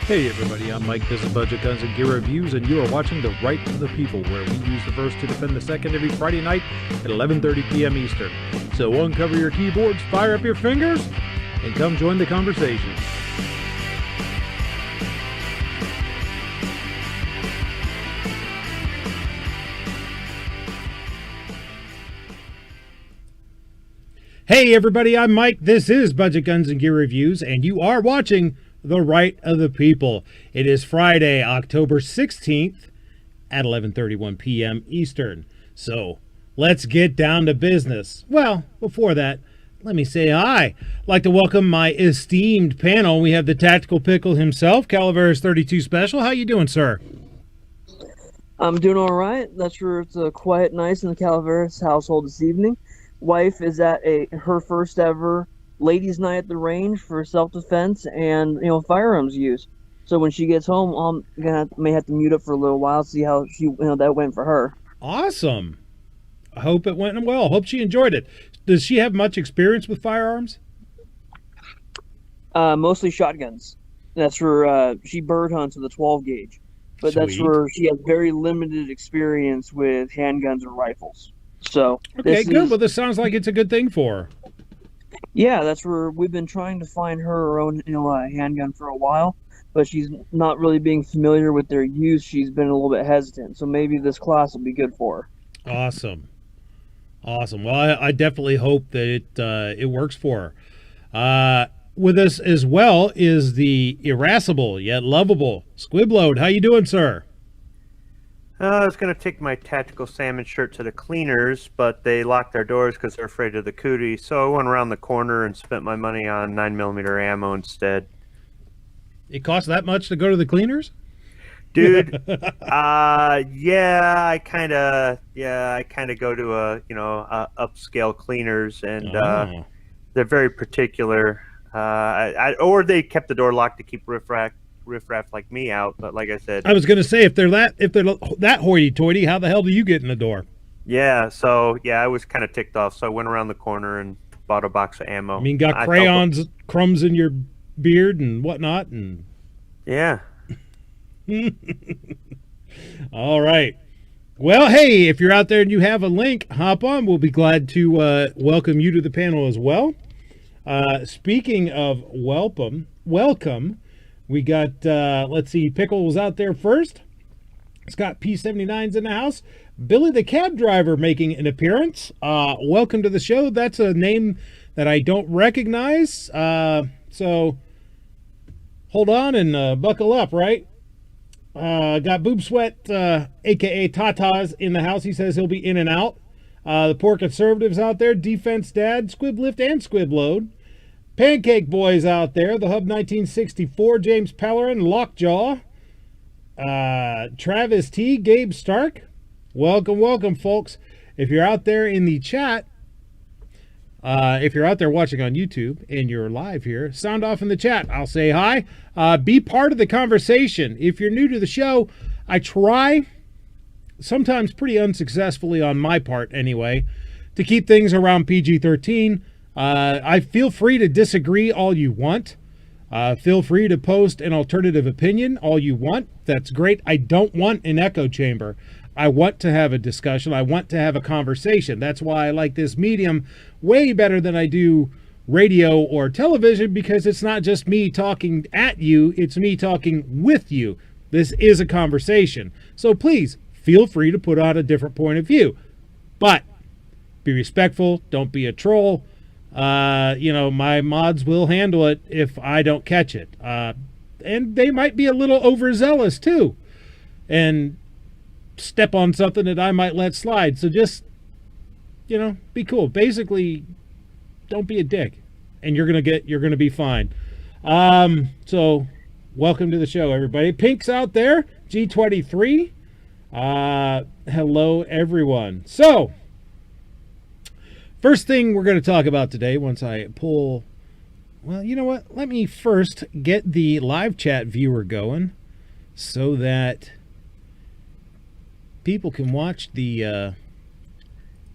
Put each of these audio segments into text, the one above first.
Hey everybody, I'm Mike. This is Budget Guns and Gear Reviews, and you are watching The Right of the People, where we use the first to defend the second every Friday night at 11:30 p.m. Eastern. So uncover your keyboards, fire up your fingers, and come join the conversation. Hey everybody, I'm Mike. This is Budget Guns and Gear Reviews, and you are watching The Right of the People. It is Friday, October 16th at 11:31 p.m. Eastern. So let's get down to business. Well, before that, let me say hi. I'd like to welcome my esteemed panel. We have the Tactical Pickle himself, Calaveras 32 Special. How you doing, sir? I'm doing all right. That's sure it's a quiet night in the Calaveras household this evening. Wife is at her first ever ladies' night at the range for self-defense and firearms use. So when she gets home, I'm may have to mute up for a little while, see how that went for her. Awesome. I hope it went well. Hope she enjoyed it. Does she have much experience with firearms? Mostly shotguns. That's where she bird hunts with a 12 gauge, but Sweet. That's where she has very limited experience with handguns or rifles. So okay, good. Well, this sounds like it's a good thing for her. Yeah, that's where we've been trying to find her own handgun for a while, but she's not really being familiar with their use. She's been a little bit hesitant, so maybe this class will be good for her. Awesome. Well, I definitely hope that it works for her. With us as well is the irascible yet lovable Squibload. How you doing, sir? I was going to take my tactical salmon shirt to the cleaners, but they locked their doors because they're afraid of the cootie. So I went around the corner and spent my money on 9mm ammo instead. It costs that much to go to the cleaners? Dude, I kind of go to a upscale cleaners, and they're very particular. Or they kept the door locked to keep riffraff like me out, but like I said, I was going to say, if they're that hoity-toity, how the hell do you get in the door? Yeah, so I was kind of ticked off, so I went around the corner and bought a box of ammo. I mean, got crayons, crumbs in your beard and whatnot, and yeah. All right. Well, hey, if you're out there and you have a link, hop on. We'll be glad to welcome you to the panel as well. Speaking of welcome. We got, let's see, Pickle was out there first. Scott P79's in the house. Billy the cab driver making an appearance. Welcome to the show. That's a name that I don't recognize. So hold on and buckle up, right? Got Boob Sweat, a.k.a. Tatas, in the house. He says he'll be in and out. The Poor Conservatives out there. Defense Dad, Squib Lift, and Squib Load. Pancake Boys out there, the Hub 1964, James Pellerin, Lockjaw, Travis T, Gabe Stark. Welcome, folks. If you're out there in the chat, if you're out there watching on YouTube and you're live here, sound off in the chat. I'll say hi. Be part of the conversation. If you're new to the show, I try, sometimes pretty unsuccessfully on my part anyway, to keep things around PG-13. I feel free to disagree all you want. Feel free to post an alternative opinion all you want. That's great. I don't want an echo chamber. I want to have a discussion. I want to have a conversation. That's why I like this medium way better than I do radio or television, because it's not just me talking at you. It's me talking with you. This is a conversation. So please feel free to put out a different point of view. But be respectful. Don't be a troll. My mods will handle it if I don't catch it. And they might be a little overzealous too, and step on something that I might let slide. So just, be cool. Basically, don't be a dick, and you're gonna be fine. So welcome to the show, everybody. Pink's out there, G23. Hello, everyone. So, first thing we're going to talk about today, once I pull, well, you know what? Let me first get the live chat viewer going so that people can watch the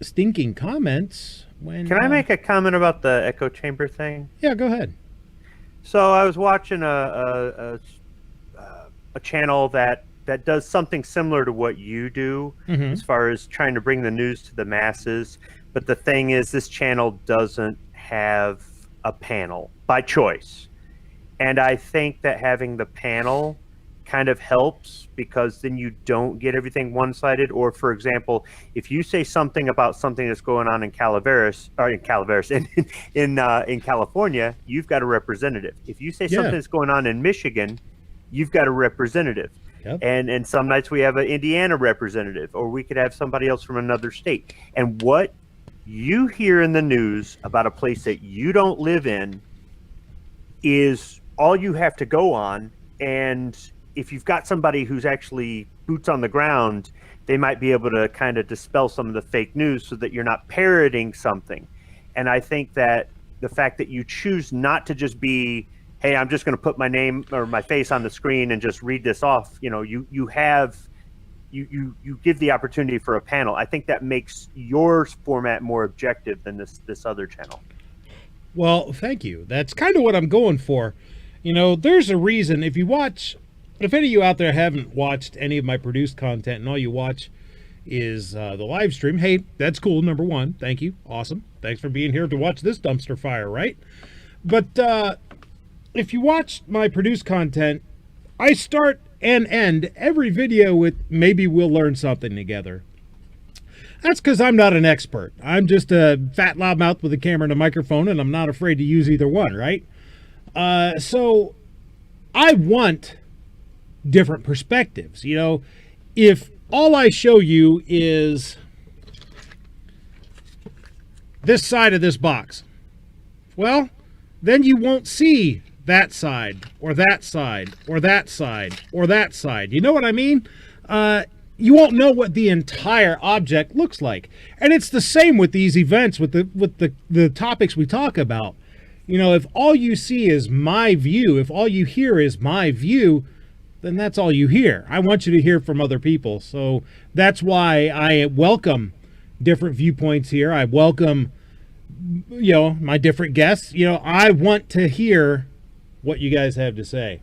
stinking comments. Can I make a comment about the echo chamber thing? Yeah, go ahead. So I was watching a a channel that does something similar to what you do as far as trying to bring the news to the masses. But the thing is, this channel doesn't have a panel by choice. And I think that having the panel kind of helps, because then you don't get everything one-sided. Or, for example, if you say something about something that's going on in in California, you've got a representative. If you say something that's going on in Michigan, you've got a representative. Yep. And some nights we have an Indiana representative, or we could have somebody else from another state. And what you hear in the news about a place that you don't live in is all you have to go on. And if you've got somebody who's actually boots on the ground, they might be able to kind of dispel some of the fake news so that you're not parroting something. And I think that the fact that you choose not to just be, hey, I'm just going to put my name or my face on the screen and just read this off, you give the opportunity for a panel. I think that makes your format more objective than this other channel. Well, thank you. That's kind of what I'm going for. There's a reason. If any of you out there haven't watched any of my produced content and all you watch is the live stream, hey, that's cool, number one. Thank you. Awesome. Thanks for being here to watch this dumpster fire, right? But if you watch my produced content, I start and end every video with maybe we'll learn something together. That's because I'm not an expert. I'm just a fat loudmouth with a camera and a microphone, and I'm not afraid to use either one, right? So I want different perspectives. If all I show you is this side of this box, well, then you won't see that side or that side or that side or that side. You know what I mean? You won't know what the entire object looks like. And it's the same with these events, with the topics we talk about. If all you see is my view, if all you hear is my view, then that's all you hear. I want you to hear from other people. So that's why I welcome different viewpoints here. I welcome, my different guests. I want to hear what you guys have to say.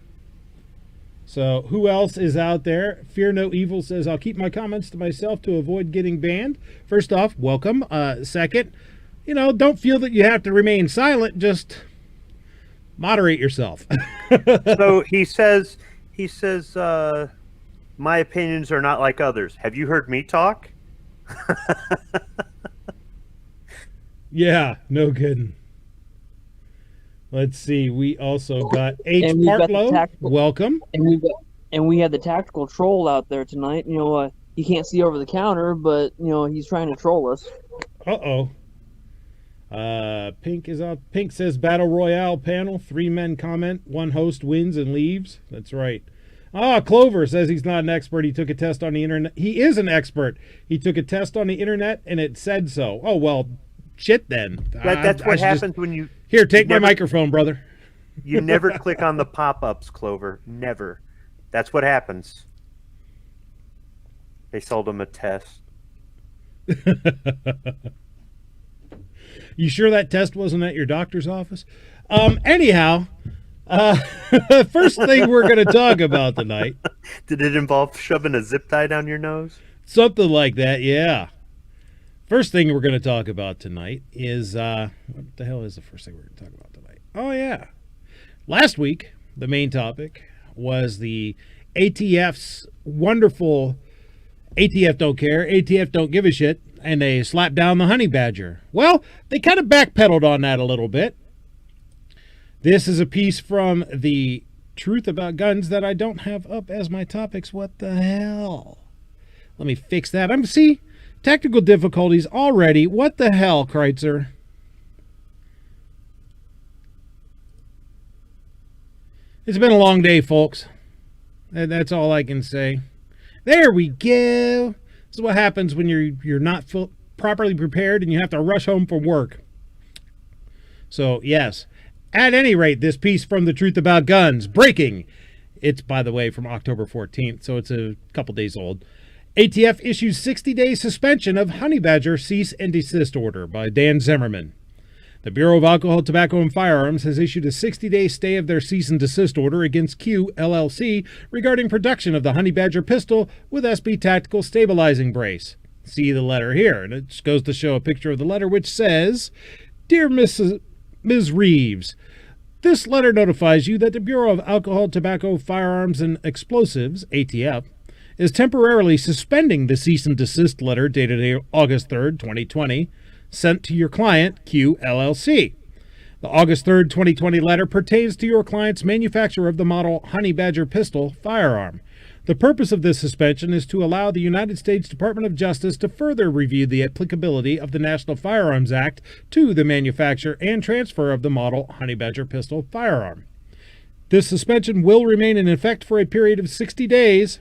So who else is out there? Fear No Evil says, I'll keep my comments to myself to avoid getting banned. First off, welcome. Second, don't feel that you have to remain silent. Just moderate yourself. So he says, my opinions are not like others. Have you heard me talk? Yeah, no kidding. Let's see. We also got H. Partlow. Welcome. And we had the tactical troll out there tonight. He can't see over the counter, but he's trying to troll us. Uh-oh. Pink is out. Pink says Battle Royale panel. 3 men comment. 1 host wins and leaves. That's right. Clover says he's not an expert. He took a test on the internet. He is an expert. He took a test on the internet and it said so. Oh, well, shit then. That's what happens when you... Here, take my microphone, brother. You never click on the pop-ups, Clover. Never. That's what happens. They sold him a test. You sure that test wasn't at your doctor's office? Anyhow, first thing we're going to talk about tonight. Did it involve shoving a zip tie down your nose? Something like that, yeah. First thing we're going to talk about tonight is, what the hell is the first thing we're going to talk about tonight? Oh, yeah. Last week, the main topic was the ATF's wonderful ATF don't care, ATF don't give a shit, and they slapped down the honey badger. Well, they kind of backpedaled on that a little bit. This is a piece from the Truth About Guns that I don't have up as my topics. What the hell? Let me fix that. See, technical difficulties already. What the hell, Kreitzer? It's been a long day, folks. That's all I can say. There we go. This is what happens when you're not properly prepared and you have to rush home from work. So, yes. At any rate, this piece from The Truth About Guns, breaking. It's, by the way, from October 14th, so it's a couple days old. ATF issues 60-day suspension of honey badger cease and desist order by Dan Zimmerman. The Bureau of Alcohol, Tobacco, and Firearms has issued a 60-day stay of their cease and desist order against Q LLC regarding production of the Honey Badger pistol with SB Tactical Stabilizing Brace. See the letter here, and it just goes to show a picture of the letter, which says, "Dear Ms. Reeves, this letter notifies you that the Bureau of Alcohol, Tobacco, Firearms, and Explosives, ATF, is temporarily suspending the cease and desist letter dated August 3rd, 2020, sent to your client, Q LLC. The August 3rd, 2020 letter pertains to your client's manufacturer of the model Honey Badger pistol firearm. The purpose of this suspension is to allow the United States Department of Justice to further review the applicability of the National Firearms Act to the manufacture and transfer of the model Honey Badger pistol firearm. This suspension will remain in effect for a period of 60 days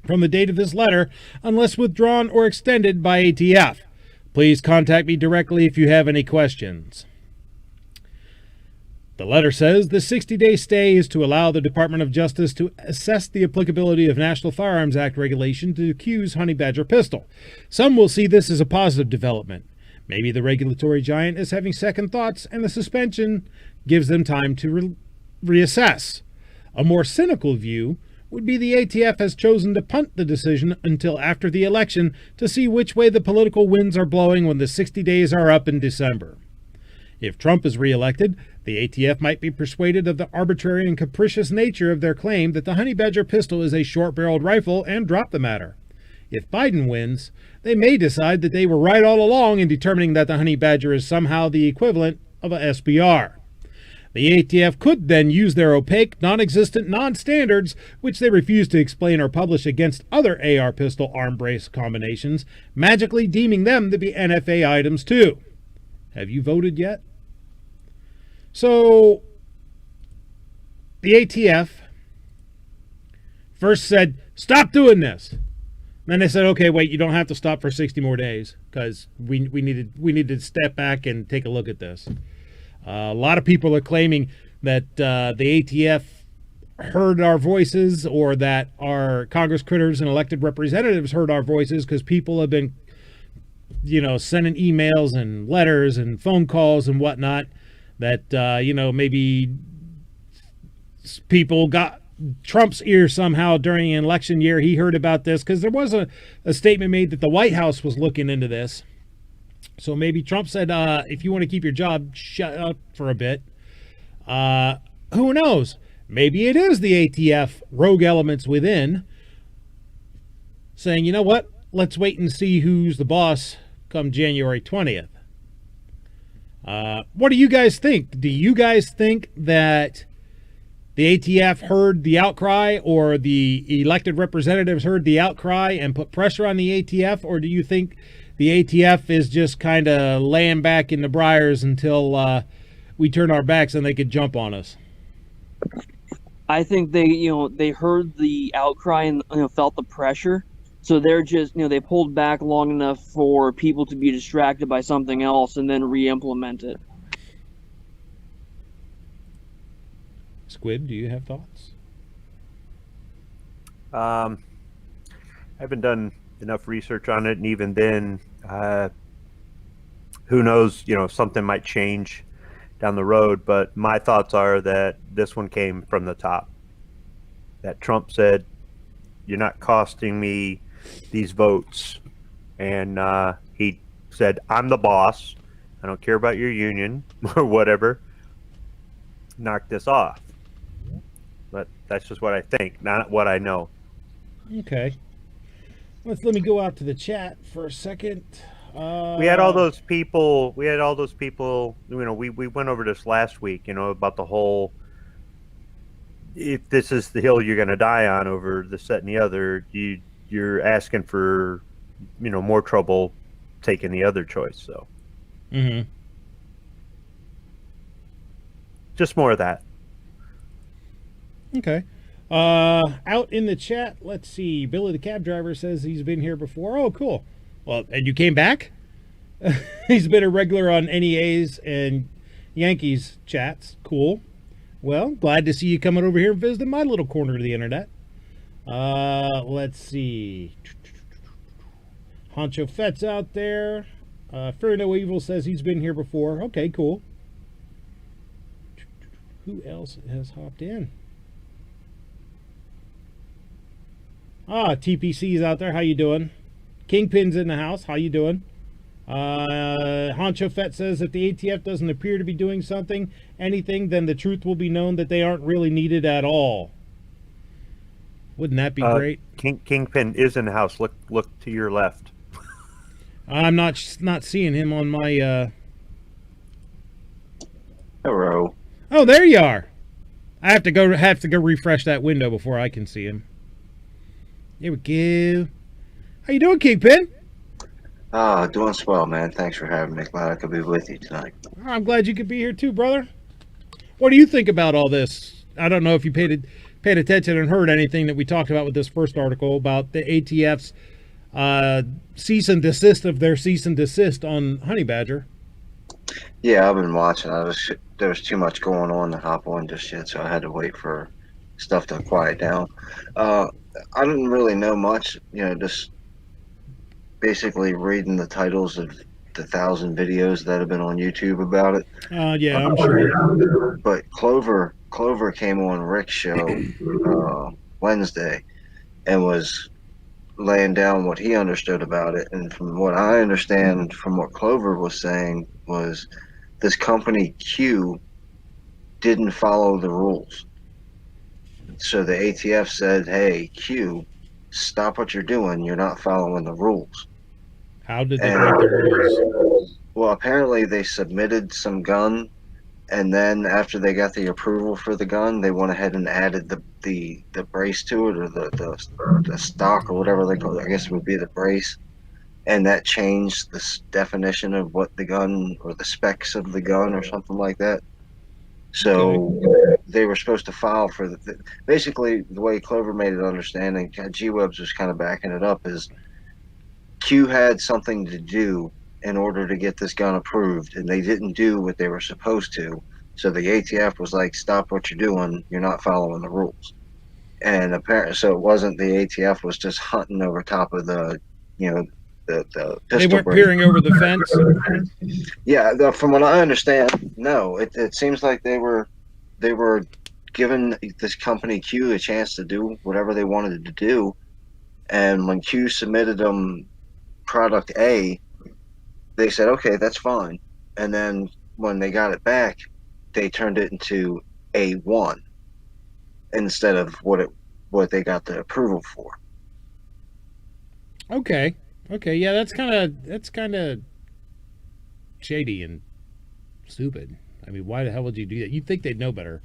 from the date of this letter, unless withdrawn or extended by ATF. Please contact me directly if you have any questions." The letter says the 60-day stay is to allow the Department of Justice to assess the applicability of National Firearms Act regulation to Q's Honey Badger pistol. Some will see this as a positive development. Maybe the regulatory giant is having second thoughts and the suspension gives them time to reassess. A more cynical view would be the ATF has chosen to punt the decision until after the election to see which way the political winds are blowing when the 60 days are up in December. If Trump is reelected, the ATF might be persuaded of the arbitrary and capricious nature of their claim that the Honey Badger pistol is a short-barreled rifle and drop the matter. If Biden wins, they may decide that they were right all along in determining that the Honey Badger is somehow the equivalent of a SBR. The ATF could then use their opaque, non-existent non-standards, which they refuse to explain or publish against other AR pistol arm brace combinations, magically deeming them to be NFA items too. Have you voted yet? So, the ATF first said, "Stop doing this." Then they said, "Okay, wait, you don't have to stop for 60 more days because we needed to step back and take a look at this." A lot of people are claiming that the ATF heard our voices, or that our Congress critters and elected representatives heard our voices, because people have been, sending emails and letters and phone calls and whatnot that, maybe people got Trump's ear somehow during an election year. He heard about this because there was a statement made that the White House was looking into this. So maybe Trump said, if you want to keep your job, shut up for a bit. Who knows? Maybe it is the ATF rogue elements within saying, you know what? Let's wait and see who's the boss come January 20th. What do you guys think? Do you guys think that the ATF heard the outcry, or the elected representatives heard the outcry and put pressure on the ATF? Or do you think the ATF is just kind of laying back in the briars until we turn our backs and they could jump on us? I think they heard the outcry and felt the pressure, so they're just they pulled back long enough for people to be distracted by something else and then re-implement it. Squid, do you have thoughts? I haven't done enough research on it, and even then, who knows, something might change down the road. But my thoughts are that this one came from the top, that Trump said, "You're not costing me these votes," and he said, "I'm the boss, I don't care about your union," or whatever. Knock this off. But that's just what I think, not what I know. Okay. Let me go out to the chat for a second. We had all those people. We went over this last week. About the whole, if this is the hill you're going to die on over the set and the other, you're asking for, more trouble taking the other choice. So, just more of that. Okay. Out in the chat, let's see. Billy the cab driver says he's been here before. Oh, cool. Well, and you came back? He's been a regular on NEA's and Yankees chats. Cool. Well, glad to see you coming over here and visiting my little corner of the internet. Let's see. Honcho Fett's out there. Fear No Evil says he's been here before. Okay, cool. Who else has hopped in? TPC's out there. How you doing? Kingpin's in the house. How you doing? Honcho Fett says if the ATF doesn't appear to be doing anything, then the truth will be known that they aren't really needed at all. Wouldn't that be great? Kingpin is in the house. Look to your left. I'm not seeing him on my. Hello. Oh, there you are. I have to go refresh that window before I can see him. There we go. How you doing, Kingpin? Doing swell, man. Thanks for having me. Glad I could be with you tonight. I'm glad you could be here too, brother. What do you think about all this? I don't know if you paid attention and heard anything that we talked about with this first article about the ATF's cease and desist of their cease and desist on honey badger. Yeah, I've been watching. There was too much going on to hop on just yet, so I had to wait for stuff to quiet down. I didn't really know much, just basically reading the titles of the 1,000 videos that have been on YouTube about it. Yeah, I'm sure. But Clover came on Rick's show Wednesday and was laying down what he understood about it. And from what I understand from what Clover was saying was this company Q didn't follow the rules. So the ATF said, hey, Q, stop what you're doing. You're not following the rules. How did they make the rules? Well, apparently they submitted some gun, and then after they got the approval for the gun, they went ahead and added the brace to it, or the stock, or whatever they call it. I guess it would be the brace. And that changed the definition of what the gun, or the specs of the gun, or something like that. So they were supposed to file for basically the way Clover made it understanding, G-Webs was kind of backing it up, is Q had something to do in order to get this gun approved, and they didn't do what they were supposed to. So the ATF was like, stop what you're doing. You're not following the rules. And apparently, so it wasn't the ATF was just hunting over top of the pistol. They weren't peering over the fence? Yeah, from what I understand, no. It seems like they were giving this company Q a chance to do whatever they wanted to do. And when Q submitted them product A, they said, okay, that's fine. And then when they got it back, they turned it into A1 instead of what they got the approval for. Okay, yeah, that's kind of shady and stupid. I mean, why the hell would you do that? You'd think they'd know better.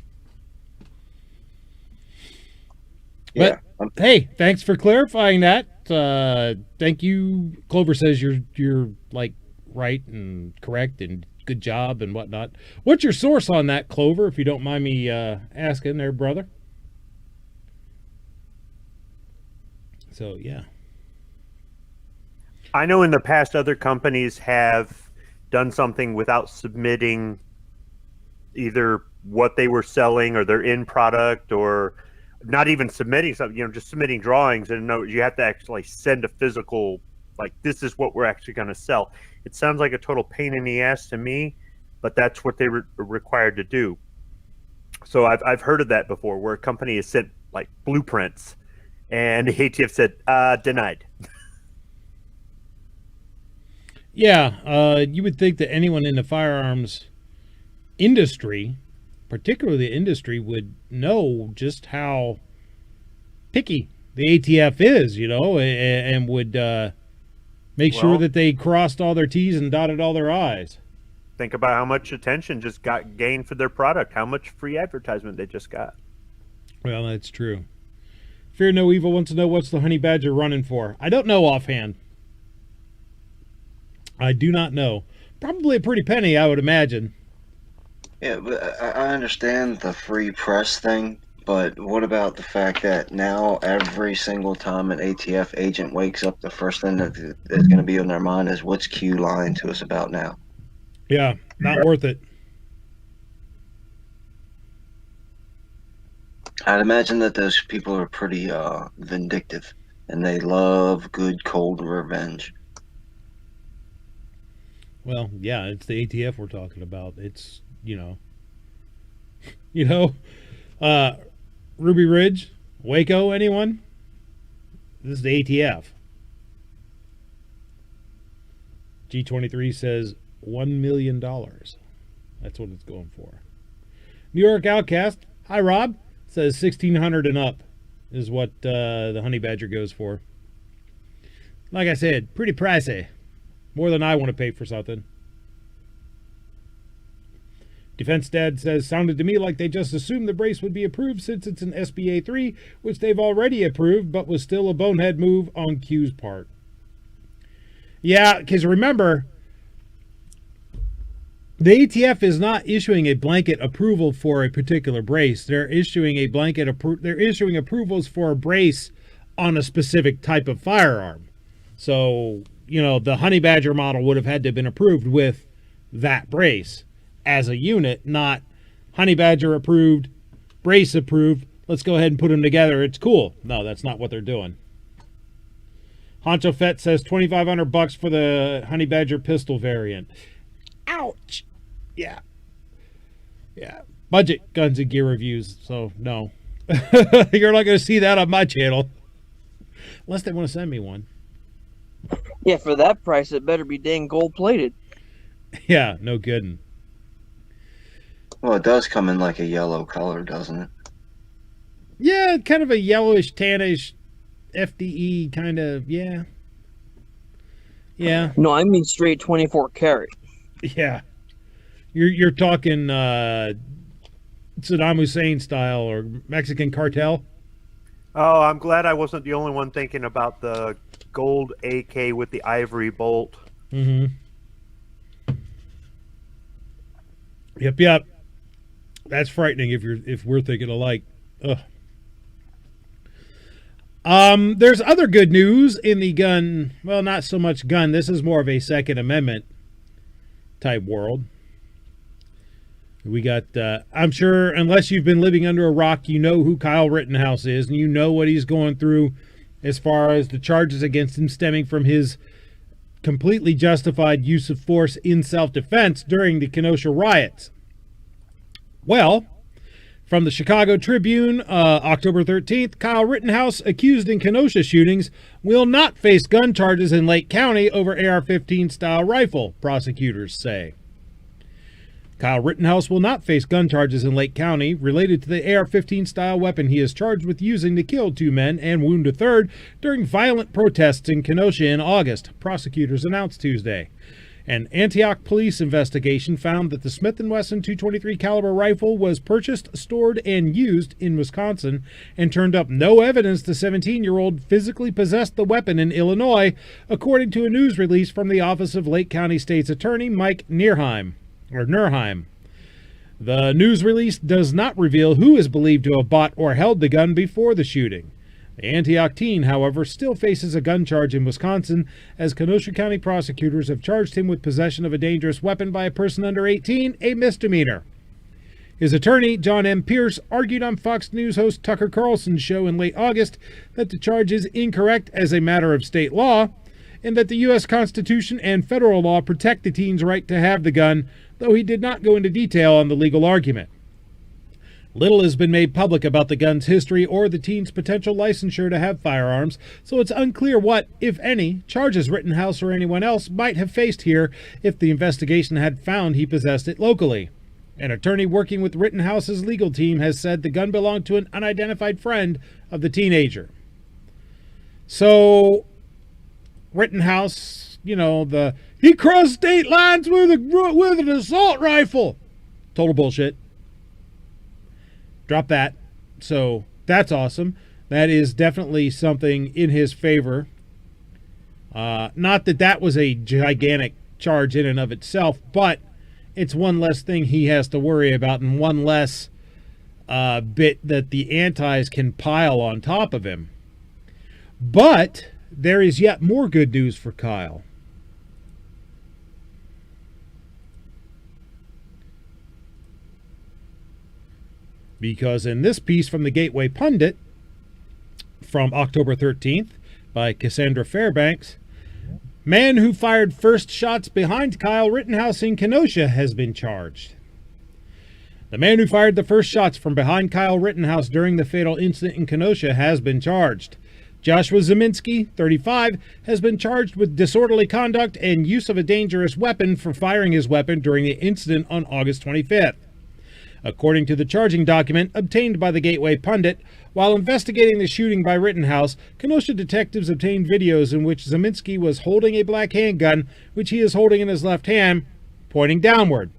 But yeah. Hey, thanks for clarifying that. Thank you. Clover says you're like right and correct and good job and whatnot. What's your source on that, Clover, if you don't mind me asking there, brother? So, yeah. I know in the past other companies have done something without submitting either what they were selling or their end product, or not even submitting something, just submitting drawings, and no, you have to actually send a physical, like, this is what we're actually going to sell. It sounds like a total pain in the ass to me, but that's what they were required to do. So I've heard of that before, where a company has sent like blueprints and the ATF said, denied. Yeah, you would think that anyone in the firearms industry, particularly the industry, would know just how picky the ATF is, and would make sure that they crossed all their T's and dotted all their I's. Think about how much attention just got gained for their product, how much free advertisement they just got. Well, that's true. Fear No Evil wants to know, what's the honey badger running for? I don't know offhand. I do not know. Probably a pretty penny, I would imagine. Yeah, but I understand the free press thing, but what about the fact that now every single time an ATF agent wakes up, the first thing that is going to be on their mind is, what's Q lying to us about now? Yeah, not worth it. I'd imagine that those people are pretty vindictive, and they love good cold revenge. Well, yeah, it's the ATF we're talking about. It's, Ruby Ridge, Waco, anyone? This is the ATF. G23 says $1 million. That's what it's going for. New York Outcast, hi Rob, says 1,600 and up is what the honey badger goes for. Like I said, pretty pricey. More than I want to pay for something. Defense Dad says, sounded to me like they just assumed the brace would be approved since it's an SBA 3, which they've already approved, but was still a bonehead move on Q's part. Yeah, because remember, the ATF is not issuing a blanket approval for a particular brace. They're issuing a they're issuing approvals for a brace on a specific type of firearm. So, the honey badger model would have had to have been approved with that brace as a unit, not honey badger approved, brace approved. Let's go ahead and put them together. It's cool. No, that's not what they're doing. Honcho Fett says $2,500 for the honey badger pistol variant. Ouch. Yeah. Budget guns and gear reviews. So no, you're not going to see that on my channel unless they want to send me one. Yeah, for that price, it better be dang gold plated. Yeah, no kidding. Well, it does come in like a yellow color, doesn't it? Yeah, kind of a yellowish, tannish, FDE kind of. Yeah. No, I mean straight 24 karat. Yeah. You're talking Saddam Hussein style or Mexican cartel. Oh, I'm glad I wasn't the only one thinking about the gold AK with the ivory bolt. Mm-hmm. Yep. That's frightening if we're thinking alike. Ugh. There's other good news in the gun. Well, not so much gun. This is more of a Second Amendment type world. We got, I'm sure, unless you've been living under a rock, you know who Kyle Rittenhouse is, and you know what he's going through as far as the charges against him stemming from his completely justified use of force in self-defense during the Kenosha riots. Well, from the Chicago Tribune, October 13th, Kyle Rittenhouse, accused in Kenosha shootings, will not face gun charges in Lake County over AR-15 style rifle, prosecutors say. Kyle Rittenhouse will not face gun charges in Lake County related to the AR-15 style weapon he is charged with using to kill 2 men and wound a third during violent protests in Kenosha in August, prosecutors announced Tuesday. An Antioch police investigation found that the Smith & Wesson .223 caliber rifle was purchased, stored, and used in Wisconsin and turned up no evidence the 17-year-old physically possessed the weapon in Illinois, according to a news release from the office of Lake County State's Attorney Mike Nurheim. The news release does not reveal who is believed to have bought or held the gun before the shooting. The Antioch teen, however, still faces a gun charge in Wisconsin, as Kenosha County prosecutors have charged him with possession of a dangerous weapon by a person under 18, a misdemeanor. His attorney, John M. Pierce, argued on Fox News host Tucker Carlson's show in late August that the charge is incorrect as a matter of state law, and that the U.S. Constitution and federal law protect the teen's right to have the gun, though he did not go into detail on the legal argument. Little has been made public about the gun's history or the teen's potential licensure to have firearms, so it's unclear what, if any, charges Rittenhouse or anyone else might have faced here if the investigation had found he possessed it locally. An attorney working with Rittenhouse's legal team has said the gun belonged to an unidentified friend of the teenager. So, Rittenhouse, he crossed state lines with an assault rifle. Total bullshit. Drop that. So that's awesome. That is definitely something in his favor. Not that that was a gigantic charge in and of itself, but it's one less thing he has to worry about and one less bit that the antis can pile on top of him. But there is yet more good news for Kyle. Because in this piece from the Gateway Pundit from October 13th by Cassandra Fairbanks, Man who fired first shots behind Kyle Rittenhouse in Kenosha has been charged. The man who fired the first shots from behind Kyle Rittenhouse during the fatal incident in Kenosha has been charged. Joshua Zeminski, 35, has been charged with disorderly conduct and use of a dangerous weapon for firing his weapon during the incident on August 25th. According to the charging document obtained by the Gateway Pundit, while investigating the shooting by Rittenhouse, Kenosha detectives obtained videos in which Zeminski was holding a black handgun, which he is holding in his left hand, pointing downward.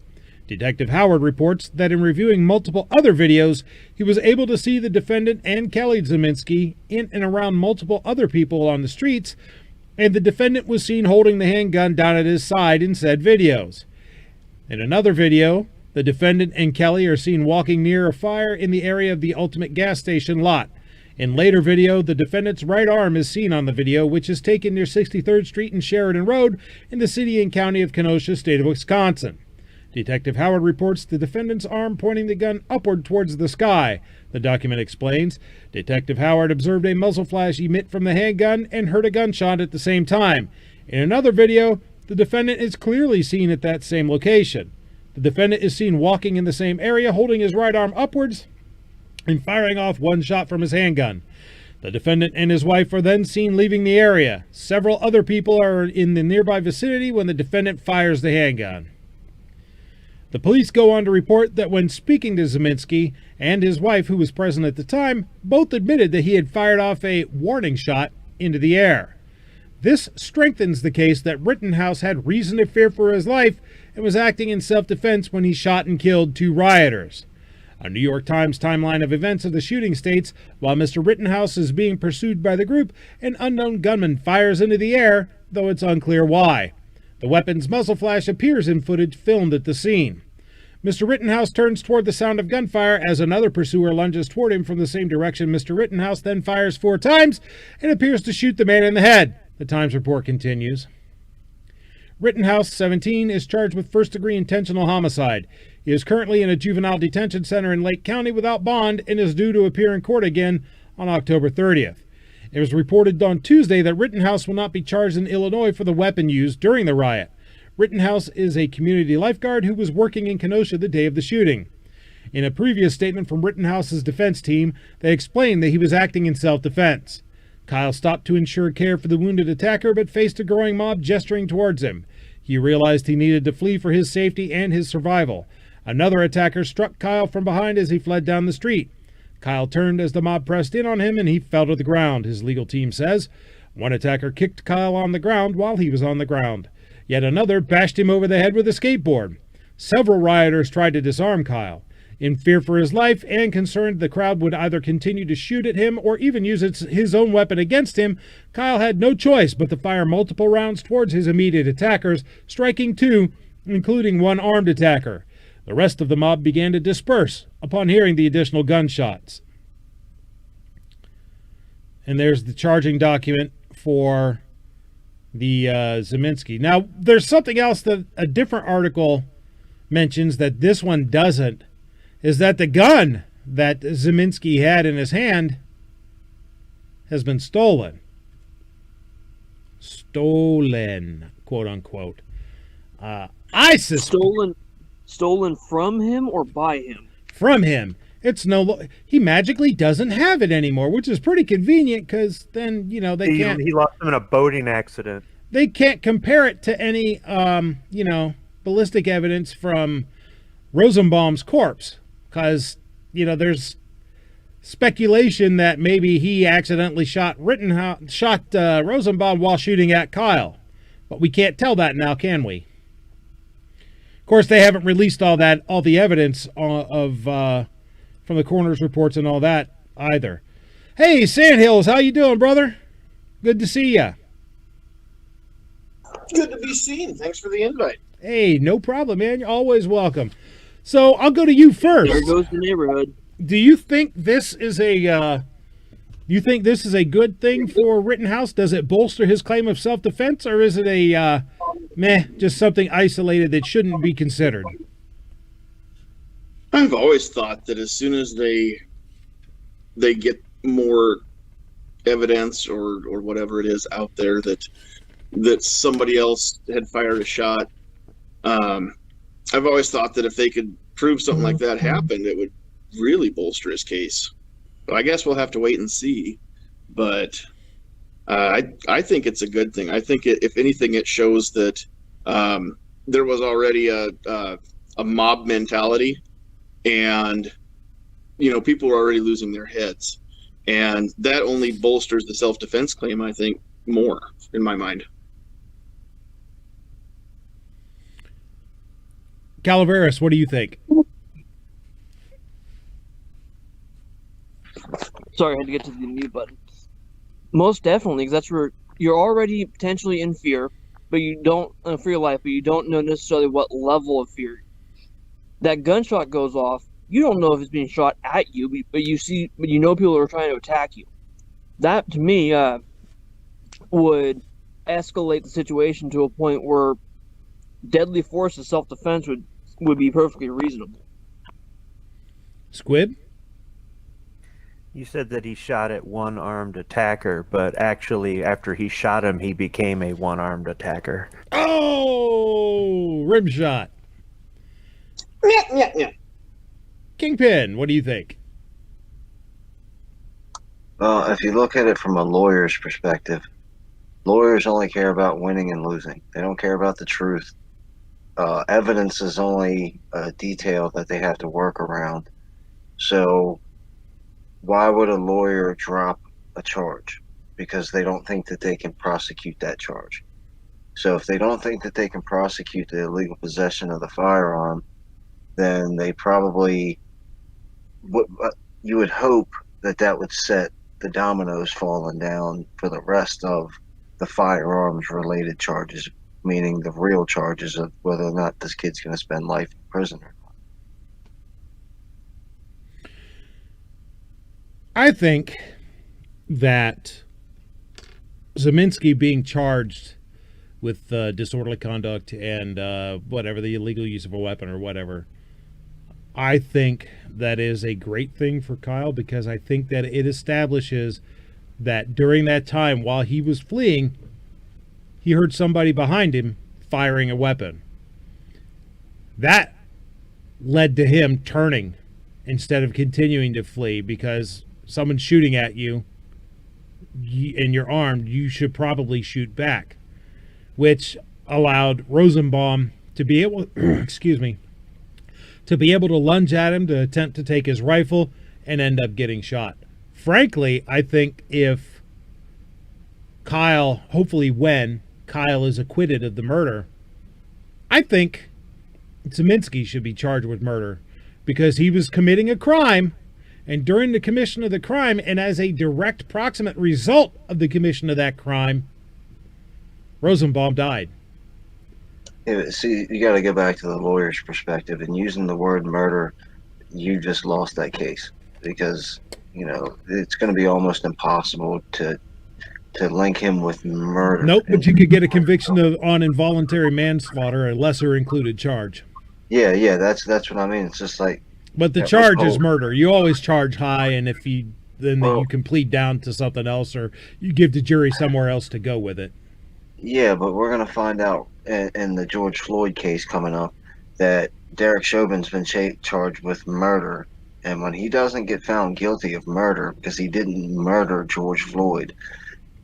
Detective Howard reports that in reviewing multiple other videos, he was able to see the defendant and Kelly Zeminski in and around multiple other people on the streets, and the defendant was seen holding the handgun down at his side in said videos. In another video, the defendant and Kelly are seen walking near a fire in the area of the Ultimate gas station lot. In later video, the defendant's right arm is seen on the video, which is taken near 63rd Street and Sheridan Road in the city and county of Kenosha, state of Wisconsin. Detective Howard reports the defendant's arm pointing the gun upward towards the sky. The document explains, Detective Howard observed a muzzle flash emit from the handgun and heard a gunshot at the same time. In another video, the defendant is clearly seen at that same location. The defendant is seen walking in the same area, holding his right arm upwards and firing off one shot from his handgun. The defendant and his wife are then seen leaving the area. Several other people are in the nearby vicinity when the defendant fires the handgun. The police go on to report that when speaking to Zeminski and his wife, who was present at the time, both admitted that he had fired off a warning shot into the air. This strengthens the case that Rittenhouse had reason to fear for his life and was acting in self-defense when he shot and killed 2 rioters. A New York Times timeline of events of the shooting states, while Mr. Rittenhouse is being pursued by the group, an unknown gunman fires into the air, though it's unclear why. The weapon's muzzle flash appears in footage filmed at the scene. Mr. Rittenhouse turns toward the sound of gunfire as another pursuer lunges toward him from the same direction. Mr. Rittenhouse then fires 4 times and appears to shoot the man in the head. The Times report continues. Rittenhouse, 17, is charged with first-degree intentional homicide. He is currently in a juvenile detention center in Lake County without bond and is due to appear in court again on October 30th. It was reported on Tuesday that Rittenhouse will not be charged in Illinois for the weapon used during the riot. Rittenhouse is a community lifeguard who was working in Kenosha the day of the shooting. In a previous statement from Rittenhouse's defense team, they explained that he was acting in self-defense. Kyle stopped to ensure care for the wounded attacker, but faced a growing mob gesturing towards him. He realized he needed to flee for his safety and his survival. Another attacker struck Kyle from behind as he fled down the street. Kyle turned as the mob pressed in on him and he fell to the ground, his legal team says. One attacker kicked Kyle on the ground while he was on the ground. Yet another bashed him over the head with a skateboard. Several rioters tried to disarm Kyle. In fear for his life and concerned the crowd would either continue to shoot at him or even use his own weapon against him, Kyle had no choice but to fire multiple rounds towards his immediate attackers, striking 2, including one armed attacker. The rest of the mob began to disperse upon hearing the additional gunshots. And there's the charging document for the Zeminski. Now, there's something else that a different article mentions that this one doesn't, is that the gun that Zeminski had in his hand has been stolen. Stolen, quote unquote. Stolen from him or by him? From him. He magically doesn't have it anymore, which is pretty convenient because then, he lost him in a boating accident. They can't compare it to any, ballistic evidence from Rosenbaum's corpse because, there's speculation that maybe he accidentally shot Rosenbaum while shooting at Kyle. But we can't tell that now, can we? Of course, they haven't released all the evidence from the coroner's reports and all that either. Hey, Sandhills, how you doing, brother? Good to see ya. Good to be seen. Thanks for the invite. Hey, no problem, man. You're always welcome. So I'll go to you first. There goes the neighborhood. Do you think this is a good thing for Rittenhouse? Does it bolster his claim of self-defense, or is it just something isolated that shouldn't be considered? I've always thought that as soon as they get more evidence or whatever it is out there, that that somebody else had fired a shot. I've always thought that if they could prove something like that happened, it would really bolster his case. But I guess we'll have to wait and see. But I think it's a good thing. I think if anything, it shows that there was already a mob mentality, and people were already losing their heads, and that only bolsters the self-defense claim, I think, more in my mind. Calaveras, what do you think? Sorry, I had to get to the mute button. Most definitely, because that's where you're already potentially in fear, but you don't for your life, but you don't know necessarily what level of fear. That gunshot goes off. You don't know if it's being shot at you, but you know people are trying to attack you. That to me would escalate the situation to a point where deadly force of self-defense would be perfectly reasonable. Squid? You said that he shot at one-armed attacker, but actually after he shot him, he became a one-armed attacker. Oh, rim shot. Yeah. Kingpin, what do you think? Well, if you look at it from a lawyer's perspective, lawyers only care about winning and losing. They don't care about the truth. Evidence is only a detail that they have to work around. So why would a lawyer drop a charge? Because they don't think that they can prosecute that charge. So if they don't think that they can prosecute the illegal possession of the firearm, then they probably you would hope that would set the dominoes falling down for the rest of the firearms related charges, meaning the real charges of whether or not this kid's going to spend life in prison or not. I think that Zeminski being charged with disorderly conduct and whatever, the illegal use of a weapon or whatever, I think that is a great thing for Kyle, because I think that it establishes that during that time while he was fleeing, he heard somebody behind him firing a weapon. That led to him turning instead of continuing to flee, because someone's shooting at you and you're armed, you should probably shoot back, which allowed Rosenbaum to be able to be able to lunge at him to attempt to take his rifle and end up getting shot. Frankly, I think if hopefully when Kyle is acquitted of the murder, I think Zeminski should be charged with murder, because he was committing a crime, and during the commission of the crime, and as a direct proximate result of the commission of that crime, Rosenbaum died. Yeah, see, you got to go back to the lawyer's perspective, and using the word murder, you just lost that case, because it's going to be almost impossible to link him with murder. Nope, but you could get a conviction on involuntary manslaughter, a lesser included charge. Yeah, that's what I mean. It's just like. But the charge is murder. You always charge high, and if you can plead down to something else, or you give the jury somewhere else to go with it. Yeah, but we're going to find out in the George Floyd case coming up that Derek Chauvin's been charged with murder, and when he doesn't get found guilty of murder because he didn't murder George Floyd,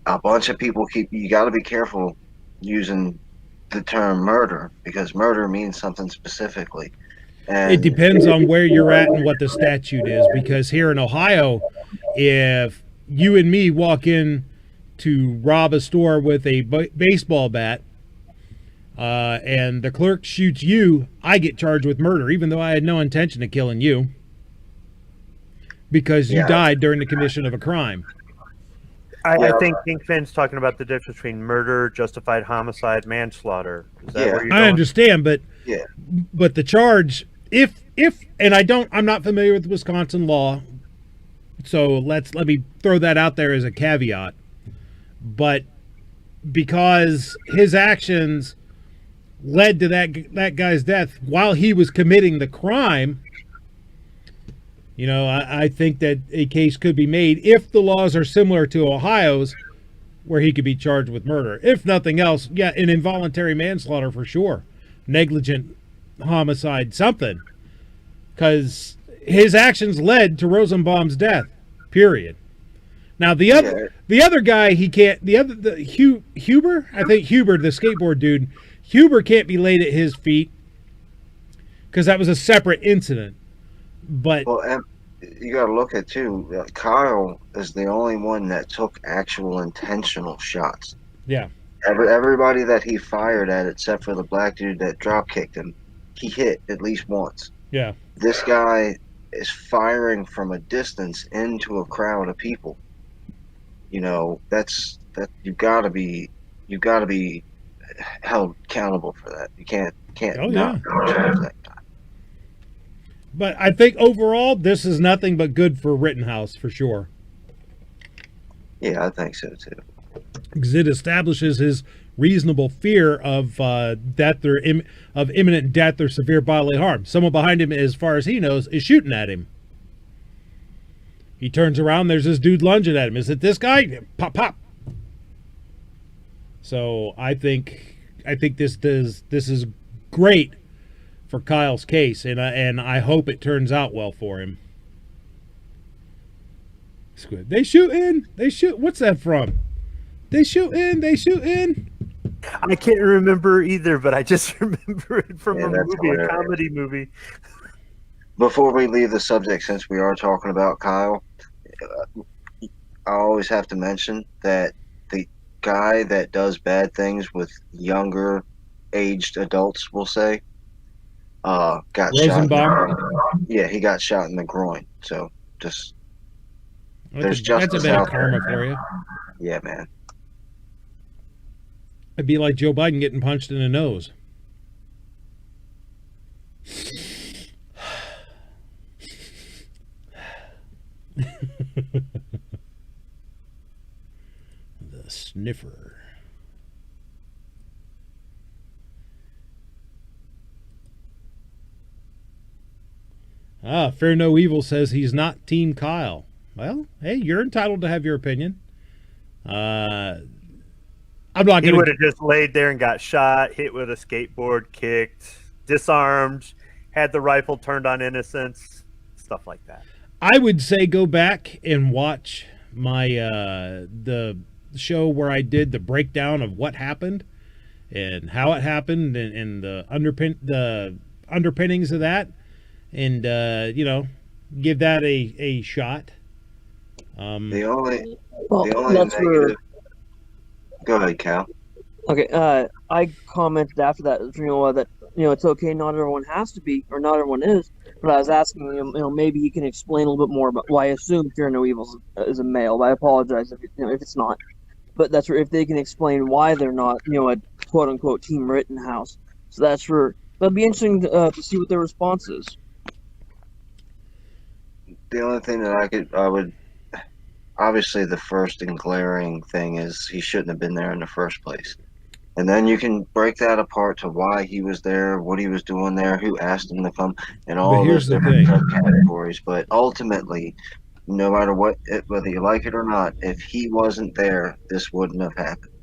a bunch of people you got to be careful using the term murder, because murder means something specifically. And it depends on where you're at and what the statute is, because here in Ohio, if you and me walk in to rob a store with a baseball bat and the clerk shoots you, I get charged with murder, even though I had no intention of killing you, because you died during the commission of a crime. I think Kingpin's talking about the difference between murder, justified homicide, manslaughter. Is that where you're going? I understand, but the charge, if and I'm not familiar with Wisconsin law, so let me throw that out there as a caveat. But because his actions led to that guy's death while he was committing the crime, I think that a case could be made if the laws are similar to Ohio's, where he could be charged with murder. If nothing else, yeah, an involuntary manslaughter for sure. Negligent homicide, something. Because his actions led to Rosenbaum's death, period. Now, the other guy, he can't, Huber? I think Huber, the skateboard dude, Huber can't be laid at his feet because that was a separate incident. But well, you got to look at too. Kyle is the only one that took actual intentional shots. Yeah. Everybody that he fired at, except for the black dude that drop kicked him, he hit at least once. Yeah. This guy is firing from a distance into a crowd of people. You know, that you got to be held accountable for that. You can't not charge that guy. But I think overall, this is nothing but good for Rittenhouse, for sure. Yeah, I think so, too. Because it establishes his reasonable fear of of imminent death or severe bodily harm. Someone behind him, as far as he knows, is shooting at him. He turns around, there's this dude lunging at him. Is it this guy? Pop, pop. So I think this is great for Kyle's case, and I hope it turns out well for him. It's good. They shoot in. They shoot. What's that from? They shoot in. They shoot in. I can't remember either, but I just remember it from a movie, hilarious. a comedy movie. Before we leave the subject, since we are talking about Kyle, I always have to mention that the guy that does bad things with younger aged adults, we'll say, got Rosenbaum? shot. Yeah, he got shot in the groin. So just That's a bit of karma for you. Yeah, man. It'd be like Joe Biden getting punched in the nose. The sniffer. Fear No Evil says he's not Team Kyle. Well, hey, you're entitled to have your opinion. I'm not He going would to. have just laid there and got shot, hit with a skateboard, kicked, disarmed, had the rifle turned on innocents, stuff like that. I would say go back and watch my the show where I did the breakdown of what happened and how it happened and the underpinnings of that, and give that a shot. The only that's negative. where. Go ahead, Cal. Okay, I commented after that, that it's okay, not everyone has to be, or not everyone is. But I was asking him, maybe he can explain a little bit more about why I assume Fear No Evil is a male. But I apologize if it's not. But that's where if they can explain why they're not, a quote unquote Team Rittenhouse. So that's where that'll be interesting to see what their response is. The only thing that I would. Obviously, the first and glaring thing is he shouldn't have been there in the first place. And then you can break that apart to why he was there, what he was doing there, who asked him to come, and all those different subcategories. But ultimately, no matter what, whether you like it or not, if he wasn't there, this wouldn't have happened.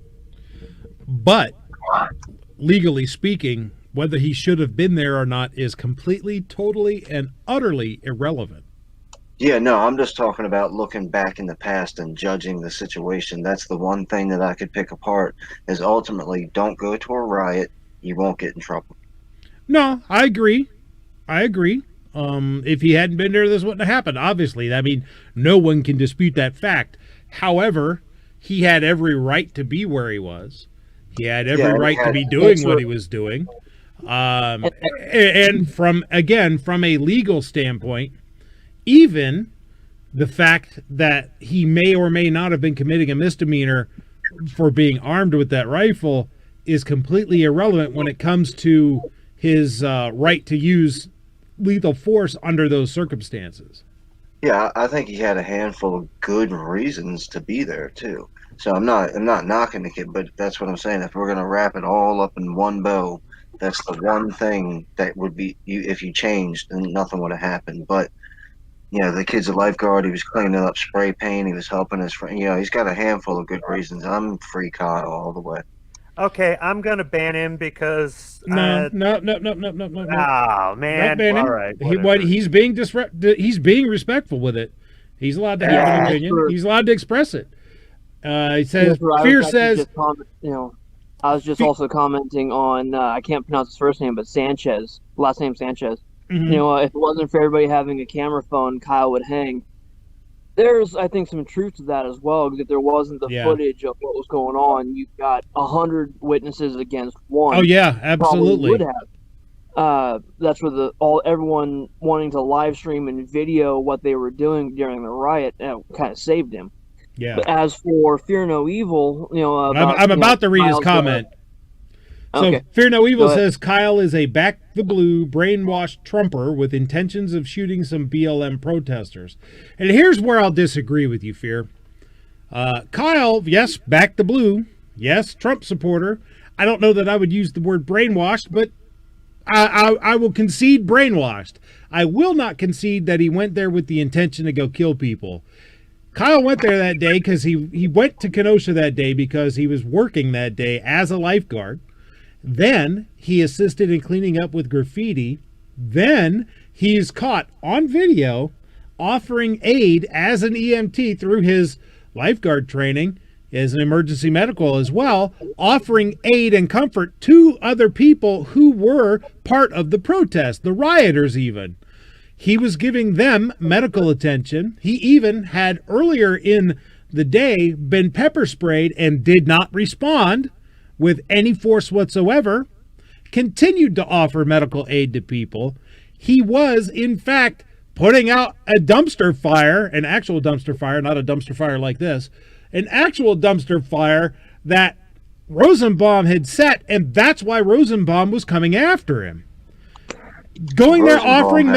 But legally speaking, whether he should have been there or not is completely, totally, and utterly irrelevant. Yeah, no, I'm just talking about looking back in the past and judging the situation. That's the one thing that I could pick apart is ultimately don't go to a riot. You won't get in trouble. No, I agree. If he hadn't been there, this wouldn't have happened. Obviously, I mean, no one can dispute that fact. However, he had every right to be where he was. He had every right to be doing what he was doing. And from a legal standpoint, even the fact that he may or may not have been committing a misdemeanor for being armed with that rifle is completely irrelevant when it comes to his right to use lethal force under those circumstances. Yeah, I think he had a handful of good reasons to be there too. So I'm not knocking the kid, but that's what I'm saying. If we're gonna wrap it all up in one bow, that's the one thing that would be if you changed, then nothing would have happened. But The kid's a lifeguard. He was cleaning up spray paint. He was helping his friend. He's got a handful of good reasons. I'm free Kyle all the way. Okay, I'm gonna ban him because No. Oh man! Not ban him. All right, He's being respectful with it. He's allowed to have an opinion. He's allowed to express it. He says, Fear says, I was just also commenting on, I can't pronounce his first name, but Sanchez, last name Sanchez. mhm. If it wasn't for everybody having a camera phone, Kyle would hang. There's, I think, some truth to that as well, because if there wasn't the footage of what was going on, you've got 100 witnesses against one. Oh yeah, Probably absolutely. would have. That's where everyone wanting to live stream and video what they were doing during the riot kind of saved him. Yeah. But as for Fear No Evil, I'm about to read his Kyle's comment. Okay. So Fear No Evil Go ahead. says Kyle is a back the blue brainwashed Trumper with intentions of shooting some BLM protesters. And here's where I'll disagree with you, Fear. Kyle, yes, back the blue. Yes, Trump supporter. I don't know that I would use the word brainwashed, but I will concede brainwashed. I will not concede that he went there with the intention to go kill people. Kyle went there that day because he went to Kenosha that day because he was working that day as a lifeguard. Then he assisted in cleaning up with graffiti. Then he's caught on video offering aid as an EMT through his lifeguard training, as an emergency medical as well, offering aid and comfort to other people who were part of the protest, the rioters even. He was giving them medical attention. He even had earlier in the day been pepper sprayed and did not respond with any force whatsoever, continued to offer medical aid to people. He was, in fact, putting out a dumpster fire, an actual dumpster fire, not a dumpster fire like this, an actual dumpster fire that Rosenbaum had set, and that's why Rosenbaum was coming after him. Going there offering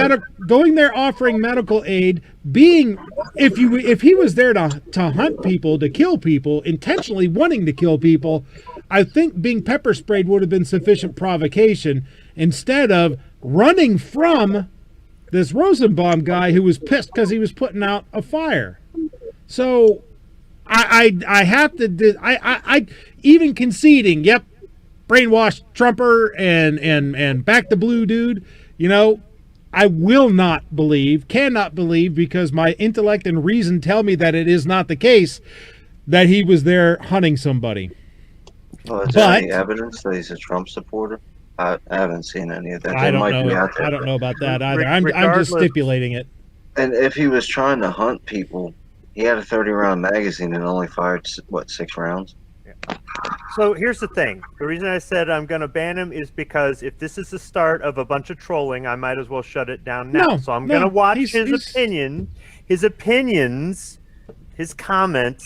medical aid, being if he was there to hunt people, to kill people, intentionally wanting to kill people, I think being pepper sprayed would have been sufficient provocation instead of running from this Rosenbaum guy who was pissed because he was putting out a fire. So I have to I even conceding, yep, brainwashed Trumper and back the blue dude. I will not believe, cannot believe, because my intellect and reason tell me that it is not the case, that he was there hunting somebody. Well, is there any evidence that he's a Trump supporter? I haven't seen any of that. I don't know about that either. I'm just stipulating it. And if he was trying to hunt people, he had a 30-round magazine and only fired, 6 rounds? So here's the thing. The reason I said I'm going to ban him is because if this is the start of a bunch of trolling, I might as well shut it down now. So I'm going to watch his opinions, his comments,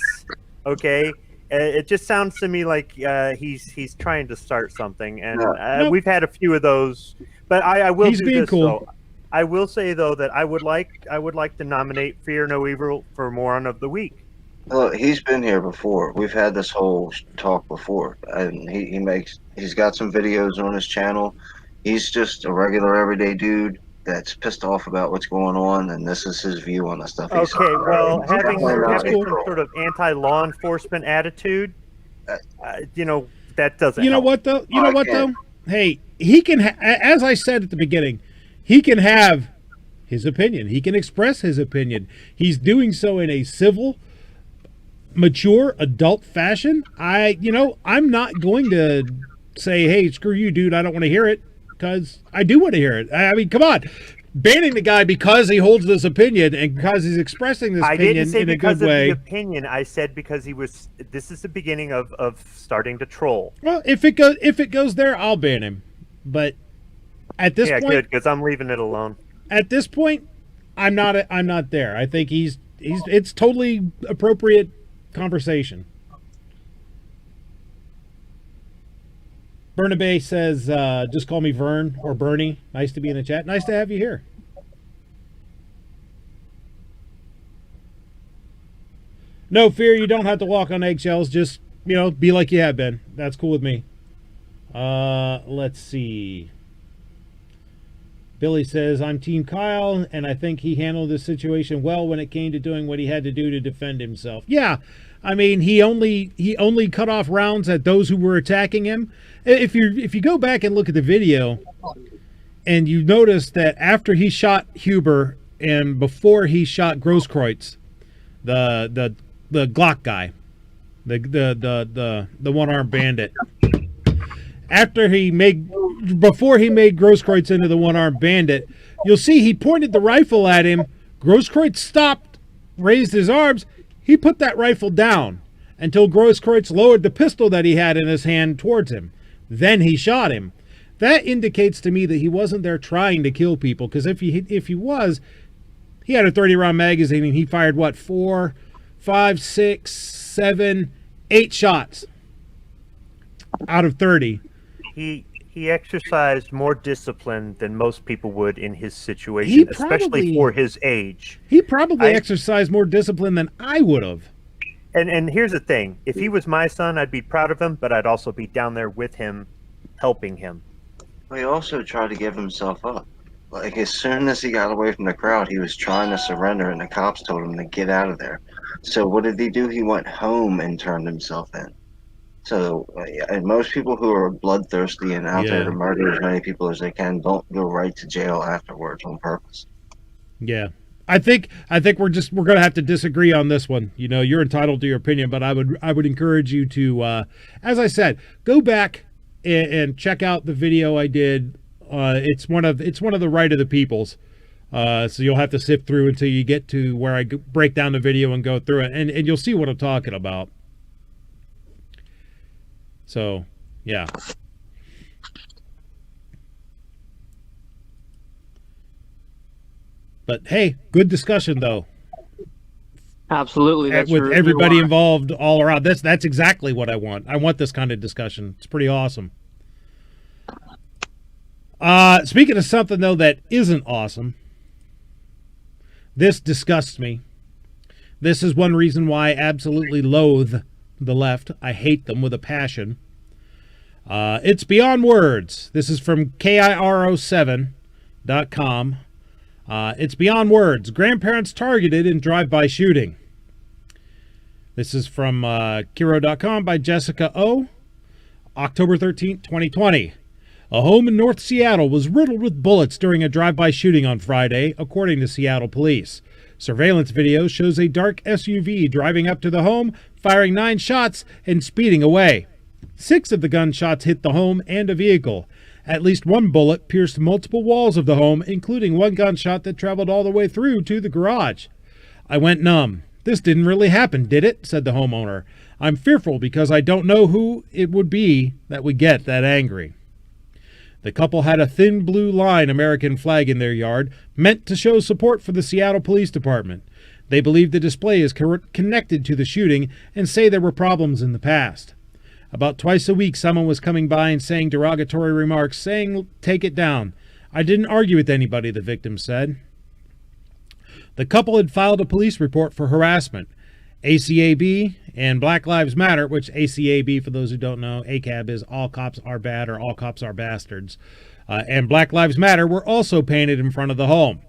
okay? It just sounds to me like he's trying to start something, and we've had a few of those. But I will do this, though. I will say, though, that I would like to nominate Fear No Evil for Moron of the Week. Look, he's been here before. We've had this whole talk before, and he's got some videos on his channel. He's just a regular everyday dude that's pissed off about what's going on, and this is his view on the stuff. Okay, well, having some sort of anti-law enforcement attitude, that doesn't. You know what though? Hey, he can. As I said at the beginning, he can have his opinion. He can express his opinion. He's doing so in a civil, mature, adult fashion. I'm not going to say, hey, screw you, dude, I don't want to hear it, because I do want to hear it. I mean, come on. Banning the guy because he holds this opinion and because he's expressing this opinion in a good way. I didn't say because of the opinion. I said because this is the beginning of starting to troll. Well, if it goes there, I'll ban him. But at this point, good, because I'm leaving it alone. At this point, I'm not there. I think it's totally appropriate conversation. Bernabe says, just call me Vern or Bernie. Nice to be in the chat. Nice to have you here. No fear, you don't have to walk on eggshells. Just, be like you have been. That's cool with me. Let's see. Billy says, I'm Team Kyle, and I think he handled the situation well when it came to doing what he had to do to defend himself. Yeah, I mean, he only cut off rounds at those who were attacking him. If you go back and look at the video, and you notice that after he shot Huber and before he shot Grosskreutz, the Glock guy, the one-armed bandit, before he made Grosskreutz into the one-armed bandit, you'll see he pointed the rifle at him. Grosskreutz stopped, raised his arms. He put that rifle down until Grosskreutz lowered the pistol that he had in his hand towards him. Then he shot him. That indicates to me that he wasn't there trying to kill people, because if he was, he had a 30-round magazine and he fired, what, 4, 5, 6, 7, 8 shots out of 30. He exercised more discipline than most people would in his situation, especially for his age. He probably exercised more discipline than I would have. And here's the thing. If he was my son, I'd be proud of him, but I'd also be down there with him, helping him. He also tried to give himself up. Like, as soon as he got away from the crowd, he was trying to surrender, and the cops told him to get out of there. So what did he do? He went home and turned himself in. So, and most people who are bloodthirsty and out there to murder as many people as they can don't go right to jail afterwards on purpose. Yeah. I think we're going to have to disagree on this one. You know, you're entitled to your opinion, but I would encourage you to, as I said, go back and check out the video I did. It's one of the right of the peoples. So you'll have to sift through until you get to where I break down the video and go through it, and you'll see what I'm talking about. So, yeah. But hey, good discussion though. Absolutely, that's with everybody involved all around. That's exactly what I want. I want this kind of discussion. It's pretty awesome. Speaking of something though that isn't awesome, this disgusts me. This is one reason why I absolutely loathe the left. I hate them with a passion. It's beyond words. This is from KIRO7.com. It's beyond words. Grandparents targeted in drive-by shooting. This is from Kiro.com by Jessica O. October 13th, 2020. A home in North Seattle was riddled with bullets during a drive-by shooting on Friday, according to Seattle police. Surveillance video shows a dark SUV driving up to the home, firing 9 shots, and speeding away. 6 of the gunshots hit the home and a vehicle. At least 1 bullet pierced multiple walls of the home, including 1 gunshot that traveled all the way through to the garage. I went numb. This didn't really happen, did it? Said the homeowner. I'm fearful because I don't know who it would be that would get that angry. The couple had a thin blue line American flag in their yard, meant to show support for the Seattle Police Department. They believe the display is connected to the shooting and say there were problems in the past. About twice a week, someone was coming by and saying derogatory remarks, saying, "Take it down." I didn't argue with anybody, the victim said. The couple had filed a police report for harassment. ACAB and Black Lives Matter, which ACAB, for those who don't know, ACAB is All Cops Are Bad or All Cops Are Bastards, and Black Lives Matter were also painted in front of the home.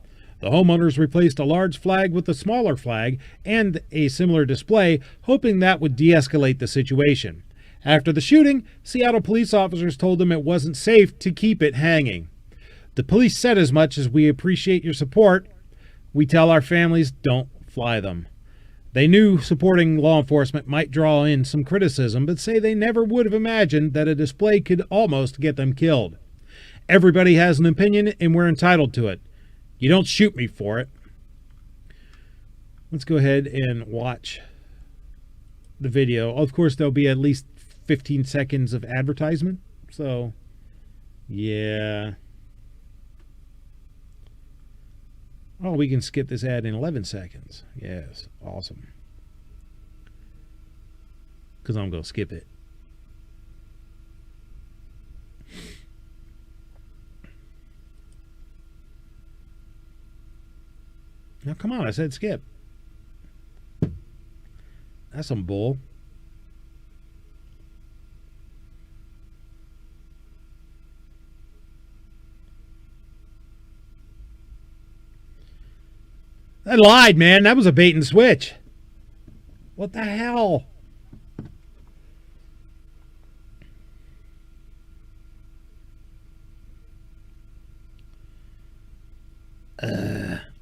The homeowners replaced a large flag with a smaller flag and a similar display, hoping that would de-escalate the situation. After the shooting, Seattle police officers told them it wasn't safe to keep it hanging. The police said as much as "We appreciate your support. We tell our families don't fly them." They knew supporting law enforcement might draw in some criticism, but say they never would have imagined that a display could almost get them killed. Everybody has an opinion, and we're entitled to it. You don't shoot me for it. Let's go ahead and watch the video. Of course, there'll be at least 15 seconds of advertisement. So, yeah. Oh, we can skip this ad in 11 seconds. Yes, awesome. Because I'm going to skip it. Now, come on, I said skip. That's some bull. I lied, man. That was a bait and switch. What the hell?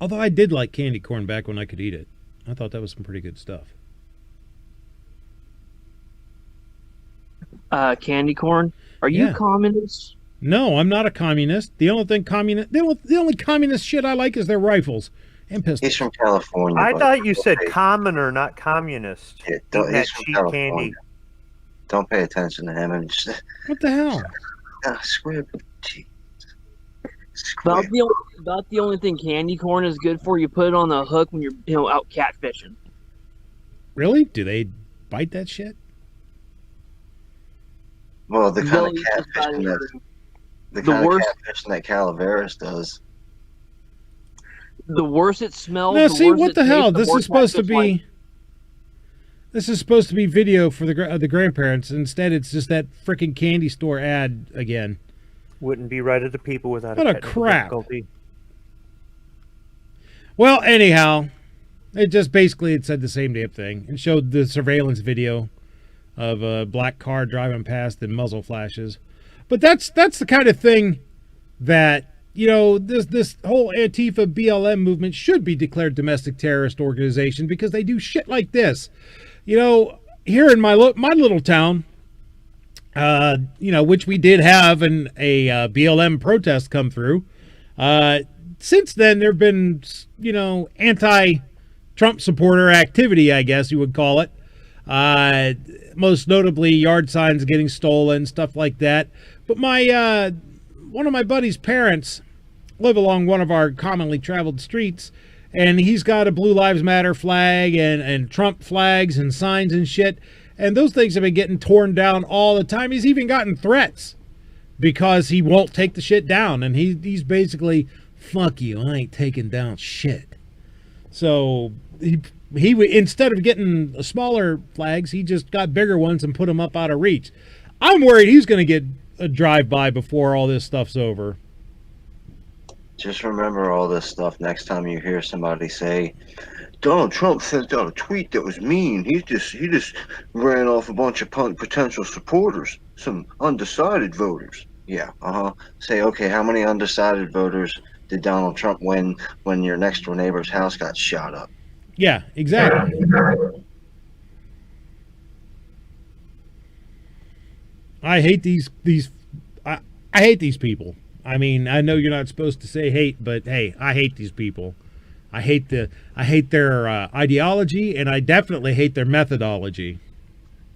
Although I did like candy corn back when I could eat it. I thought that was some pretty good stuff. Candy corn. Are you communist? No, I'm not a communist. The only communist shit I like is their rifles and pistols. He's from California. I thought you said commoner, not communist. Yeah, That he's from cheap California. candy. Don't pay attention to him. And just, What the hell? squib. Gee. Squib. About the only thing candy corn is good for. You put it on the hook when you're out catfishing. Really? Do they bite that shit? Well, the kind of Really, catfishing that Calaveras does. The worse it smells. Now, the see, worse what it the hell? tastes, This more is supposed to catfish be. like. This is supposed to be video for the grandparents. Instead, it's just that freaking candy store ad again. Wouldn't be right of the people without What a technical crap. difficulty. Well, anyhow, it just basically it said the same damn thing and showed the surveillance video of a black car driving past and muzzle flashes. But that's the kind of thing that, you know, this whole Antifa BLM movement should be declared domestic terrorist organization because they do shit like this. You know, here in my little town, you know, which we did have a BLM protest come through. Since then, there have been, you know, anti-Trump supporter activity, I guess you would call it. Most notably, yard signs getting stolen, stuff like that. But one of my buddy's parents live along one of our commonly traveled streets, and he's got a Blue Lives Matter flag and Trump flags and signs and shit. And those things have been getting torn down all the time. He's even gotten threats because he won't take the shit down. And he's basically, fuck you, I ain't taking down shit. So he instead of getting smaller flags, he just got bigger ones and put them up out of reach. I'm worried he's going to get a drive-by before all this stuff's over. Just remember all this stuff next time you hear somebody say, Donald Trump sent out a tweet that was mean. He just ran off a bunch of potential supporters, some undecided voters. Yeah, Say, okay, how many undecided voters did Donald Trump win when your next door neighbor's house got shot up? Yeah, exactly. I hate these I hate these people. I mean, I know you're not supposed to say hate, but hey, I hate these people. I hate their ideology, and I definitely hate their methodology.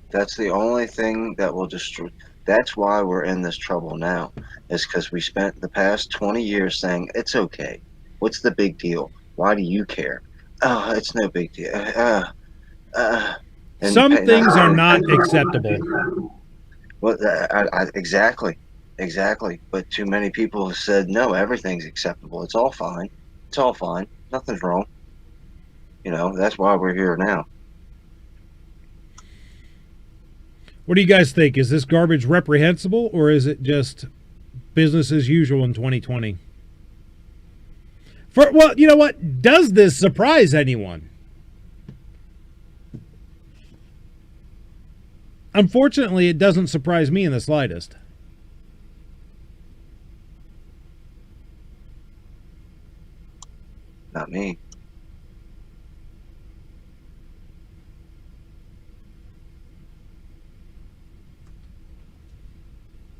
That's the only thing that will destroy. That's why we're in this trouble now, is because we spent the past 20 years saying, it's okay. What's the big deal? Why do you care? Oh, it's no big deal. Some things are not acceptable. Well, exactly. But too many people have said, no, everything's acceptable. It's all fine. It's all fine. Nothing's wrong. You know, that's why we're here now. What do you guys think? Is this garbage reprehensible, or is it just business as usual in 2020? Well, you know what? Does this surprise anyone? Unfortunately, it doesn't surprise me in the slightest. Not me.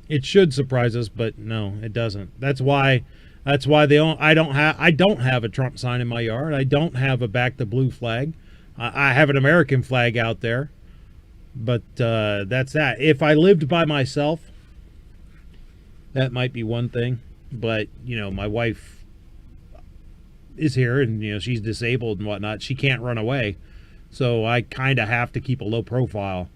It should surprise us, but no, it doesn't. That's why I don't have a Trump sign in my yard. I don't have a back the blue flag. I have an American flag out there, but that's that. If I lived by myself, that might be one thing. But you know, my wife is here, and you know she's disabled and whatnot. She can't run away, so I kind of have to keep a low profile.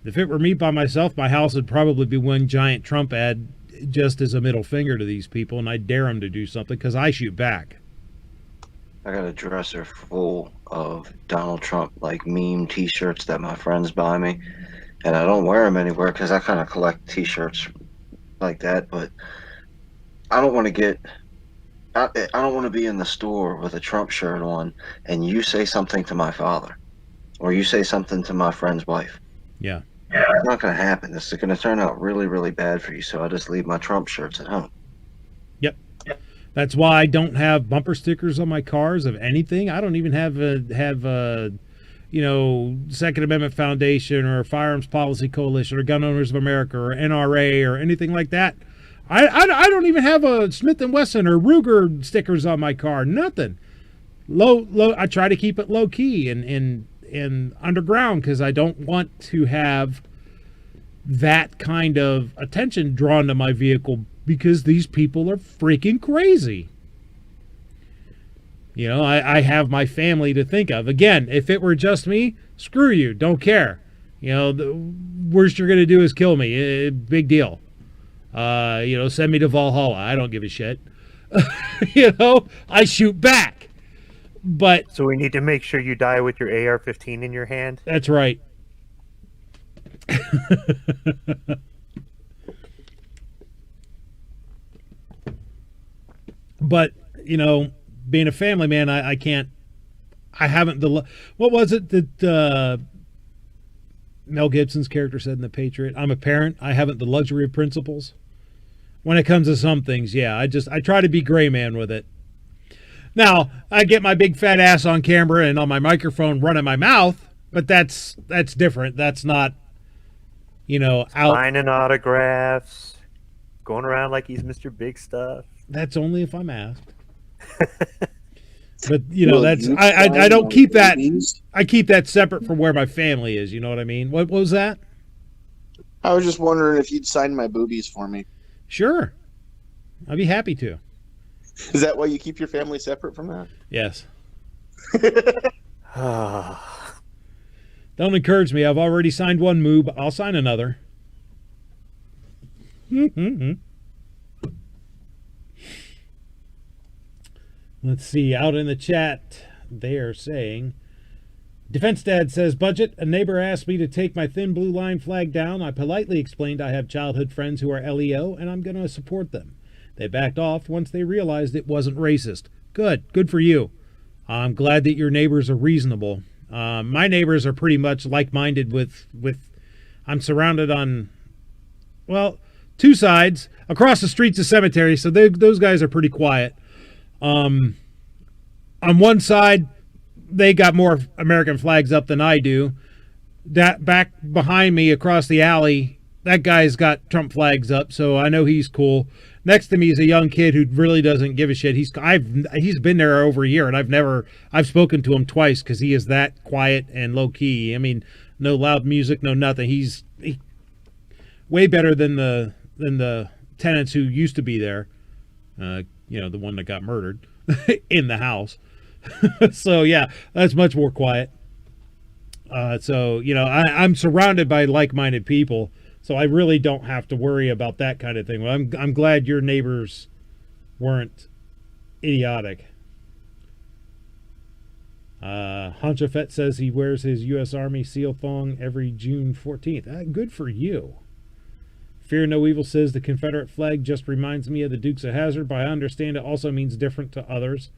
If it were me by myself, my house would probably be one giant Trump ad just as a middle finger to these people, and I dare them to do something because I shoot back. I got a dresser full of Donald Trump like meme T-shirts that my friends buy me, and I don't wear them anywhere because I kind of collect T-shirts like that. But I don't want to get I don't want to be in the store with a Trump shirt on and you say something to my father or you say something to my friend's wife. Yeah. It's not going to happen. This is going to turn out really, really bad for you. So I just leave my Trump shirts at home. Yep. That's why I don't have bumper stickers on my cars of anything. I don't even have Second Amendment Foundation or Firearms Policy Coalition or Gun Owners of America or NRA or anything like that. I don't even have a Smith & Wesson or Ruger stickers on my car. Nothing. Low. I try to keep it low key and underground because I don't want to have that kind of attention drawn to my vehicle because these people are freaking crazy. You know, I have my family to think of. Again, if it were just me, screw you. Don't care. You know, the worst you're going to do is kill me. Big deal. Send me to Valhalla. I don't give a shit. I shoot back. But so we need to make sure you die with your AR-15 in your hand. That's right. But, being a family man, I can't, I haven't, what was it that Mel Gibson's character said in The Patriot? I'm a parent. I haven't the luxury of principles. When it comes to some things, yeah, I try to be gray man with it. Now, I get my big fat ass on camera and on my microphone running my mouth, but that's different. That's not, out. Signing autographs, going around like he's Mr. Big Stuff. That's only if I'm asked. But, that's, I don't keep that, I keep that separate from where my family is, you know what I mean? What was that? I was just wondering if you'd sign my boobies for me. Sure. I'd be happy to. Is that why you keep your family separate from that? Yes. Don't encourage me. I've already signed one moob. I'll sign another. Let's see. Out in the chat, they are saying, Defense Dad says, Budget, a neighbor asked me to take my thin blue line flag down. I politely explained I have childhood friends who are LEO, and I'm going to support them. They backed off once they realized it wasn't racist. Good for you. I'm glad that your neighbors are reasonable. My neighbors are pretty much like-minded with I'm surrounded on, two sides. Across the street's a cemetery, so those guys are pretty quiet. On one side, they got more American flags up than I do. That back behind me across the alley, that guy's got Trump flags up, so I know he's cool. Next to me is a young kid who really doesn't give a shit. He's been there over a year, and I've spoken to him twice because he is that quiet and low key. I mean, no loud music, no nothing. He's way better than the tenants who used to be there. The one that got murdered in the house. So yeah, that's much more quiet. I'm surrounded by like-minded people, so I really don't have to worry about that kind of thing. Well, I'm glad your neighbors weren't idiotic. Hancho Fett says he wears his U.S. Army SEAL thong every June 14th. Good for you. Fear No Evil says the Confederate flag just reminds me of the Dukes of Hazzard, but I understand it also means different to others.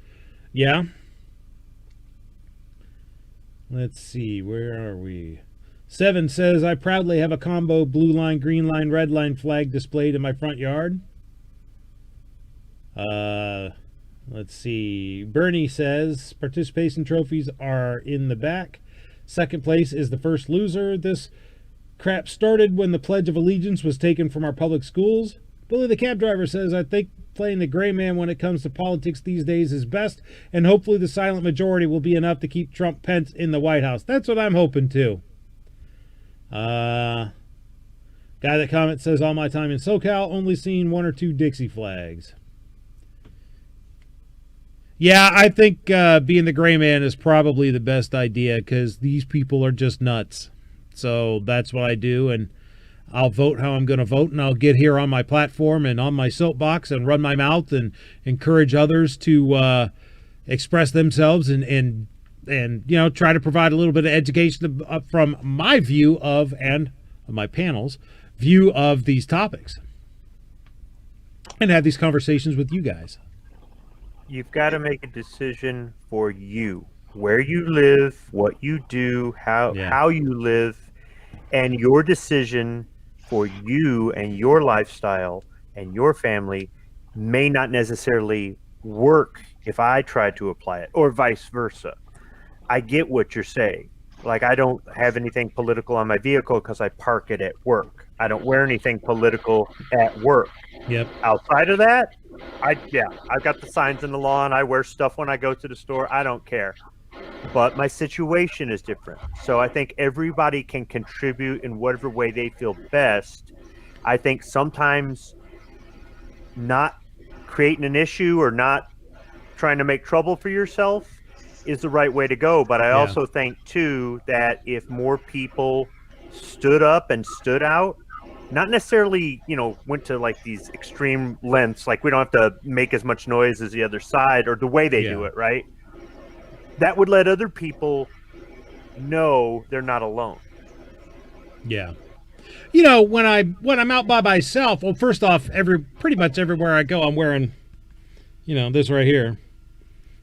Yeah. Let's see, where are we? Seven says, I proudly have a combo blue line, green line, red line flag displayed in my front yard. Let's see. Bernie says, participation trophies are in the back. Second place is the first loser. This crap started when the Pledge of Allegiance was taken from our public schools. Billy the cab driver says, I think playing the gray man when it comes to politics these days is best, and hopefully the silent majority will be enough to keep Trump Pence in the White House. That's what I'm hoping too. Guy that comments says, all my time in SoCal, only seen one or two Dixie flags. Yeah, I think being the gray man is probably the best idea because these people are just nuts. So that's what I do, and I'll vote how I'm going to vote, and I'll get here on my platform and on my soapbox and run my mouth and encourage others to express themselves and try to provide a little bit of education from my view of, and my panel's view of these topics, and have these conversations with you guys. You've got to make a decision for you, where you live, what you do, how you live, and your decision for you and your lifestyle and your family may not necessarily work if I try to apply it, or vice versa. I get what you're saying. Like, I don't have anything political on my vehicle because I park it at work. I don't wear anything political at work. Yep. Outside of that, I've got the signs in the lawn. I wear stuff when I go to the store. I don't care. But my situation is different. So I think everybody can contribute in whatever way they feel best. I think sometimes not creating an issue or not trying to make trouble for yourself is the right way to go. But I also think, too, that if more people stood up and stood out, not necessarily, went to like these extreme lengths, like we don't have to make as much noise as the other side or the way they do it, right? That would let other people know they're not alone. Yeah. When I'm out by myself, well, first off, pretty much everywhere I go, I'm wearing, this right here.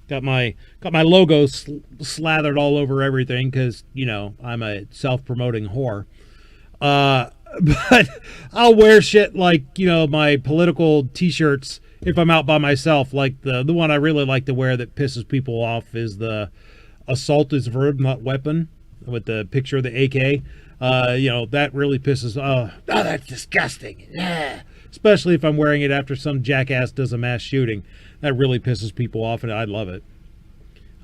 Got my logo slathered all over everything because, I'm a self-promoting whore. But I'll wear shit like, my political T-shirts if I'm out by myself. Like the one I really like to wear that pisses people off is the assault is verb, not weapon, with the picture of the AK. That really pisses. Oh, that's disgusting. Yeah. Especially if I'm wearing it after some jackass does a mass shooting. That really pisses people off, and I love it.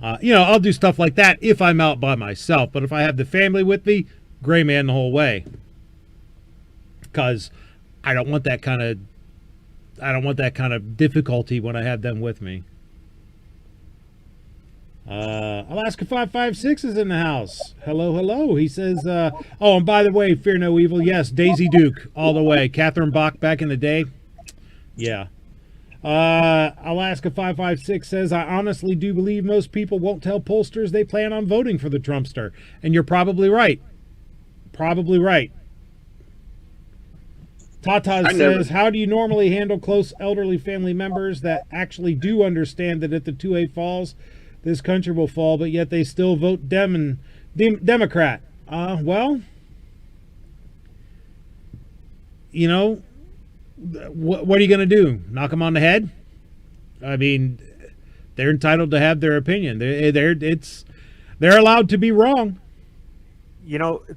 I'll do stuff like that if I'm out by myself. But if I have the family with me, gray man the whole way. Because I don't want that kind of difficulty when I have them with me. Alaska 556 is in the house. Hello. He says, and by the way, fear no evil. Yes, Daisy Duke all the way. Catherine Bach back in the day. Yeah. Alaska 556 says, I honestly do believe most people won't tell pollsters they plan on voting for the Trumpster. And you're probably right. Tata says, how do you normally handle close elderly family members that actually do understand that if the 2A falls, this country will fall, but yet they still vote Democrat? Well, what are you going to do? Knock them on the head? I mean, they're entitled to have their opinion. They're allowed to be wrong.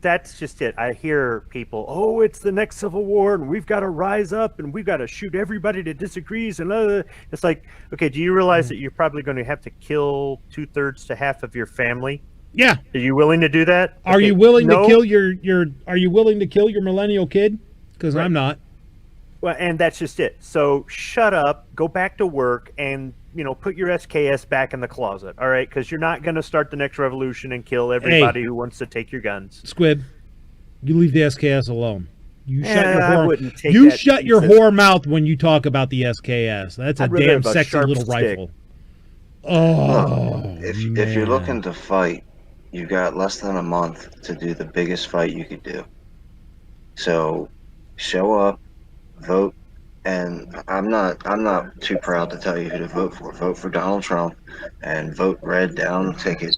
That's just it. I hear people, it's the next Civil War, and we've got to rise up, and we've got to shoot everybody that disagrees. And it's like, okay, do you realize that you're probably going to have to kill 2/3 to half of your family? Yeah. Are you willing to do that? Are you willing to kill Are you willing to kill your millennial kid? Because I'm not. Well, and that's just it. So shut up, go back to work, and put your SKS back in the closet, all right? Because you're not going to start the next revolution and kill everybody who wants to take your guns. Squib, you leave the SKS alone. You shut your whore whore mouth when you talk about the SKS. That's a damn sexy little rifle. Oh, if you're looking to fight, you've got less than a month to do the biggest fight you could do. So show up, vote. And I'm not too proud to tell you who to vote for. Vote for Donald Trump and vote red down the ticket.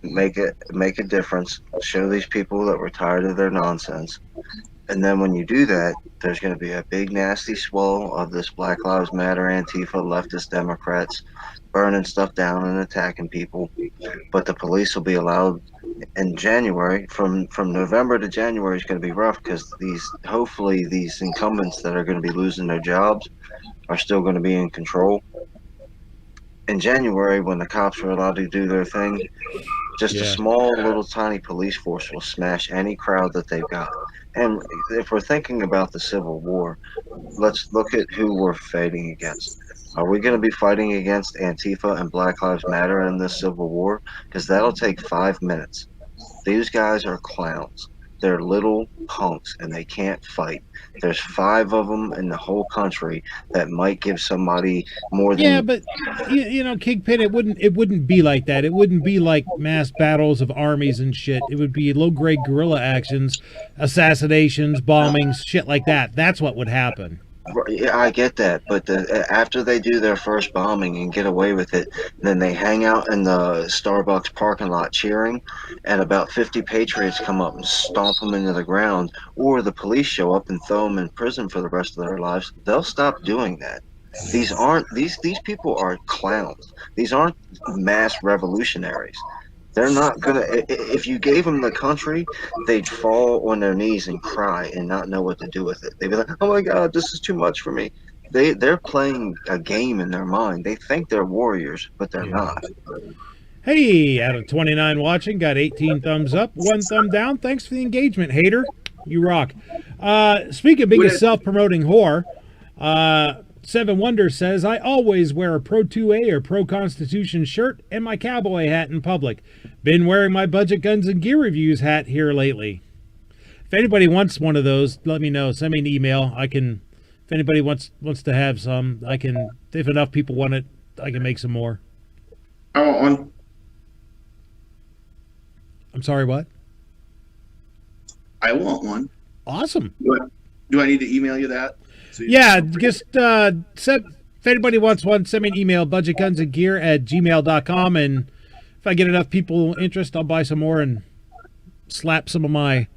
Make a difference. Show these people that we're tired of their nonsense. And then when you do that, there's going to be a big nasty swell of this Black Lives Matter, Antifa, leftist Democrats burning stuff down and attacking people. But the police will be allowed in January. From November to January is going to be rough because hopefully these incumbents that are going to be losing their jobs are still going to be in control. In January, when the cops are allowed to do their thing, just a small little tiny police force will smash any crowd that they've got. And if we're thinking about the Civil War, let's look at who we're fighting against. Are we going to be fighting against Antifa and Black Lives Matter in this Civil War? Because that'll take 5 minutes. These guys are clowns. They're little punks, and they can't fight. There's 5 of them in the whole country that might give somebody more than... Yeah, but, Kingpin, it wouldn't be like that. It wouldn't be like mass battles of armies and shit. It would be low-grade guerrilla actions, assassinations, bombings, shit like that. That's what would happen. Yeah, I get that, but after they do their first bombing and get away with it, then they hang out in the Starbucks parking lot cheering, and about 50 patriots come up and stomp them into the ground, or the police show up and throw them in prison for the rest of their lives. They'll stop doing that. These people are clowns. These aren't mass revolutionaries. They're not gonna. If you gave them the country, they'd fall on their knees and cry and not know what to do with it. They'd be like, "Oh my God, this is too much for me." They're playing a game in their mind. They think they're warriors, but they're not. Hey, out of 29 watching, got 18 thumbs up, 1 thumb down. Thanks for the engagement, hater. You rock. Speaking of being a self-promoting whore, Seven Wonders says, I always wear a Pro 2A or Pro Constitution shirt and my cowboy hat in public. Been wearing my Budget Guns and Gear Reviews hat here lately. If anybody wants one of those, let me know. Send me an email. I can, if anybody wants to have some, I can, if enough people want it, I can make some more. I want one. I'm sorry, what? I want one. Awesome. Do I need to email you that? So yeah, just if anybody wants one, send me an email, budgetgunsandgear@gmail.com, and if I get enough people interest, I'll buy some more and slap some of my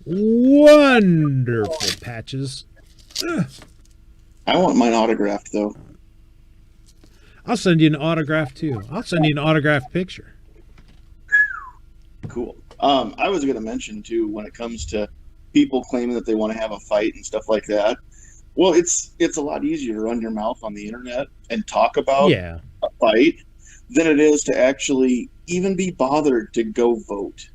wonderful patches. Ugh. I want mine autographed, though. I'll send you an autograph, too. I'll send you an autographed picture. Cool. I was going to mention, too, when it comes to people claiming that they want to have a fight and stuff like that, well, it's a lot easier to run your mouth on the internet and talk about a fight than it is to actually even be bothered to go vote.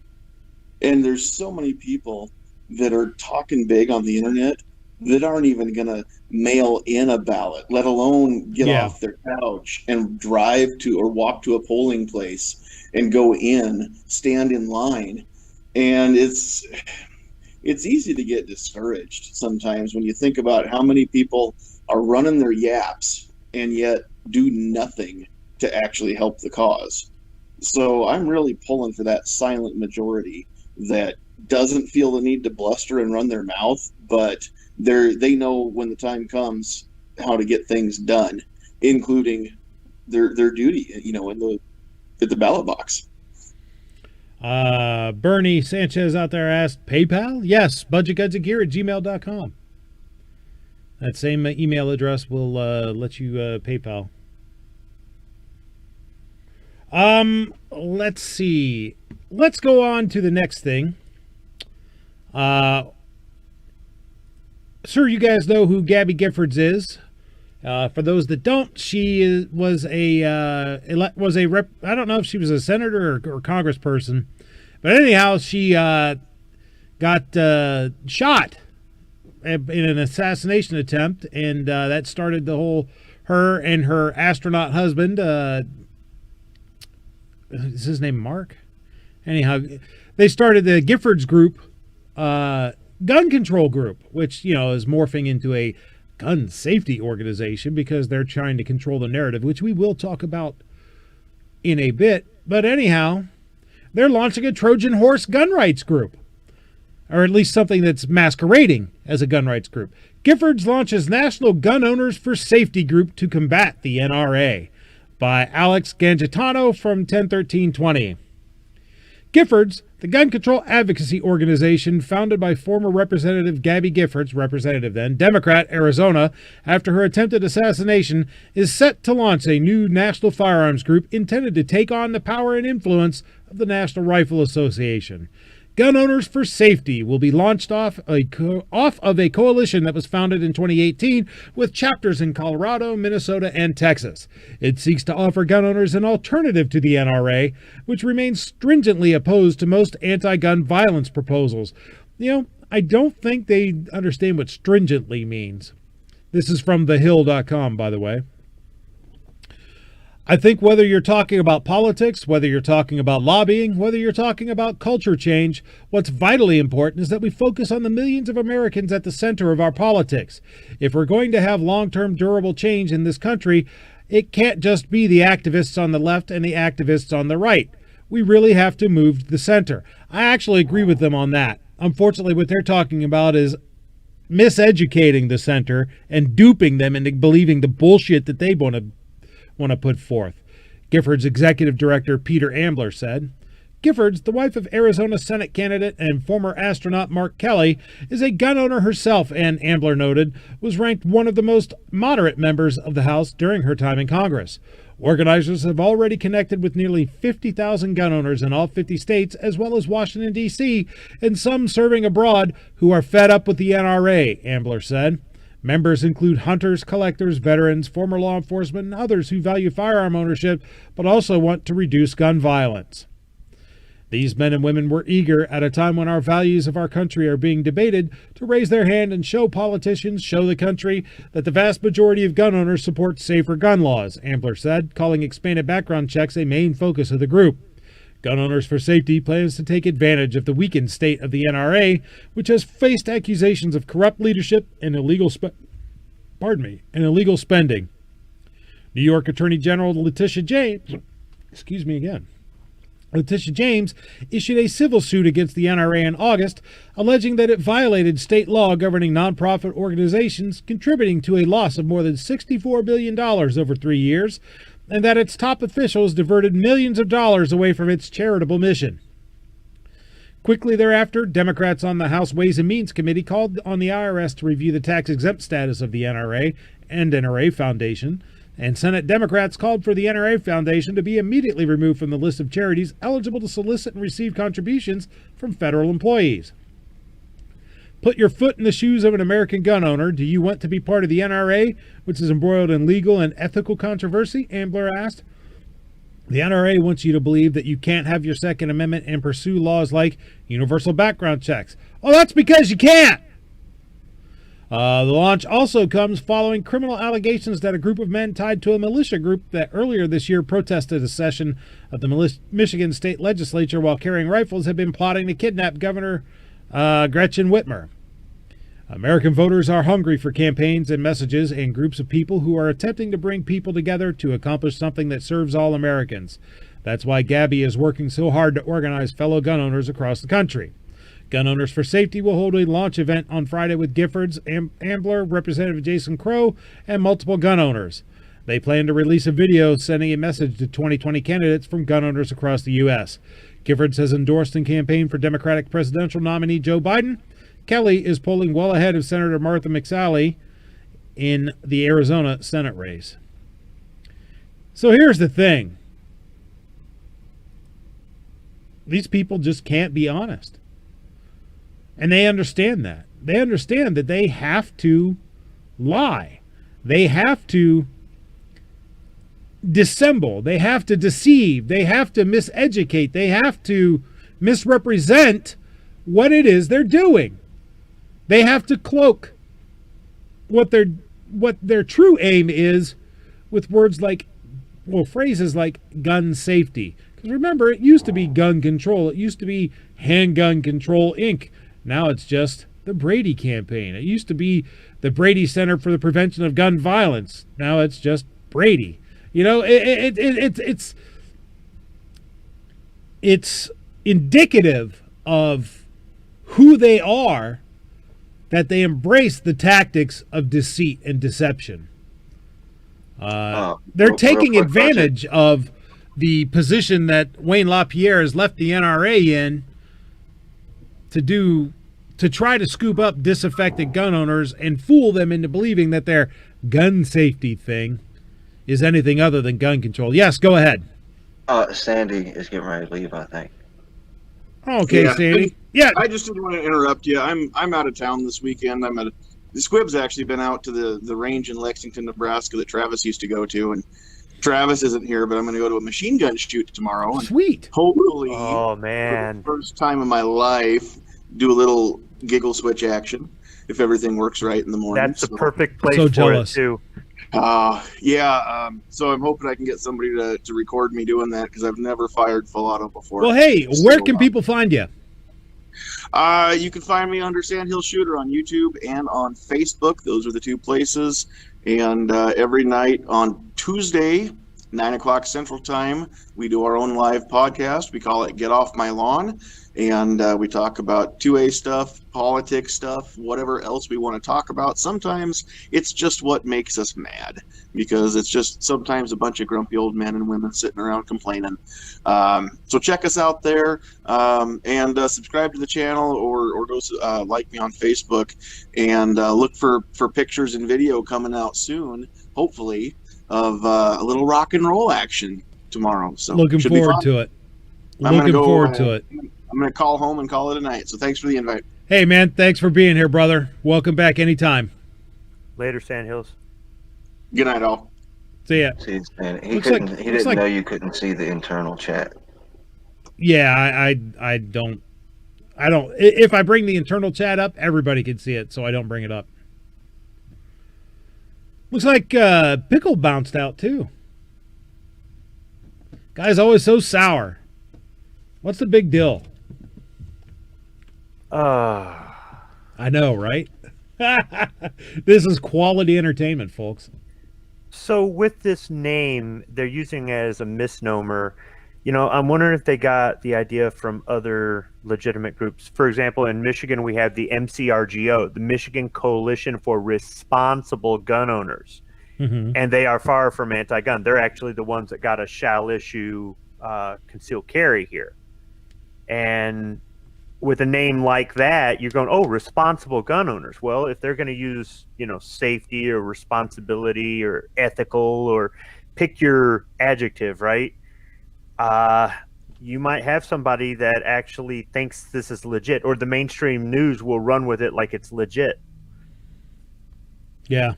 And there's so many people that are talking big on the internet that aren't even going to mail in a ballot, let alone get off their couch and drive to or walk to a polling place and go in, stand in line. And it's easy to get discouraged sometimes when you think about how many people are running their yaps and yet do nothing to actually help the cause. So I'm really pulling for that silent majority that doesn't feel the need to bluster and run their mouth, but they know when the time comes how to get things done, including their duty, at the ballot box. Bernie Sanchez out there asked, PayPal? Yes, budgetgunsandgear@gmail.com. That same email address will let you PayPal. Let's see. Let's go on to the next thing. Sir, you guys know who Gabby Giffords is. For those that don't, she was a rep. I don't know if she was a senator or congressperson, but anyhow, she got shot in an assassination attempt, and that started the whole. Her and her astronaut husband. Is his name Mark? Anyhow, they started the Giffords group, gun control group, which is morphing into a gun safety organization because they're trying to control the narrative, which we will talk about in a bit. But anyhow, they're launching a Trojan Horse gun rights group, or at least something that's masquerading as a gun rights group. Giffords launches National Gun Owners for Safety Group to combat the NRA, by Alex Gangitano from 101320. Giffords, the gun control advocacy organization founded by former Representative Gabby Giffords, Representative then, Democrat, Arizona, after her attempted assassination, is set to launch a new national firearms group intended to take on the power and influence of the National Rifle Association. Gun Owners for Safety will be launched off of a coalition that was founded in 2018 with chapters in Colorado, Minnesota, and Texas. It seeks to offer gun owners an alternative to the NRA, which remains stringently opposed to most anti-gun violence proposals. I don't think they understand what stringently means. This is from thehill.com, by the way. I think whether you're talking about politics, whether you're talking about lobbying, whether you're talking about culture change, what's vitally important is that we focus on the millions of Americans at the center of our politics. If we're going to have long-term durable change in this country, it can't just be the activists on the left and the activists on the right. We really have to move to the center. I actually agree with them on that. Unfortunately, what they're talking about is miseducating the center and duping them into believing the bullshit that they want to put forth. Giffords executive director Peter Ambler said, Giffords, the wife of Arizona Senate candidate and former astronaut Mark Kelly, is a gun owner herself and, Ambler noted, was ranked one of the most moderate members of the House during her time in Congress. Organizers have already connected with nearly 50,000 gun owners in all 50 states, as well as Washington, D.C., and some serving abroad who are fed up with the NRA, Ambler said. Members include hunters, collectors, veterans, former law enforcement, and others who value firearm ownership but also want to reduce gun violence. These men and women were eager at a time when our values of our country are being debated to raise their hand and show politicians, show the country, that the vast majority of gun owners support safer gun laws, Ambler said, calling expanded background checks a main focus of the group. Gun Owners for Safety plans to take advantage of the weakened state of the NRA, which has faced accusations of corrupt leadership and illegal spending. New York Attorney General Letitia James issued a civil suit against the NRA in August, alleging that it violated state law governing nonprofit organizations, contributing to a loss of more than $64 billion over 3 years, and that its top officials diverted millions of dollars away from its charitable mission. Quickly thereafter, Democrats on the House Ways and Means Committee called on the IRS to review the tax-exempt status of the NRA and NRA Foundation, and Senate Democrats called for the NRA Foundation to be immediately removed from the list of charities eligible to solicit and receive contributions from federal employees. Put your foot in the shoes of an American gun owner. Do you want to be part of the NRA, which is embroiled in legal and ethical controversy? Ambler asked. The NRA wants you to believe that you can't have your Second Amendment and pursue laws like universal background checks. Oh, that's because you can't! The launch also comes following criminal allegations that a group of men tied to a militia group that earlier this year protested a session of the Michigan State Legislature while carrying rifles had been plotting to kidnap Governor Gretchen Whitmer. American voters are hungry for campaigns and messages and groups of people who are attempting to bring people together to accomplish something that serves all Americans. That's why Gabby is working so hard to organize fellow gun owners across the country. Gun Owners for Safety will hold a launch event on Friday with Giffords, Ambler, Representative Jason Crow, and multiple gun owners. They plan to release a video sending a message to 2020 candidates from gun owners across the U.S. Giffords has endorsed and campaigned for Democratic presidential nominee Joe Biden. Kelly is polling well ahead of Senator Martha McSally in the Arizona Senate race. So here's the thing. These people just can't be honest. And they understand that. They understand that they have to lie. They have to dissemble. They have to deceive. They have to miseducate. They have to misrepresent what it is they're doing. They have to cloak what their true aim is with words like, well, phrases like gun safety. Because remember, it used to be gun control. It used to be Handgun Control, Inc. Now it's just the Brady campaign. It used to be the Brady Center for the Prevention of Gun Violence. Now it's just Brady. You know, it's indicative of who they are that they embrace the tactics of deceit and deception. They're taking advantage of the position that Wayne LaPierre has left the NRA in to try to scoop up disaffected gun owners and fool them into believing that their gun safety thing is anything other than gun control. Yes, go ahead. Sandy is getting ready to leave, I think. Okay, yeah, Sandy. I just didn't want to interrupt you. I'm out of town this weekend. The Squib's actually been out to the range in Lexington, Nebraska that Travis used to go to, and Travis isn't here, but I'm going to go to a machine gun shoot tomorrow. Sweet. Hopefully, oh man, for the first time in my life, do a little giggle switch action if everything works right in the morning. That's the perfect place so for jealous. it too. So I'm hoping I can get somebody to record me doing that because I've never fired full auto before. Well, hey, where can people find you? You can find me under Sandhill Shooter on YouTube and on Facebook. Those are the two places. And every night on Tuesday 9 o'clock Central Time, we do our own live podcast. We call it Get Off My Lawn. And we talk about 2A stuff, politics stuff, whatever else we want to talk about. Sometimes it's just what makes us mad, because it's just sometimes a bunch of grumpy old men and women sitting around complaining. So check us out there, and subscribe to the channel, or go like me on Facebook, and look for pictures and video coming out soon, hopefully, of a little rock and roll action tomorrow. So looking forward to it. Looking forward to it. I'm going to call home and call it a night. So thanks for the invite. Hey, man, thanks for being here, brother. Welcome back anytime. Later, Sandhills. Good night, all. See ya. See, man, he didn't know you couldn't see the internal chat. Yeah, I don't. If I bring the internal chat up, everybody can see it, so I don't bring it up. Looks like Pickle bounced out, too. Guy's always so sour. What's the big deal? I know, right? This is quality entertainment, folks. So with this name, they're using it as a misnomer. You know, I'm wondering if they got the idea from other legitimate groups. For example, in Michigan, we have the MCRGO, the Michigan Coalition for Responsible Gun Owners. Mm-hmm. And they are far from anti-gun. They're actually the ones that got a shall issue concealed carry here. And with a name like that, you're going, oh, responsible gun owners. Well, if they're going to use, you know, safety or responsibility or ethical, or pick your adjective, right? You might have somebody that actually thinks this is legit, or the mainstream news will run with it like it's legit. Yeah.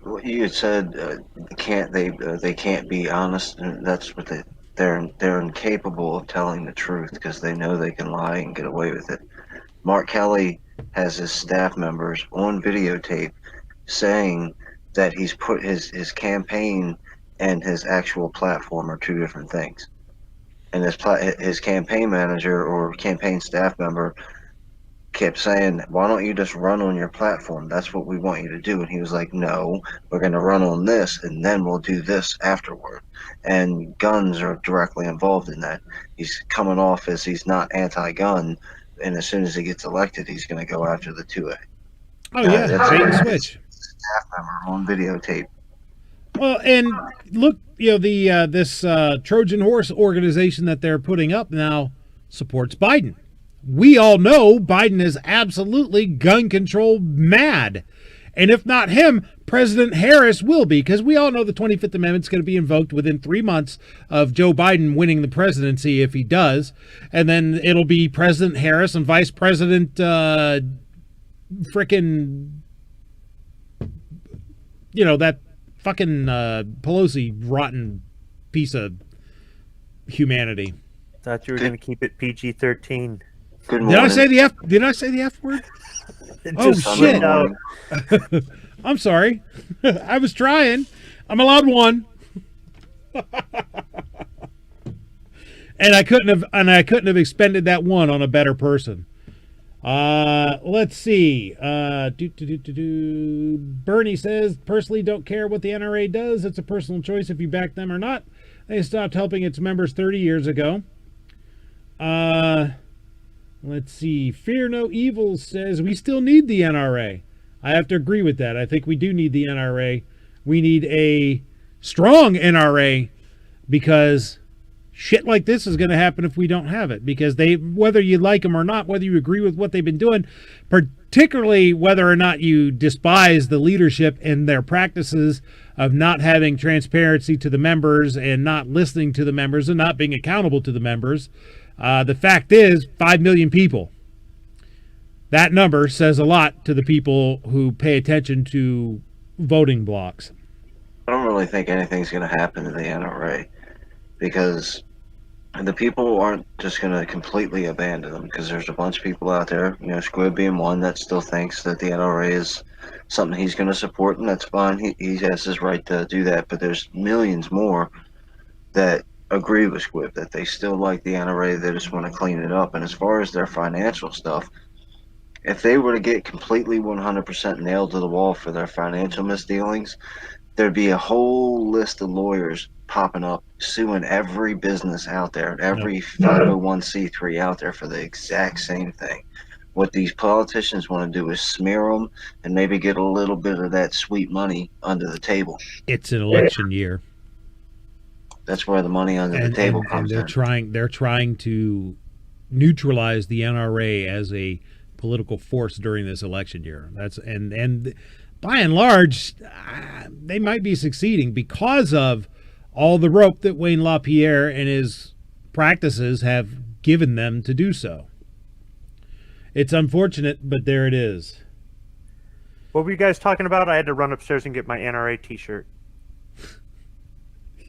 Well, you had said they can't be honest, and that's what they're incapable of telling the truth because they know they can lie and get away with it. Mark Kelly has his staff members on videotape saying that he's put his campaign and his actual platform are two different things. And his campaign manager or campaign staff member kept saying, why don't you just run on your platform? That's what we want you to do. And he was like, no, we're going to run on this, and then we'll do this afterward. And guns are directly involved in that. He's coming off as he's not anti-gun, and as soon as he gets elected, he's going to go after the 2A. Oh, yeah, bait and switch. Staff member on videotape. Well, and look, you know, this Trojan Horse organization that they're putting up now supports Biden. We all know Biden is absolutely gun control mad. And if not him, President Harris will be, because we all know the 25th Amendment is going to be invoked within 3 months of Joe Biden winning the presidency if he does. And then it'll be President Harris and Vice President frickin', you know, that fucking Pelosi rotten piece of humanity. Thought you were going to keep it PG-13. Good morning. Did I say the F word? Oh, shit. I'm sorry. I was trying. I'm allowed one. And I couldn't have expended that one on a better person. Let's see. Bernie says, personally don't care what the NRA does. It's a personal choice if you back them or not. They stopped helping its members 30 years ago. Let's see. Fear No Evil says we still need the NRA. I have to agree with that. I think we do need the NRA. We need a strong NRA because shit like this is going to happen if we don't have it. Because whether you like them or not, whether you agree with what they've been doing, particularly whether or not you despise the leadership and their practices of not having transparency to the members and not listening to the members and not being accountable to the members, the fact is 5 million people. That number says a lot to the people who pay attention to voting blocks. I don't really think anything's going to happen to the NRA because the people aren't just going to completely abandon them, because there's a bunch of people out there, you know, Squid being one, that still thinks that the NRA is something he's going to support, and that's fine. He has his right to do that, but there's millions more that agree with Squib, that they still like the NRA, they just want to clean it up. And as far as their financial stuff, if they were to get completely 100% nailed to the wall for their financial misdealings, there'd be a whole list of lawyers popping up, suing every business out there, every 501c3 out there for the exact same thing. What these politicians want to do is smear them and maybe get a little bit of that sweet money under the table. It's an election year. That's where the money under the table comes in. They're trying to neutralize the NRA as a political force during this election year. And by and large, they might be succeeding because of all the rope that Wayne LaPierre and his practices have given them to do so. It's unfortunate, but there it is. What were you guys talking about? I had to run upstairs and get my NRA t-shirt.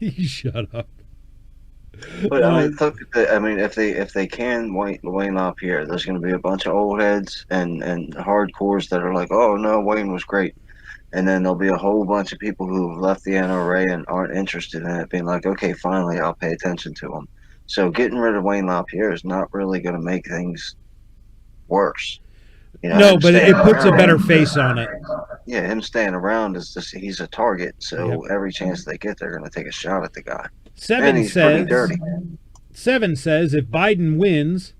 You shut up. But I mean, if they can Wayne LaPierre, there's going to be a bunch of old heads and hardcores that are like, oh no, Wayne was great, and then there'll be a whole bunch of people who have left the NRA and aren't interested in it, being like, okay, finally, I'll pay attention to him. So getting rid of Wayne LaPierre is not really going to make things worse. You know, no, but it puts a better face on it. Yeah, him staying around is just, he's a target, so every chance they get, they're going to take a shot at the guy. Seven says if Biden wins,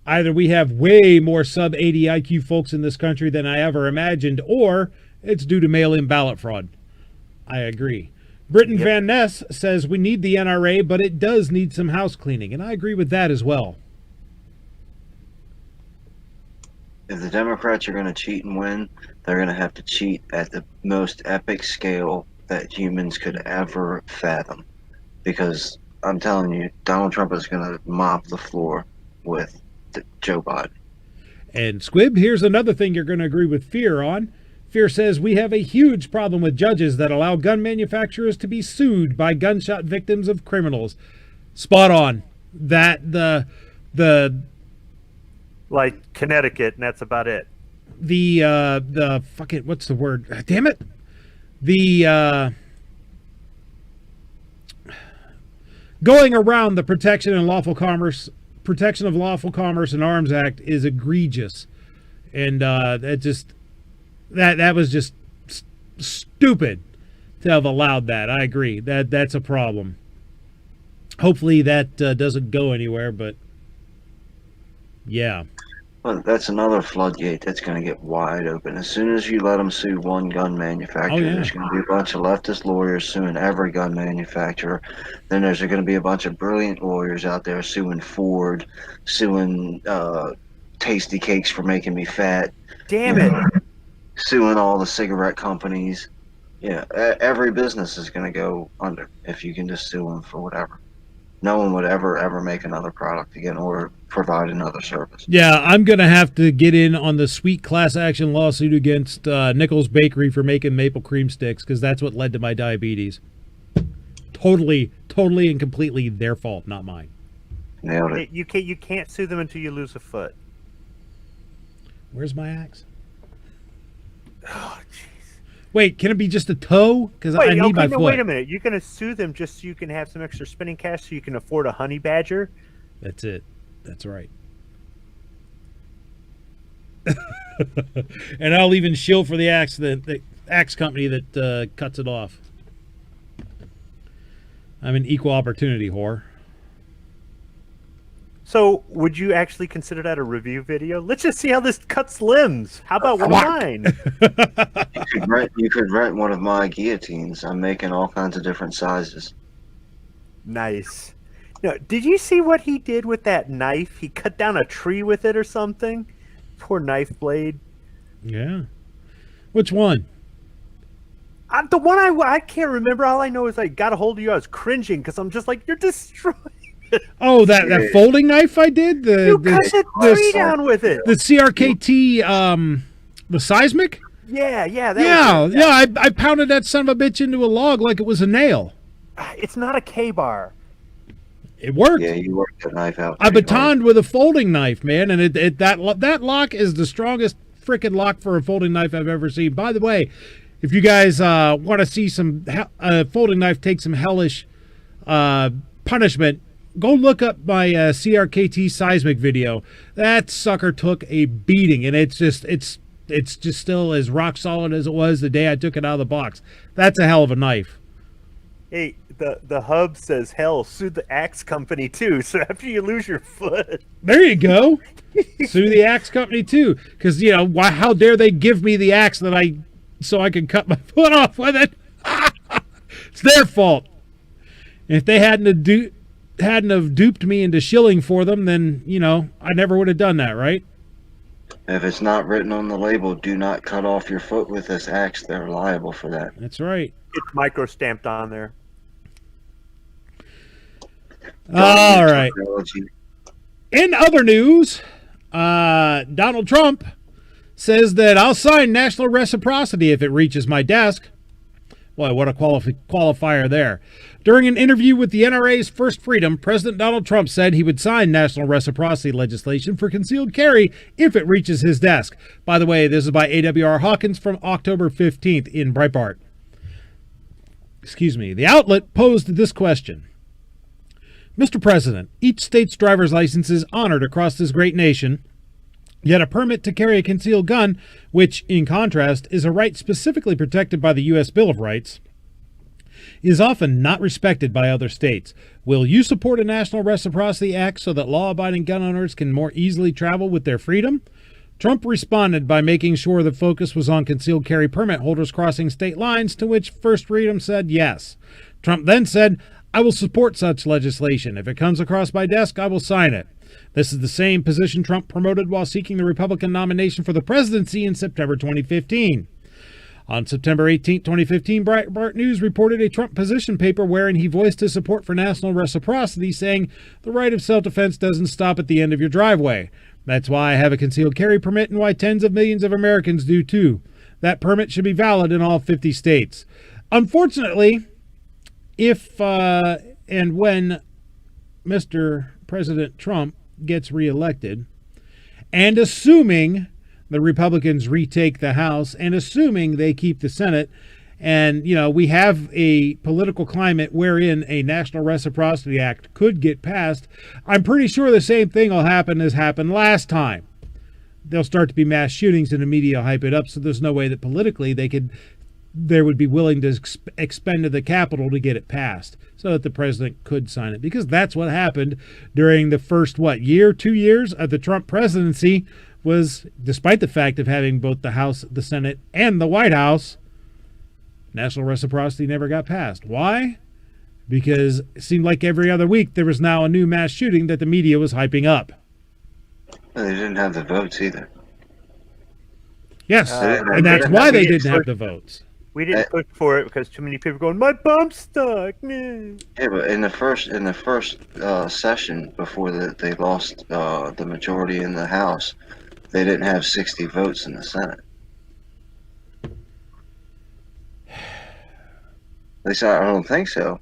either we have way more sub 80 IQ folks in this country than I ever imagined, or it's due to mail-in ballot fraud. I agree. Britton Van Ness says we need the NRA, but it does need some house cleaning, and I agree with that as well. If the Democrats are going to cheat and win, they're going to have to cheat at the most epic scale that humans could ever fathom. Because I'm telling you, Donald Trump is going to mop the floor with Joe Biden. And Squib, here's another thing you're going to agree with Fear on. Fear says we have a huge problem with judges that allow gun manufacturers to be sued by gunshot victims of criminals. Spot on. That the like Connecticut, and that's about it. The fucking, what's the word? Damn it. The going around the Protection of Lawful Commerce and Arms Act is egregious, and that was just stupid to have allowed that. I agree that's a problem. Hopefully that doesn't go anywhere, but yeah. Well, that's another floodgate that's going to get wide open. As soon as you let them sue one gun manufacturer, there's going to be a bunch of leftist lawyers suing every gun manufacturer. Then there's going to be a bunch of brilliant lawyers out there suing Ford, suing Tasty Cakes for making me fat. Damn it. Suing all the cigarette companies. Yeah, every business is going to go under if you can just sue them for whatever. No one would ever make another product again or provide another service. Yeah, I'm going to have to get in on the sweet class action lawsuit against Nichols Bakery for making maple cream sticks, because that's what led to my diabetes. Totally and completely their fault, not mine. Nailed it. You can't sue them until you lose a foot. Where's my axe? Oh, jeez. Wait, can it be just a toe? Because I need my foot. Wait a minute. You're going to sue them just so you can have some extra spinning cash so you can afford a honey badger? That's it. That's right. And I'll even shill for the axe company that cuts it off. I'm an equal opportunity whore. So, would you actually consider that a review video? Let's just see how this cuts limbs. How about one of mine? You could rent one of my guillotines. I'm making all kinds of different sizes. Nice. No, did you see what he did with that knife? He cut down a tree with it or something? Poor knife blade. Yeah. Which one? The one I can't remember. All I know is I got a hold of you. I was cringing because I'm just like, you're destroying. Oh, that folding knife I did? You cut the tree down with it. The CRKT, the seismic? Yeah. I pounded that son of a bitch into a log like it was a nail. It's not a K-bar. It worked. Yeah, you worked the knife out. I batoned with a folding knife, man, and that lock is the strongest freaking lock for a folding knife I've ever seen. By the way, if you guys want to see some folding knife take some hellish punishment, go look up my CRKT seismic video. That sucker took a beating, and it's It's just still as rock solid as it was the day I took it out of the box. That's a hell of a knife. Hey, the hub says, hell, sue the axe company too. So after you lose your foot. There you go. Sue the axe company too. Because, how dare they give me the axe so I can cut my foot off with it? It's their fault. If they hadn't have duped me into shilling for them, then, I never would have done that, right? If it's not written on the label, do not cut off your foot with this axe, they're liable for that. That's right. It's micro stamped on there. All right. In other news, Donald Trump says that I'll sign national reciprocity if it reaches my desk. Boy, what a qualifier there. During an interview with the NRA's First Freedom, President Donald Trump said he would sign national reciprocity legislation for concealed carry if it reaches his desk. By the way, this is by AWR Hawkins from October 15th in Breitbart. Excuse me. The outlet posed this question. Mr. President, each state's driver's license is honored across this great nation, yet a permit to carry a concealed gun, which, in contrast, is a right specifically protected by the U.S. Bill of Rights, is often not respected by other states. Will you support a National Reciprocity Act so that law-abiding gun owners can more easily travel with their freedom? Trump responded by making sure the focus was on concealed carry permit holders crossing state lines, to which First Freedom said yes. Trump then said, I will support such legislation. If it comes across my desk, I will sign it. This is the same position Trump promoted while seeking the Republican nomination for the presidency in September 2015. On September 18, 2015, Breitbart News reported a Trump position paper wherein he voiced his support for national reciprocity, saying, the right of self-defense doesn't stop at the end of your driveway. That's why I have a concealed carry permit and why tens of millions of Americans do too. That permit should be valid in all 50 states. Unfortunately, if and when Mr. President Trump gets reelected, and assuming the Republicans retake the House, and assuming they keep the Senate, and, we have a political climate wherein a National Reciprocity Act could get passed, I'm pretty sure the same thing will happen as happened last time. There'll start to be mass shootings and the media will hype it up, so there's no way that politically they would be willing to expend to the Capitol to get it passed so that the president could sign it, because that's what happened during the first, 2 years of the Trump presidency. Was, despite the fact of having both the House, the Senate, and the White House, national reciprocity never got passed. Why? Because it seemed like every other week there was now a new mass shooting that the media was hyping up. They didn't have the votes either. Yes, and that's why they didn't have the votes. We didn't push for it because too many people were going, my bump's stuck. Man. Yeah, but in the first session before they lost the majority in the House, they didn't have 60 votes in the Senate. At least I don't think so.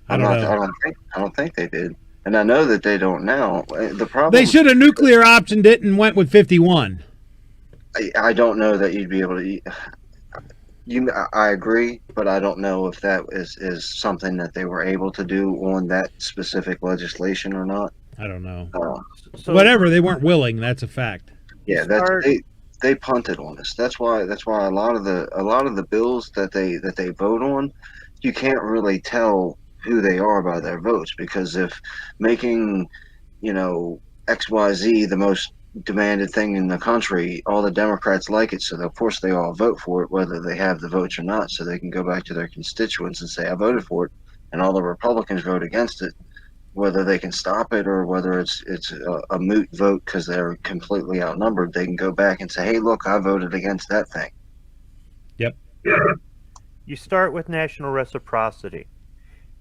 I don't think they did, and I know that they don't now. The problem, they should have nuclear optioned it and went with 51. I don't know that you'd be able to. I agree, but I don't know if that is something that they were able to do on that specific legislation or not. I don't know. So, whatever, they weren't willing. That's a fact. Yeah, they punted on us. That's why a lot of the bills that they vote on, you can't really tell who they are by their votes, because if making XYZ the most demanded thing in the country, all the Democrats like it, so of course they all vote for it, whether they have the votes or not, so they can go back to their constituents and say I voted for it, and all the Republicans vote against it, whether they can stop it or whether it's a moot vote because they're completely outnumbered. They can go back and say, hey, look, I voted against that thing. Yep. You start with national reciprocity.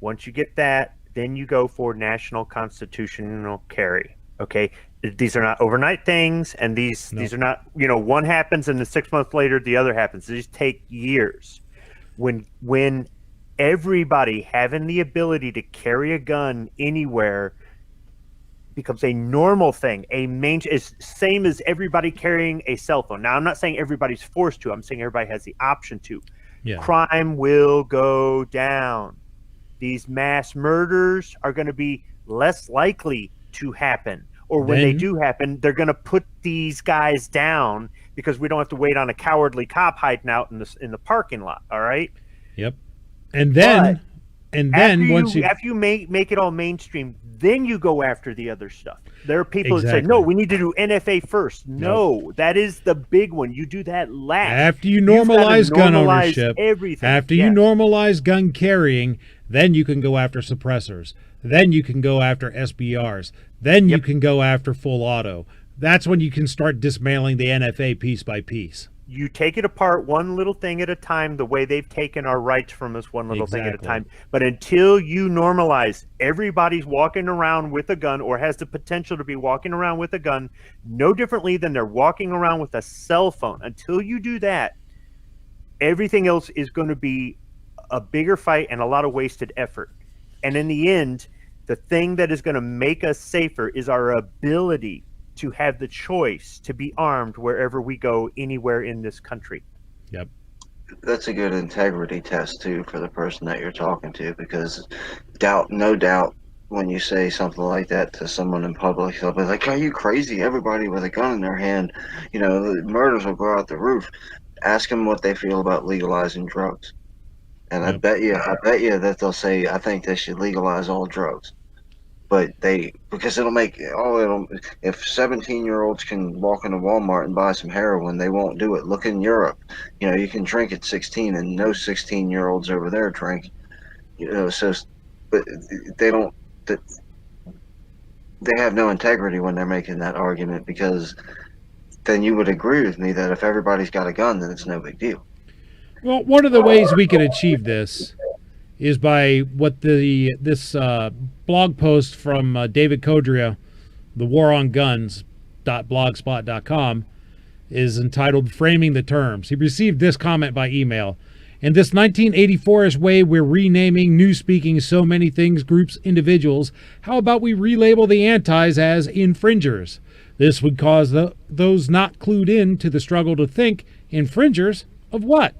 Once you get that, then you go for national constitutional carry. Okay, these are not overnight things, and these are not, one happens and then 6 months later the other happens. These take years. When everybody having the ability to carry a gun anywhere becomes a normal thing, is same as everybody carrying a cell phone. Now, I'm not saying everybody's forced to. I'm saying everybody has the option to. Yeah. Crime will go down. These mass murders are going to be less likely to happen, or when they do happen, they're going to put these guys down because we don't have to wait on a cowardly cop hiding out in the parking lot. All right. Yep. And then after you make it all mainstream, then you go after the other stuff. There are people that say, no, we need to do NFA first. No, that is the big one. You do that last. After you normalize gun ownership, everything. After you normalize gun carrying, then you can go after suppressors. Then you can go after SBRs. Then you can go after full auto. That's when you can start dismantling the NFA piece by piece. You take it apart one little thing at a time, the way they've taken our rights from us one little thing at a time. But until you normalize everybody's walking around with a gun or has the potential to be walking around with a gun no differently than they're walking around with a cell phone, until you do that, everything else is going to be a bigger fight and a lot of wasted effort. And in the end, the thing that is going to make us safer is our ability to have the choice to be armed wherever we go, anywhere in this country. Yep. That's a good integrity test too for the person that you're talking to, because no doubt when you say something like that to someone in public, they'll be like, are you crazy? Everybody with a gun in their hand, the murders will go out the roof. Ask them what they feel about legalizing drugs. And I bet you that they'll say, I think they should legalize all drugs. But because if 17-year-olds can walk into Walmart and buy some heroin, they won't do it. Look in Europe, you can drink at 16 and no 16-year-olds over there drink, but they have no integrity when they're making that argument, because then you would agree with me that if everybody's got a gun, then it's no big deal. Well, one of the ways we could achieve this is by what this blog post from David Codria, the War on Guns.blogspot.com, is entitled Framing the Terms. He received this comment by email. In this 1984-ish way, we're renaming, new-speaking so many things, groups, individuals. How about we relabel the antis as infringers? This would cause those not clued in to the struggle to think, infringers of what?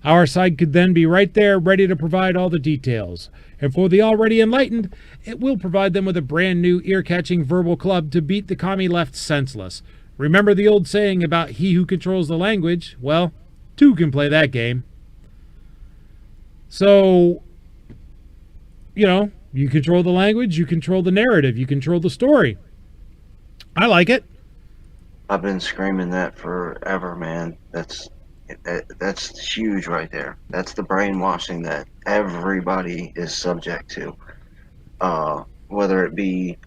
Our side could then be right there, ready to provide all the details. And for the already enlightened, it will provide them with a brand new ear-catching verbal club to beat the commie left senseless. Remember the old saying about he who controls the language? Well, two can play that game. So, you control the language, you control the narrative, you control the story. I like it. I've been screaming that forever, man. That's huge right there. That's the brainwashing that everybody is subject to. Whether it be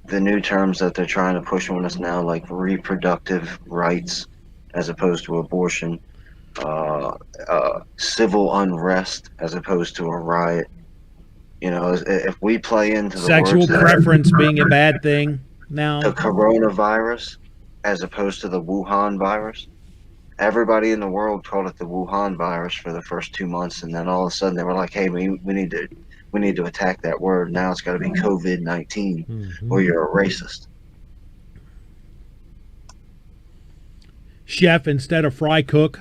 the new terms that they're trying to push on us now, like reproductive rights as opposed to abortion, civil unrest as opposed to a riot. If we play into the sexual preference being a bad thing now, the coronavirus as opposed to the Wuhan virus. Everybody in the world called it the Wuhan virus for the first 2 months, and then all of a sudden they were like, "Hey, we need to attack that word. Now it's got to be COVID-19, or you're a racist." Chef instead of fry cook.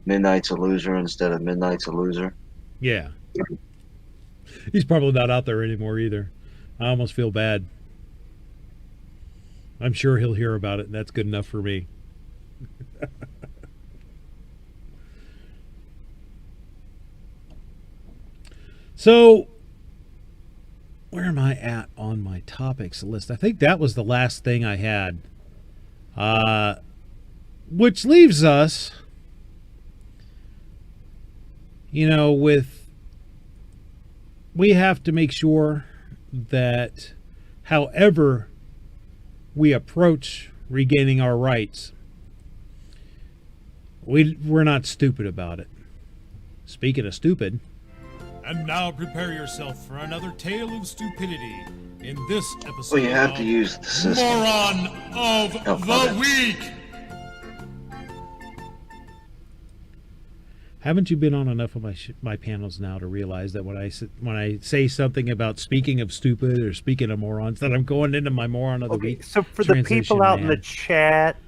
Midnight's a loser instead of midnight's a loser. Yeah, he's probably not out there anymore either. I almost feel bad. I'm sure he'll hear about it, and that's good enough for me. So, where am I at on my topics list? I think that was the last thing I had. Which leaves us, we have to make sure that however we approach regaining our rights, we're not stupid about it. Speaking of stupid. And now prepare yourself for another tale of stupidity in this episode. Well, you have to use the system. Moron of the Week! Haven't you been on enough of my panels now to realize that when I say something about speaking of stupid or speaking of morons, that I'm going into my moron of the week? So for the people out in the chat,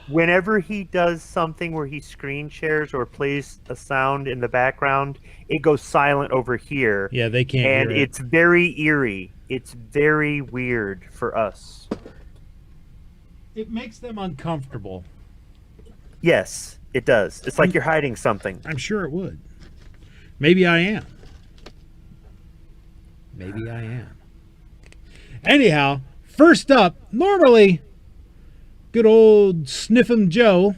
whenever he does something where he screen shares or plays a sound in the background, it goes silent over here. Yeah, they can't and hear it. It's very eerie. It's very weird for us. It makes them uncomfortable. Yes, it does. It's like you're hiding something. I'm sure it would. Maybe I am. Maybe I am. Anyhow, first up, normally, good old Sniff'em Joe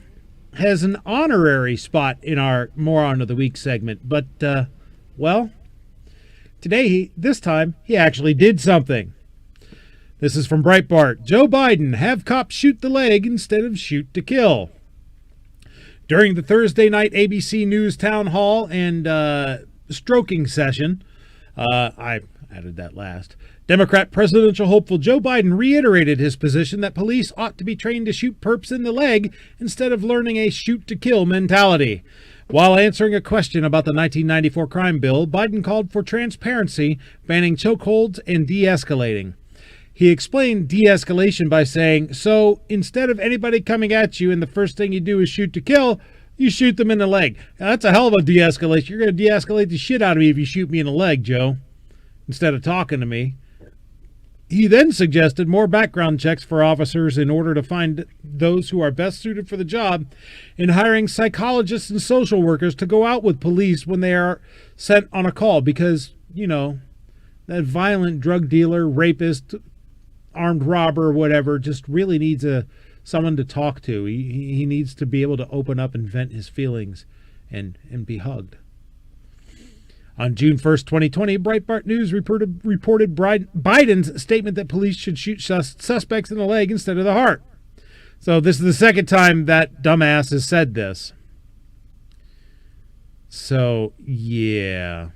has an honorary spot in our Moron of the Week segment. But, well, today, this time, he actually did something. This is from Breitbart. Joe Biden, have cops shoot the leg instead of shoot to kill. During the Thursday night ABC News town hall and stroking session, I added that last, Democrat presidential hopeful Joe Biden reiterated his position that police ought to be trained to shoot perps in the leg instead of learning a shoot-to-kill mentality. While answering a question about the 1994 crime bill, Biden called for transparency, banning chokeholds and de-escalating. He explained de-escalation by saying, so instead of anybody coming at you and the first thing you do is shoot to kill, you shoot them in the leg. Now, that's a hell of a de-escalation. You're going to de-escalate the shit out of me if you shoot me in the leg, Joe, instead of talking to me. He then suggested more background checks for officers in order to find those who are best suited for the job, and hiring psychologists and social workers to go out with police when they are sent on a call because, you know, that violent drug dealer, rapist, armed robber, whatever, just really needs someone to talk to. He needs to be able to open up and vent his feelings and be hugged. On June 1st, 2020, Breitbart News reported Biden's statement that police should shoot suspects in the leg instead of the heart. So this is the second time that dumbass has said this. So, yeah.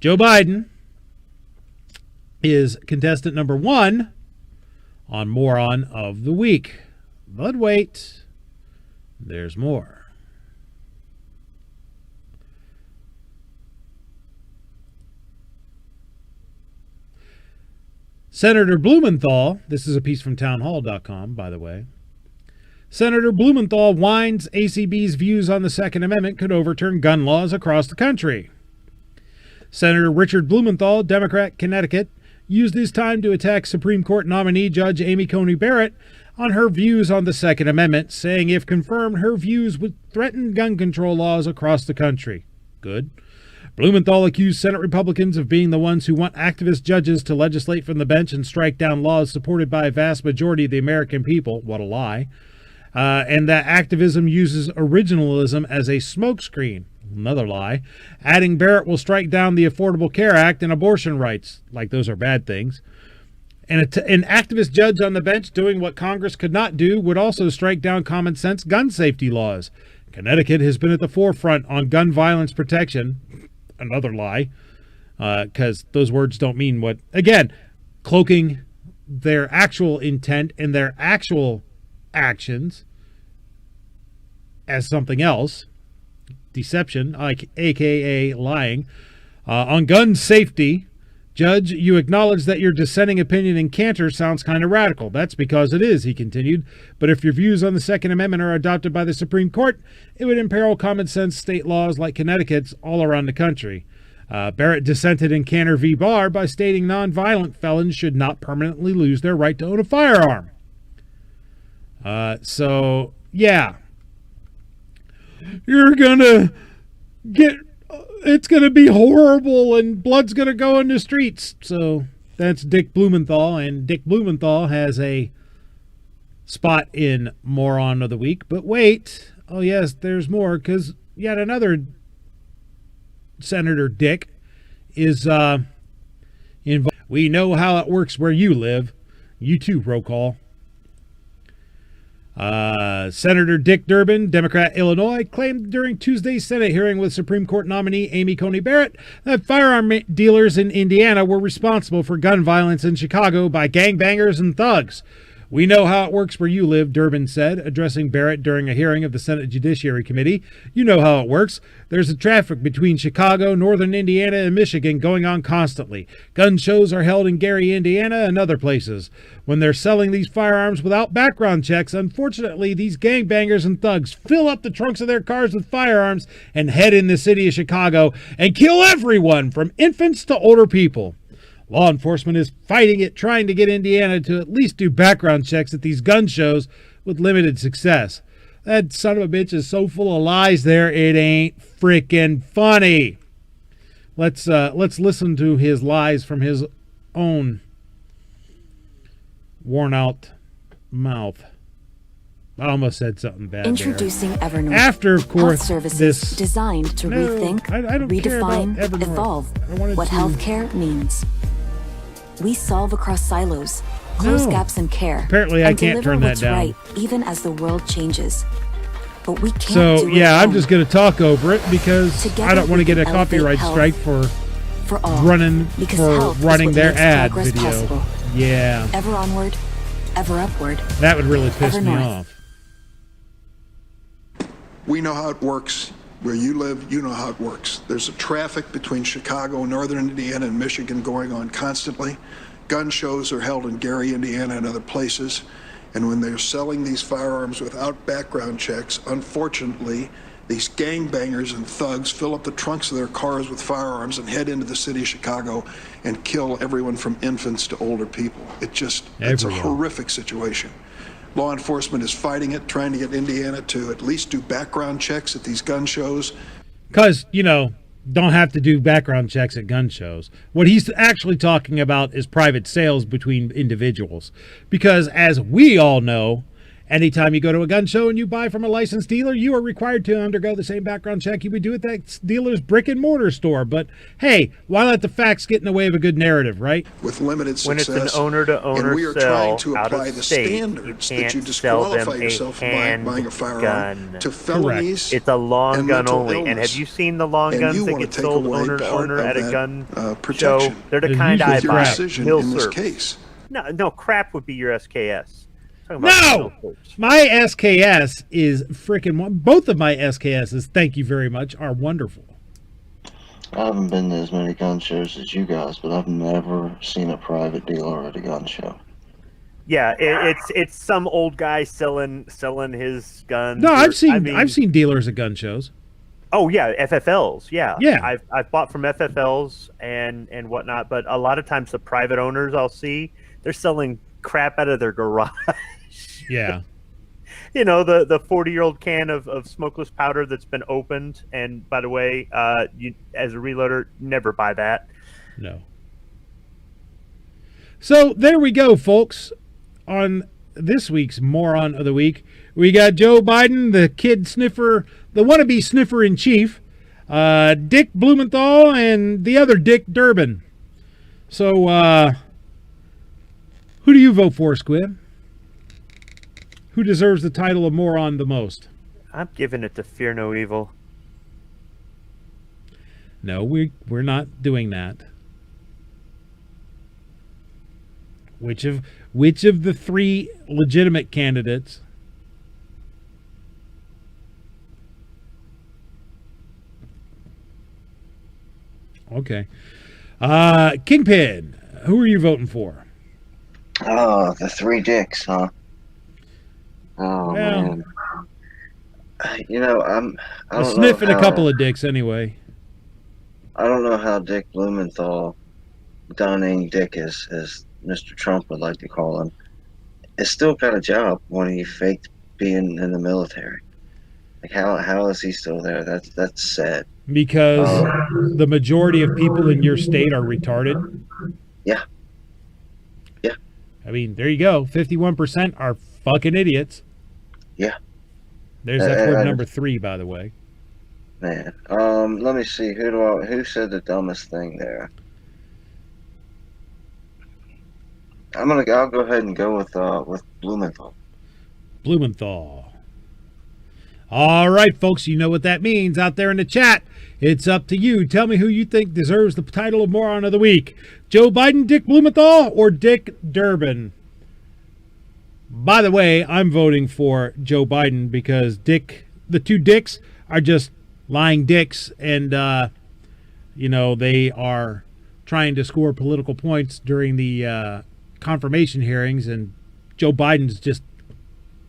Joe Biden is contestant number 1 on Moron of the Week. But wait, there's more. Senator Blumenthal, this is a piece from townhall.com, by the way. Senator Blumenthal whines ACB's views on the Second Amendment could overturn gun laws across the country. Senator Richard Blumenthal, Democrat, Connecticut, used his time to attack Supreme Court nominee Judge Amy Coney Barrett on her views on the Second Amendment, saying if confirmed, her views would threaten gun control laws across the country. Good. Blumenthal accused Senate Republicans of being the ones who want activist judges to legislate from the bench and strike down laws supported by a vast majority of the American people. What a lie. And that activism uses originalism as a smokescreen. Another lie. Adding Barrett will strike down the Affordable Care Act and abortion rights. Like those are bad things. And an activist judge on the bench doing what Congress could not do would also strike down common sense gun safety laws. Connecticut has been at the forefront on gun violence protection. Another lie, because those words don't mean what, again, cloaking their actual intent and their actual actions as something else, deception, aka lying. On gun safety, Judge, you acknowledge that your dissenting opinion in Cantor sounds kind of radical. That's because it is, he continued. But if your views on the Second Amendment are adopted by the Supreme Court, it would imperil common sense state laws like Connecticut's all around the country. Barrett dissented in Cantor v. Barr by stating nonviolent felons should not permanently lose their right to own a firearm. So, yeah. You're gonna get... It's going to be horrible and blood's going to go in the streets. So that's Dick Blumenthal, and Dick Blumenthal has a spot in Moron of the Week. But wait, oh yes, there's more, because yet another Senator Dick is involved. We know how it works where you live. You too, roll call. Senator Dick Durbin, Democrat, Illinois, claimed during Tuesday's Senate hearing with Supreme Court nominee Amy Coney Barrett that firearm dealers in Indiana were responsible for gun violence in Chicago by gangbangers and thugs. We know how it works where you live, Durbin said, addressing Barrett during a hearing of the Senate Judiciary Committee. You know how it works. There's a traffic between Chicago, northern Indiana, and Michigan going on constantly. Gun shows are held in Gary, Indiana, and other places. When they're selling these firearms without background checks, unfortunately, these gangbangers and thugs fill up the trunks of their cars with firearms and head in the city of Chicago and kill everyone, from infants to older people. Law enforcement is fighting it, trying to get Indiana to at least do background checks at these gun shows with limited success. That son of a bitch is so full of lies there, it ain't freaking funny. Let's listen to his lies from his own worn out mouth. I almost said something bad. Introducing Evernorth. After, of course, health services this designed to rethink, I don't care about redefine, Evernorth. evolve what healthcare means. We solve across silos, close gaps in care. Apparently, I and can't deliver turn that what's down. right, even as the world changes. But we can't So, do it yeah, I'm alone. just going to talk over it because Together I don't want to we get a can elevate copyright health strike for all. running Because health is what their makes ad progress video. possible. Yeah, Ever onward, ever upward. that would really piss me Evernorth. off. We know how it works. Where you live, you know how it works. There's a traffic between Chicago, northern Indiana, and Michigan going on constantly. Gun shows are held in Gary, Indiana, and other places. And when they're selling these firearms without background checks, unfortunately, these gangbangers and thugs fill up the trunks of their cars with firearms and head into the city of Chicago and kill everyone from infants to older people. It's a horrific situation. Law enforcement is fighting it, trying to get Indiana to at least do background checks at these gun shows. Because, don't have to do background checks at gun shows. What he's actually talking about is private sales between individuals. Because as we all know, anytime you go to a gun show and you buy from a licensed dealer, you are required to undergo the same background check you would do at that dealer's brick and mortar store. But hey, why let the facts get in the way of a good narrative, right? With limited When success. it's an owner-to-owner and we are sell trying to out apply of the state, standards you that you can't sell them disqualify a yourself from buying a firearm handgun. to felonies. It's a long and gun mental only. And illness. have you seen the long And guns you that wanna get take sold away owner to part owner of at a that, gun protection. show? They're the There's kind I usually buy. Precision Hill in this serve. case. No, crap would be your SKS. Talking about No! hill serves. My SKS is freaking... Both of my SKSs, thank you very much, are wonderful. I haven't been to as many gun shows as you guys, but I've never seen a private dealer at a gun show. Yeah, it's some old guy selling his guns. No, or- I've seen I mean- I've seen dealers at gun shows. Oh yeah, FFLs. Yeah, Yeah. I've bought from FFLs and whatnot, but a lot of times the private owners I'll see, they're selling crap out of their garage. Yeah. The 40-year-old can of smokeless powder that's been opened. And by the way, you as a reloader, never buy that. No. So there we go, folks. On this week's Moron of the Week, we got Joe Biden, the kid sniffer, the wannabe sniffer in chief, Dick Blumenthal, and the other Dick Durbin. So, who do you vote for, Squib? Who deserves the title of moron the most? I'm giving it to Fear No Evil. No, we're not doing that. Which of the three legitimate candidates? Okay. Kingpin, who are you voting for? Oh, the three dicks, huh? Oh, Well, man. I don't know sniffing a how- couple of dicks anyway. I don't know how Dick Blumenthal, Donning Dick as Mr. Trump would like to call him, has still got a job when he faked being in the military. Like how is he still there? That's sad. Because the majority of people in your state are retarded. Yeah. Yeah. I mean, there you go. 51% are fucking idiots. Yeah. That's word number 3, by the way. Man. Let me see. Who said the dumbest thing there? I'll go ahead and go with Blumenthal. Blumenthal. All right, folks, you know what that means out there in the chat. It's up to you. Tell me who you think deserves the title of Moron of the Week. Joe Biden, Dick Blumenthal, or Dick Durbin? By the way, I'm voting for Joe Biden because the two dicks are just lying dicks, and, they are trying to score political points during the confirmation hearings, and Joe Biden's just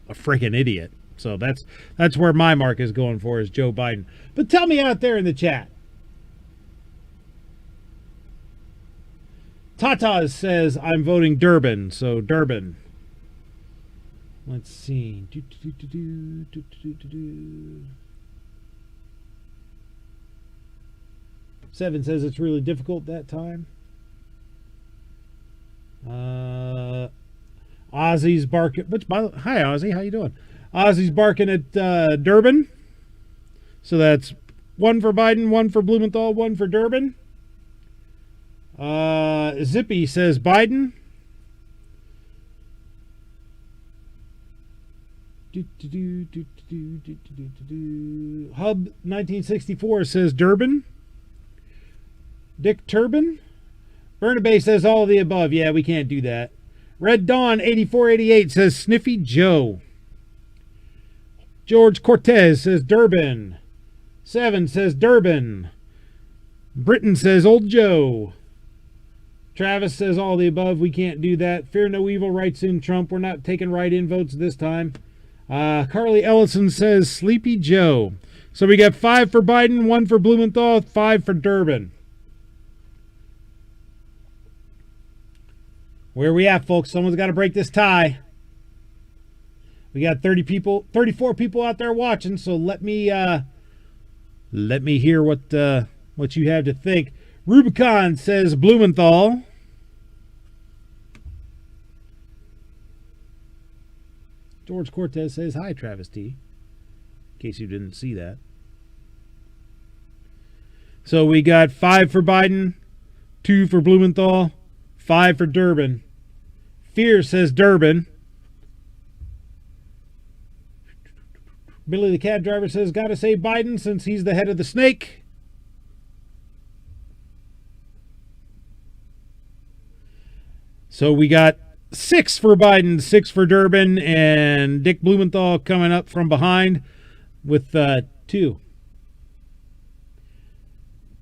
a freaking idiot. So that's where my mark is going for, is Joe Biden. But tell me out there in the chat. Tata says, I'm voting Durbin. So Durbin. Let's see. Seven says it's really difficult that time. Ozzy's barking. Hi, Ozzy. How you doing? Ozzy's barking at Durbin. So that's 1 for Biden, 1 for Blumenthal, 1 for Durbin. Zippy says Biden. Hub 1964 says Durbin. Dick Turbin. Bernabe says all of the above. Yeah, we can't do that. Red Dawn 8488 says Sniffy Joe. George Cortez says Durbin. 7 says Durbin. Britain says Old Joe. Travis says all of the above. We can't do that. Fear no evil writes in Trump. We're not taking write-in votes this time. Carly Ellison says Sleepy Joe. So we got 5 for Biden, 1 for Blumenthal, 5 for Durbin. Where are we at, folks? Someone's got to break this tie. We got 34 people out there watching, so let me hear what you have to think. Rubicon says Blumenthal. George Cortez says hi, Travis T. In case you didn't see that. So we got 5 for Biden, 2 for Blumenthal, 5 for Durbin. Fear says Durbin. Billy the cab driver says, gotta say Biden since he's the head of the snake. So we got 6 for Biden, 6 for Durbin, and Dick Blumenthal coming up from behind with 2.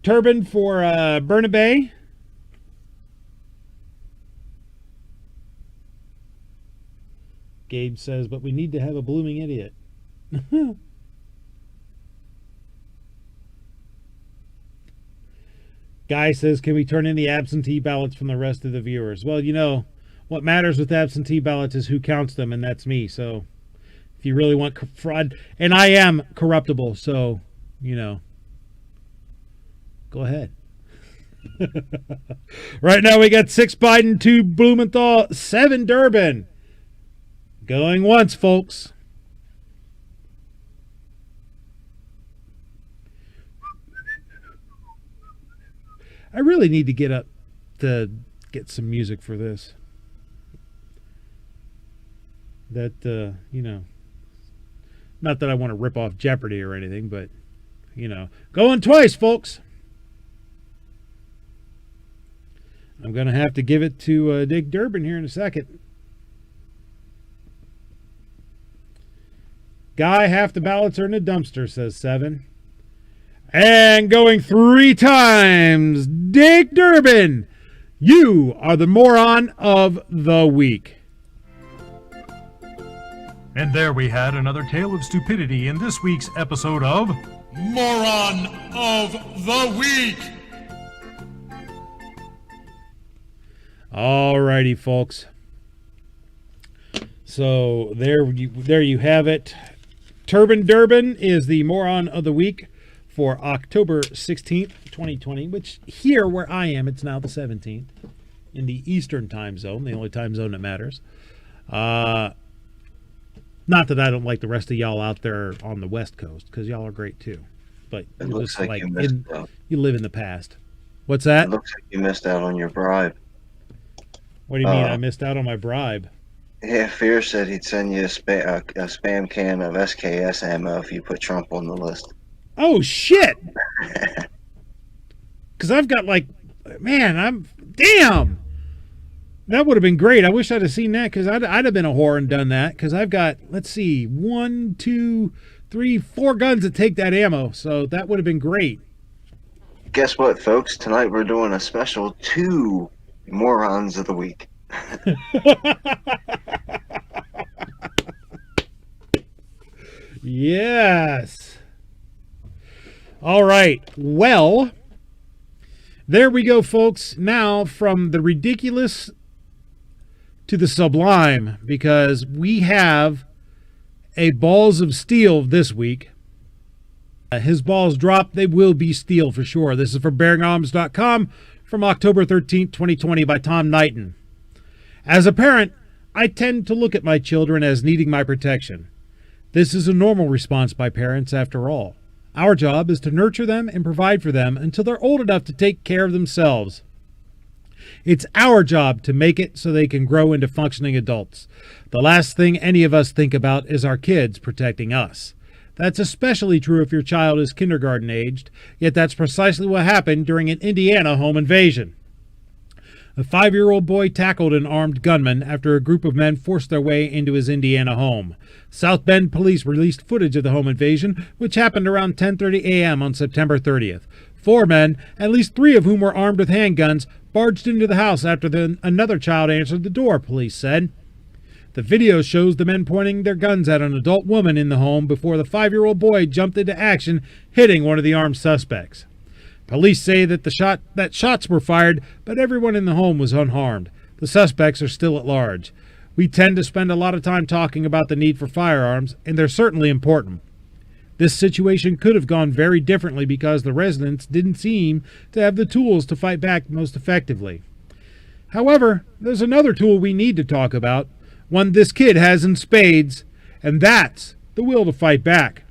Turbin for Bernabe. Gabe says, but we need to have a blooming idiot. Guy says, can we turn in the absentee ballots from the rest of the viewers? Well, you know, what matters with absentee ballots is who counts them, and that's me. So if you really want fraud, and I am corruptible, so, you know, go ahead. Right now we got 6 Biden, 2 Blumenthal, 7 Durbin. Going once, folks. I really need to get up to get some music for this. That, you know, not that I want to rip off Jeopardy or anything, but, you know, going twice, folks. I'm going to have to give it to Dick Durbin here in a second. Guy, half the ballots are in the dumpster, says 7. And going 3 times, Dick Durbin, you are the moron of the week. And there we had another tale of stupidity in this week's episode of Moron of the Week. Alrighty, folks. So there you have it. Turbin Durbin is the moron of the week for October 16th, 2020, which here where I am, it's now the 17th in the Eastern time zone, the only time zone that matters. Not that I don't like the rest of y'all out there on the West Coast, because y'all are great too. But it looks like you live in the past. What's that? It looks like you missed out on your bribe. What do you mean I missed out on my bribe? Yeah, Fear said he'd send you a spam can of SKS ammo if you put Trump on the list. Oh, shit! Because I've got damn! That would have been great. I wish I'd have seen that, because I'd have been a whore and done that, because I've got, let's see, 1, 2, 3, 4 guns that take that ammo, so that would have been great. Guess what, folks? Tonight we're doing a special 2 morons of the week. Yes. All right. Well, There we go, folks. Now, from the ridiculous to the sublime, because we have a balls of steel this week. His balls drop. They will be steel for sure. This is from bearingarms.com from October 13th, 2020 by Tom Knighton. As a parent, I tend to look at my children as needing my protection. This is a normal response by parents after all. Our job is to nurture them and provide for them until they're old enough to take care of themselves. It's our job to make it so they can grow into functioning adults. The last thing any of us think about is our kids protecting us. That's especially true if your child is kindergarten aged, yet that's precisely what happened during an Indiana home invasion. A 5-year-old boy tackled an armed gunman after a group of men forced their way into his Indiana home. South Bend police released footage of the home invasion, which happened around 10:30 a.m. on September 30th. 4 men, at least 3 of whom were armed with handguns, barged into the house after another child answered the door, police said. The video shows the men pointing their guns at an adult woman in the home before the 5-year-old boy jumped into action, hitting one of the armed suspects. Police say that shots were fired, but everyone in the home was unharmed. The suspects are still at large. We tend to spend a lot of time talking about the need for firearms, and they're certainly important. This situation could have gone very differently because the residents didn't seem to have the tools to fight back most effectively. However, there's another tool we need to talk about, one this kid has in spades, and that's the will to fight back.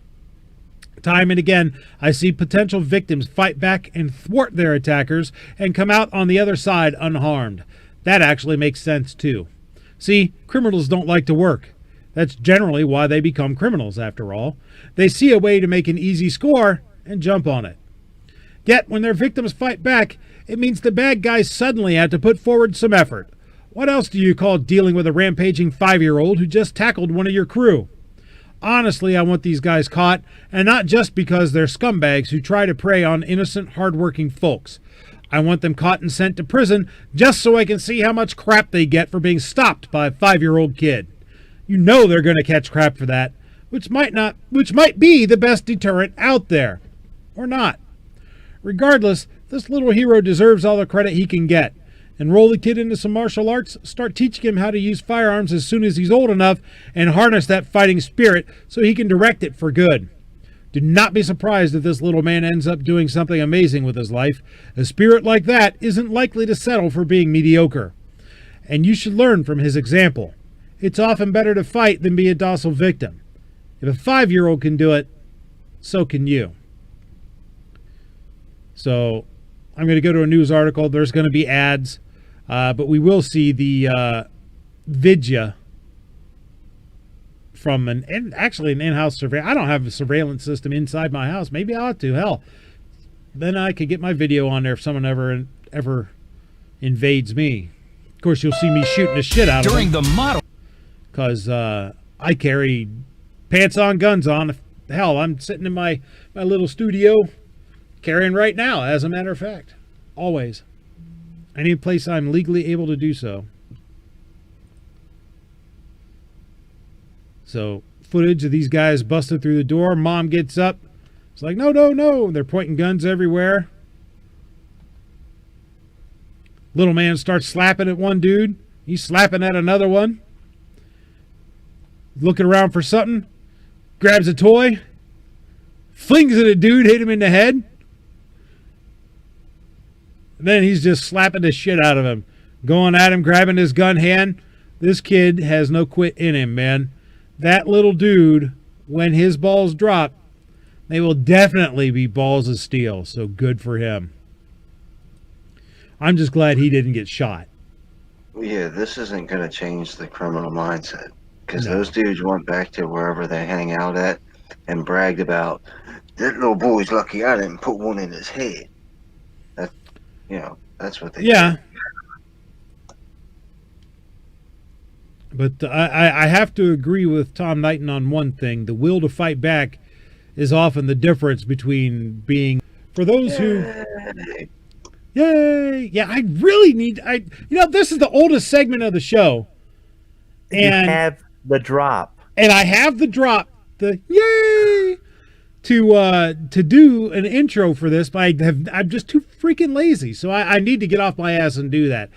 Time and again, I see potential victims fight back and thwart their attackers and come out on the other side unharmed. That actually makes sense too. See, criminals don't like to work. That's generally why they become criminals, after all. They see a way to make an easy score and jump on it. Yet, when their victims fight back, it means the bad guys suddenly had to put forward some effort. What else do you call dealing with a rampaging 5-year-old who just tackled one of your crew? Honestly, I want these guys caught, and not just because they're scumbags who try to prey on innocent, hard-working folks. I want them caught and sent to prison just so I can see how much crap they get for being stopped by a 5-year-old kid. You know they're going to catch crap for that, which might be the best deterrent out there. Or not. Regardless, this little hero deserves all the credit he can get. Enroll the kid into some martial arts, start teaching him how to use firearms as soon as he's old enough, and harness that fighting spirit so he can direct it for good. Do not be surprised if this little man ends up doing something amazing with his life. A spirit like that isn't likely to settle for being mediocre. And you should learn from his example. It's often better to fight than be a docile victim. If a 5-year-old can do it, so can you. So, I'm going to go to a news article. There's going to be ads. But we will see the vidya from an in-house surveillance. I don't have a surveillance system inside my house. Maybe I ought to. Hell, then I could get my video on there if someone ever invades me. Of course, you'll see me shooting the shit out of them. During the model. Because I carry pants on, guns on. Hell, I'm sitting in my little studio carrying right now, as a matter of fact. Always. Any place I'm legally able to do so. So, footage of these guys busted through the door. Mom gets up. It's like, no, no, no. They're pointing guns everywhere. Little man starts slapping at one dude. He's slapping at another one. Looking around for something. Grabs a toy. Flings at a dude. Hit him in the head. Then he's just slapping the shit out of him. Going at him, grabbing his gun hand. This kid has no quit in him, man. That little dude, when his balls drop, they will definitely be balls of steel. So good for him. I'm just glad he didn't get shot. Yeah, this isn't going to change the criminal mindset. Because No. those dudes went back to wherever they hang out at and bragged about, that little boy's lucky I didn't put one in his head. That's what they Yeah. did. But I have to agree with Tom Knighton on one thing. The will to fight back is often the difference between being... For those who... Yay! Yeah, I really need... this is the oldest segment of the show. And you have the drop. And I have the drop. The yay! to do an intro for this, but I'm just too freaking lazy. So I need to get off my ass and do that.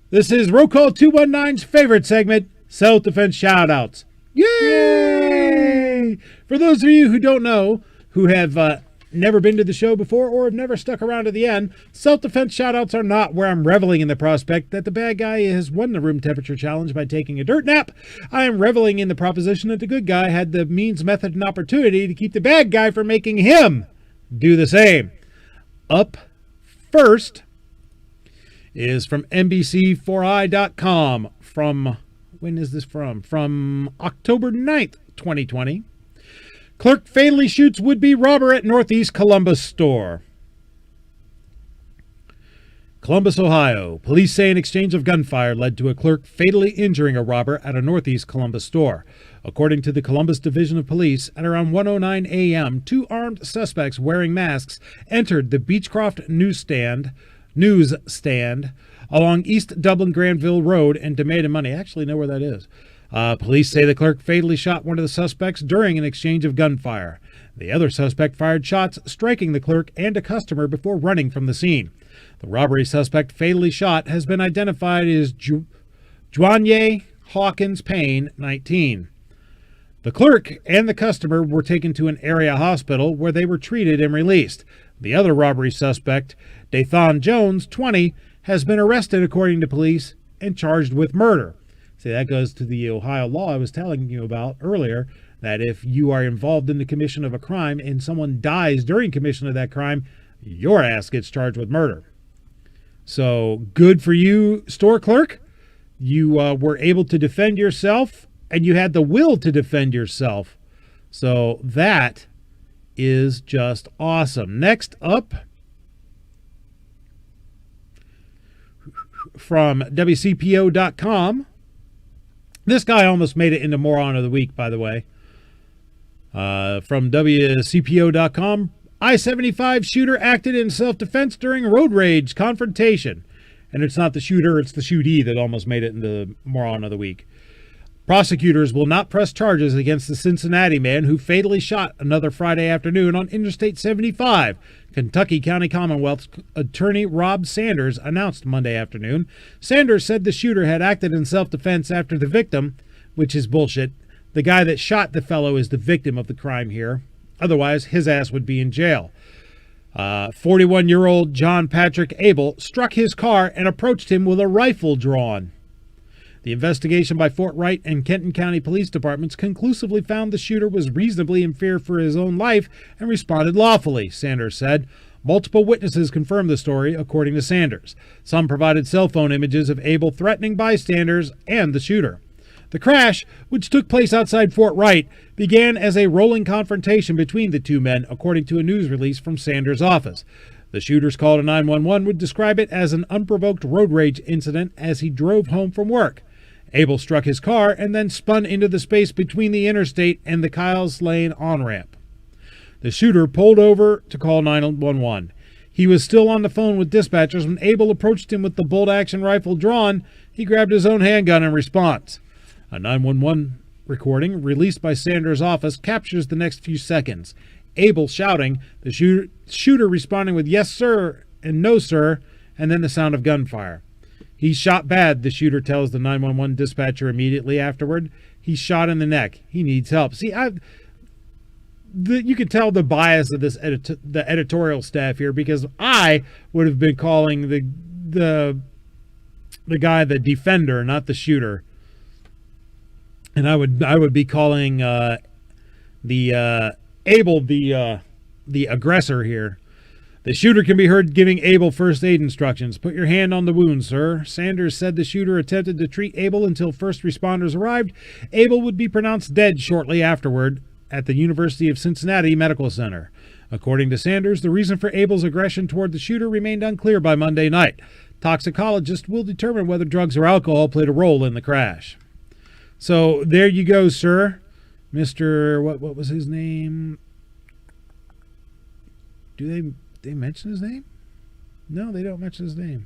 This is Roll Call 219's favorite segment, Self-Defense Shoutouts. Yay! For those of you who don't know, who have never been to the show before or have never stuck around to the end, self-defense shoutouts are not where I'm reveling in the prospect that the bad guy has won the room temperature challenge by taking a dirt nap. I am reveling in the proposition that the good guy had the means, method, and opportunity to keep the bad guy from making him do the same. Up first is from NBC4i.com from, when is this from? From October 9th, 2020. Clerk fatally shoots would-be robber at Northeast Columbus store. Columbus, Ohio. Police say an exchange of gunfire led to a clerk fatally injuring a robber at a Northeast Columbus store. According to the Columbus Division of Police, at around 1:09 a.m., two armed suspects wearing masks entered the Beechcroft newsstand along East Dublin Granville Road and demanded money. I actually know where that is. Police say the clerk fatally shot one of the suspects during an exchange of gunfire. The other suspect fired shots, striking the clerk and a customer before running from the scene. The robbery suspect fatally shot has been identified as Juanye Hawkins Payne, 19. The clerk and the customer were taken to an area hospital where they were treated and released. The other robbery suspect, Dathan Jones, 20, has been arrested according to police and charged with murder. See, that goes to the Ohio law I was telling you about earlier, that if you are involved in the commission of a crime and someone dies during commission of that crime, your ass gets charged with murder. So good for you, store clerk. You were able to defend yourself, and you had the will to defend yourself. So that is just awesome. Next up, from WCPO.com. This guy almost made it into Moron of the Week, by the way. From WCPO.com, I-75 shooter acted in self-defense during road rage confrontation. And it's not the shooter, it's the shootee that almost made it into Moron of the Week. Prosecutors will not press charges against the Cincinnati man who fatally shot another Friday afternoon on Interstate 75. Kentucky County Commonwealth's attorney Rob Sanders announced Monday afternoon. Sanders said the shooter had acted in self-defense after the victim, which is bullshit. The guy that shot the fellow is the victim of the crime here. Otherwise, his ass would be in jail. 41-year-old John Patrick Abel struck his car and approached him with a rifle drawn. The investigation by Fort Wright and Kenton County Police Departments conclusively found the shooter was reasonably in fear for his own life and responded lawfully, Sanders said. Multiple witnesses confirmed the story, according to Sanders. Some provided cell phone images of Abel threatening bystanders and the shooter. The crash, which took place outside Fort Wright, began as a rolling confrontation between the two men, according to a news release from Sanders' office. The shooter's call to 911 would describe it as an unprovoked road rage incident as he drove home from work. Abel struck his car and then spun into the space between the interstate and the Kyles Lane on-ramp. The shooter pulled over to call 911. He was still on the phone with dispatchers when Abel approached him with the bolt-action rifle drawn. He grabbed his own handgun in response. A 911 recording released by Sanders' office captures the next few seconds. Abel shouting, the shooter responding with "yes, sir," and "no, sir," and then the sound of gunfire. "He's shot bad," the shooter tells the 911 dispatcher immediately afterward. "He's shot in the neck. He needs help." See, you can tell the bias of the editorial staff here, because I would have been calling the guy the defender, not the shooter, and I would be calling the Abel the aggressor here. The shooter can be heard giving Abel first aid instructions. "Put your hand on the wound, sir." Sanders said the shooter attempted to treat Abel until first responders arrived. Abel would be pronounced dead shortly afterward at the University of Cincinnati Medical Center. According to Sanders, the reason for Abel's aggression toward the shooter remained unclear by Monday night. Toxicologists will determine whether drugs or alcohol played a role in the crash. So there you go, sir. Mr. What was his name? Do they mention his name? No, they don't mention his name.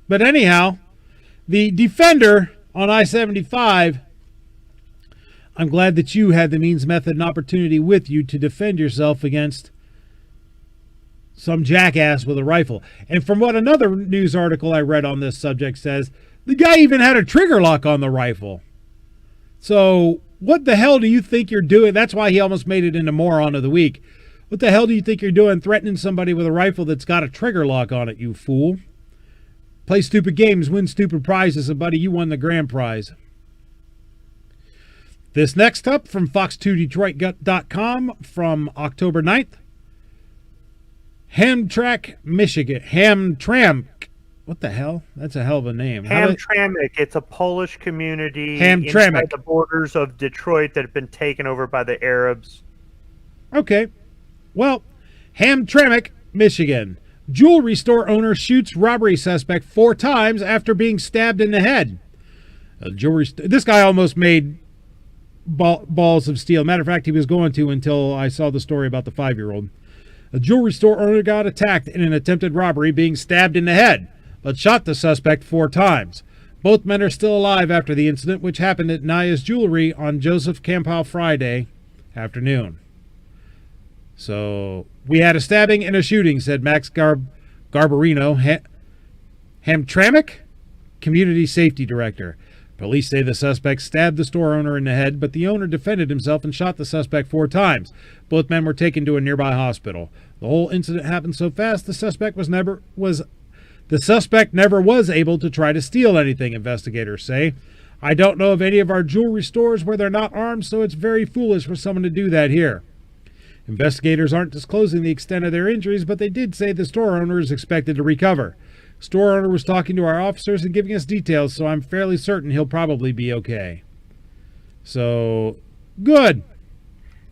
But anyhow, the defender on I-75 I'm glad that you had the means, method, and opportunity with you to defend yourself against some jackass with a rifle. And from what another news article I read on this subject says, the guy even had a trigger lock on the rifle. So what the hell do you think you're doing? That's why he almost made it into Moron of the Week. What the hell do you think you're doing threatening somebody with a rifle that's got a trigger lock on it, you fool? Play stupid games, win stupid prizes, and buddy, you won the grand prize. This next up from Fox2Detroit.com from October 9th. Hamtramck, Michigan. Hamtramck. What the hell? That's a hell of a name. Hamtramck. It's a Polish community inside the borders of Detroit that have been taken over by the Arabs. Okay. Well, Hamtramck, Michigan. Jewelry store owner shoots robbery suspect 4 times after being stabbed in the head. This guy almost made balls of steel. Matter of fact, he was going to until I saw the story about the 5-year-old. A jewelry store owner got attacked in an attempted robbery, being stabbed in the head, but shot the suspect 4 times. Both men are still alive after the incident, which happened at Naya's Jewelry on Joseph Campbell Friday afternoon. So, we had a stabbing and a shooting, said Max Garbarino, Hamtramck Community Safety Director. Police say the suspect stabbed the store owner in the head, but the owner defended himself and shot the suspect 4 times. Both men were taken to a nearby hospital. The whole incident happened so fast the suspect never was able to try to steal anything, investigators say. I don't know of any of our jewelry stores where they're not armed, so it's very foolish for someone to do that here. Investigators aren't disclosing the extent of their injuries, but they did say the store owner is expected to recover. Store owner was talking to our officers and giving us details, so I'm fairly certain he'll probably be okay. So, good.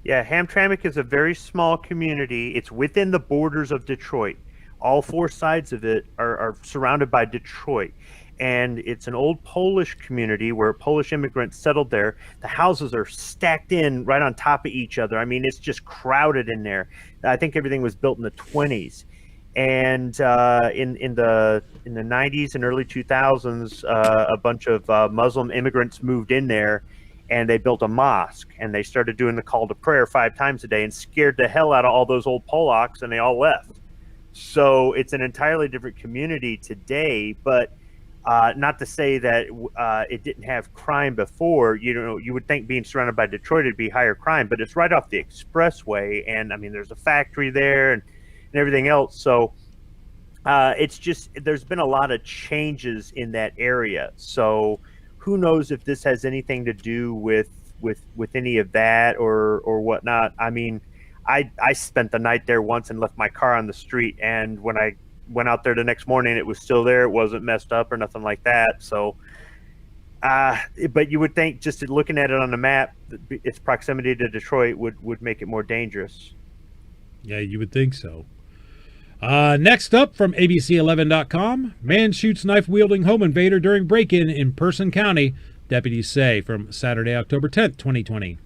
Yeah, Hamtramck is a very small community. It's within the borders of Detroit. All 4 sides of it are surrounded by Detroit. And it's an old Polish community where Polish immigrants settled there. The houses are stacked in right on top of each other. I mean, it's just crowded in there. I think everything was built in the 20s. And in the 90s and early 2000s, a bunch of Muslim immigrants moved in there, and they built a mosque, and they started doing the call to prayer 5 times a day and scared the hell out of all those old Polacks, and they all left. So it's an entirely different community today, but not to say that it didn't have crime before. You know, you would think being surrounded by Detroit it'd be higher crime, but it's right off the expressway, and I mean, there's a factory there and everything else. So it's just, there's been a lot of changes in that area. So who knows if this has anything to do with any of that or whatnot. I mean, I spent the night there once and left my car on the street, and when I went out there the next morning, it was still there. It wasn't messed up or nothing like that. So but you would think, just looking at it on the map, its proximity to Detroit would make it more dangerous. Yeah, you would think so. Next up from ABC11.com, man shoots knife-wielding home invader during break-in in Person County, deputies say, from Saturday, October 10th, 2020.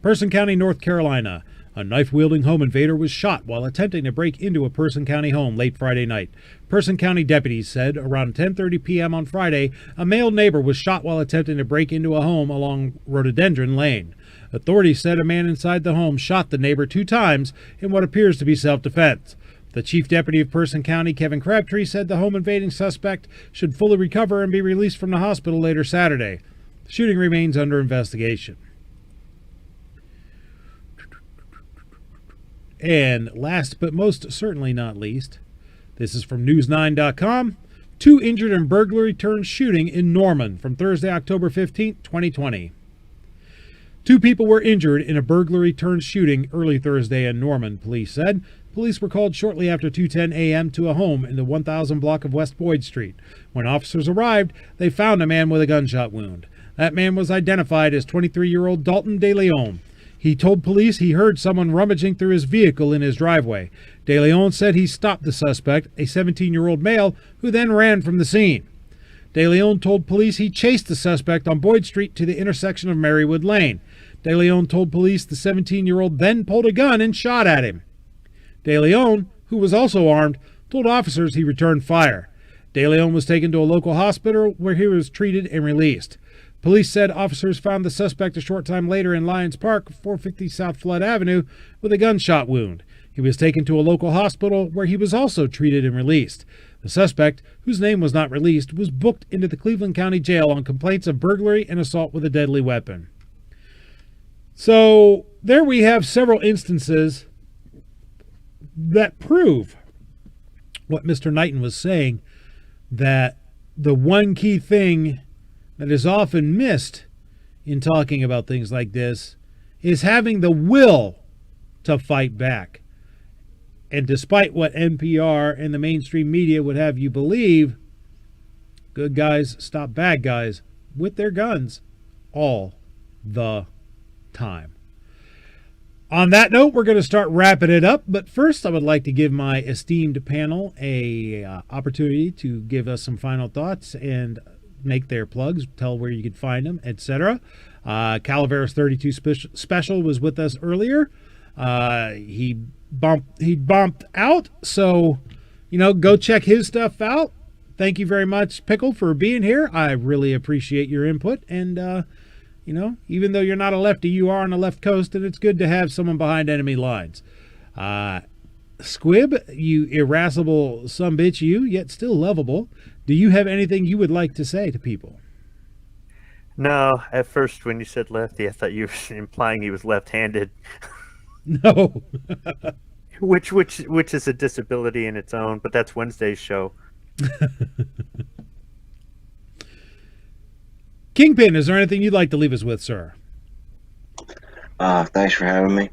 Person County, North Carolina. A knife-wielding home invader was shot while attempting to break into a Person County home late Friday night. Person County deputies said around 10:30 p.m. on Friday, a male neighbor was shot while attempting to break into a home along Rhododendron Lane. Authorities said a man inside the home shot the neighbor 2 times in what appears to be self-defense. The chief deputy of Person County, Kevin Crabtree, said the home invading suspect should fully recover and be released from the hospital later Saturday. The shooting remains under investigation. And last but most certainly not least, this is from News9.com. 2 injured in burglary turned shooting in Norman from Thursday, October 15th, 2020. 2 people were injured in a burglary turned shooting early Thursday in Norman, police said. Police were called shortly after 2:10 a.m. to a home in the 1000 block of West Boyd Street. When officers arrived, they found a man with a gunshot wound. That man was identified as 23-year-old Dalton De Leon. He told police he heard someone rummaging through his vehicle in his driveway. De Leon said he stopped the suspect, a 17-year-old male, who then ran from the scene. De Leon told police he chased the suspect on Boyd Street to the intersection of Marywood Lane. De Leon told police the 17-year-old then pulled a gun and shot at him. De Leon, who was also armed, told officers he returned fire. De Leon was taken to a local hospital where he was treated and released. Police said officers found the suspect a short time later in Lyons Park, 450 South Flood Avenue, with a gunshot wound. He was taken to a local hospital where he was also treated and released. The suspect, whose name was not released, was booked into the Cleveland County Jail on complaints of burglary and assault with a deadly weapon. So there we have several instances that prove what Mr. Knighton was saying, that the one key thing that is often missed in talking about things like this is having the will to fight back. And despite what NPR and the mainstream media would have you believe, good guys stop bad guys with their guns all the time. On that note, we're going to start wrapping it up. But first, I would like to give my esteemed panel a opportunity to give us some final thoughts and make their plugs, tell where you can find them, etc. Calaveras 32 Special was with us earlier. He bumped out, so go check his stuff out. Thank you very much, Pickle, for being here. I really appreciate your input, and even though you're not a lefty, you are on the left coast, and it's good to have someone behind enemy lines. Squib, you irascible sumbitch, you yet still lovable. Do you have anything you would like to say to people? No, at first when you said lefty, I thought you were implying he was left-handed. No. which is a disability in its own, but that's Wednesday's show. Kingpin, is there anything you'd like to leave us with, sir? Thanks for having me.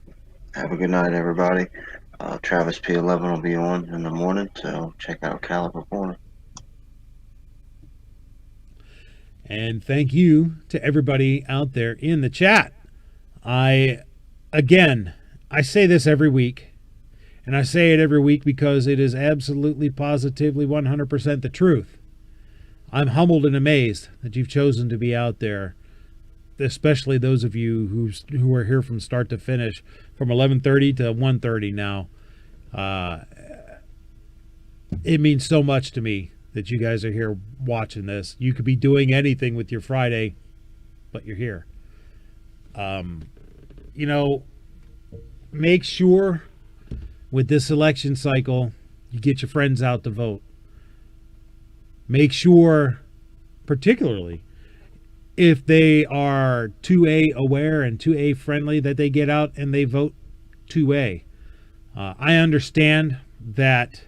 Have a good night, everybody. Travis P11 will be on in the morning, so check out Caliber Corner. And thank you to everybody out there in the chat. I say this every week, and I say it every week because it is absolutely, positively, 100% the truth. I'm humbled and amazed that you've chosen to be out there, especially those of you who are here from start to finish, from 11:30 to 1:30 now. It means so much to me that you guys are here watching this. You could be doing anything with your Friday, but you're here. Make sure with this election cycle, you get your friends out to vote. Make sure, particularly if they are 2A aware and 2A friendly, that they get out and they vote 2A. I understand that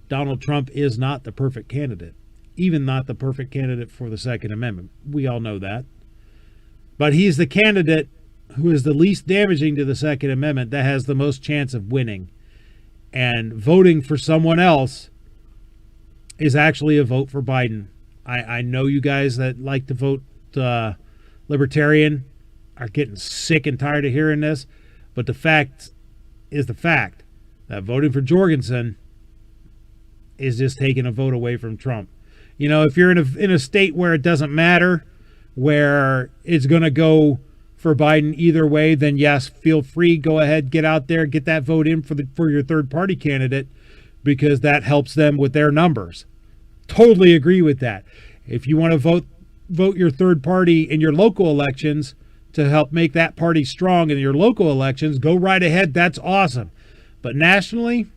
Donald Trump is not the perfect candidate, even not the perfect candidate for the Second Amendment. We all know that. But he's the candidate who is the least damaging to the Second Amendment, that has the most chance of winning. And voting for someone else is actually a vote for Biden. I know you guys that like to vote Libertarian are getting sick and tired of hearing this, but the fact is the fact that voting for Jorgensen is just taking a vote away from Trump. If you're in a state where it doesn't matter, where it's going to go for Biden either way, then yes, feel free, go ahead, get out there, get that vote in for your third party candidate, because that helps them with their numbers. Totally agree with that. If you want to vote your third party in your local elections to help make that party strong in your local elections, go right ahead. That's awesome. But nationally,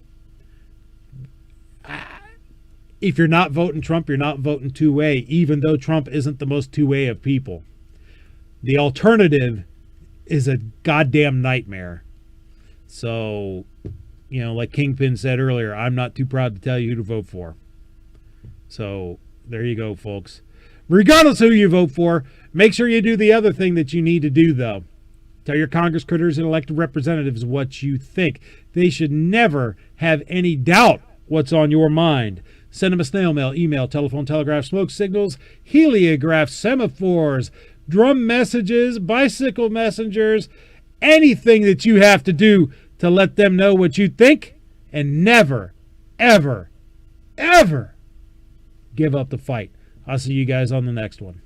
if you're not voting Trump, you're not voting 2A, even though Trump isn't the most 2A of people. The alternative is a goddamn nightmare. So, like Kingpin said earlier, I'm not too proud to tell you who to vote for. So, there you go, folks. Regardless who you vote for, make sure you do the other thing that you need to do, though. Tell your Congress critters and elected representatives what you think. They should never have any doubt what's on your mind. Send them a snail mail, email, telephone, telegraph, smoke signals, heliograph, semaphores, drum messages, bicycle messengers, anything that you have to do to let them know what you think, and never, ever, ever give up the fight. I'll see you guys on the next one.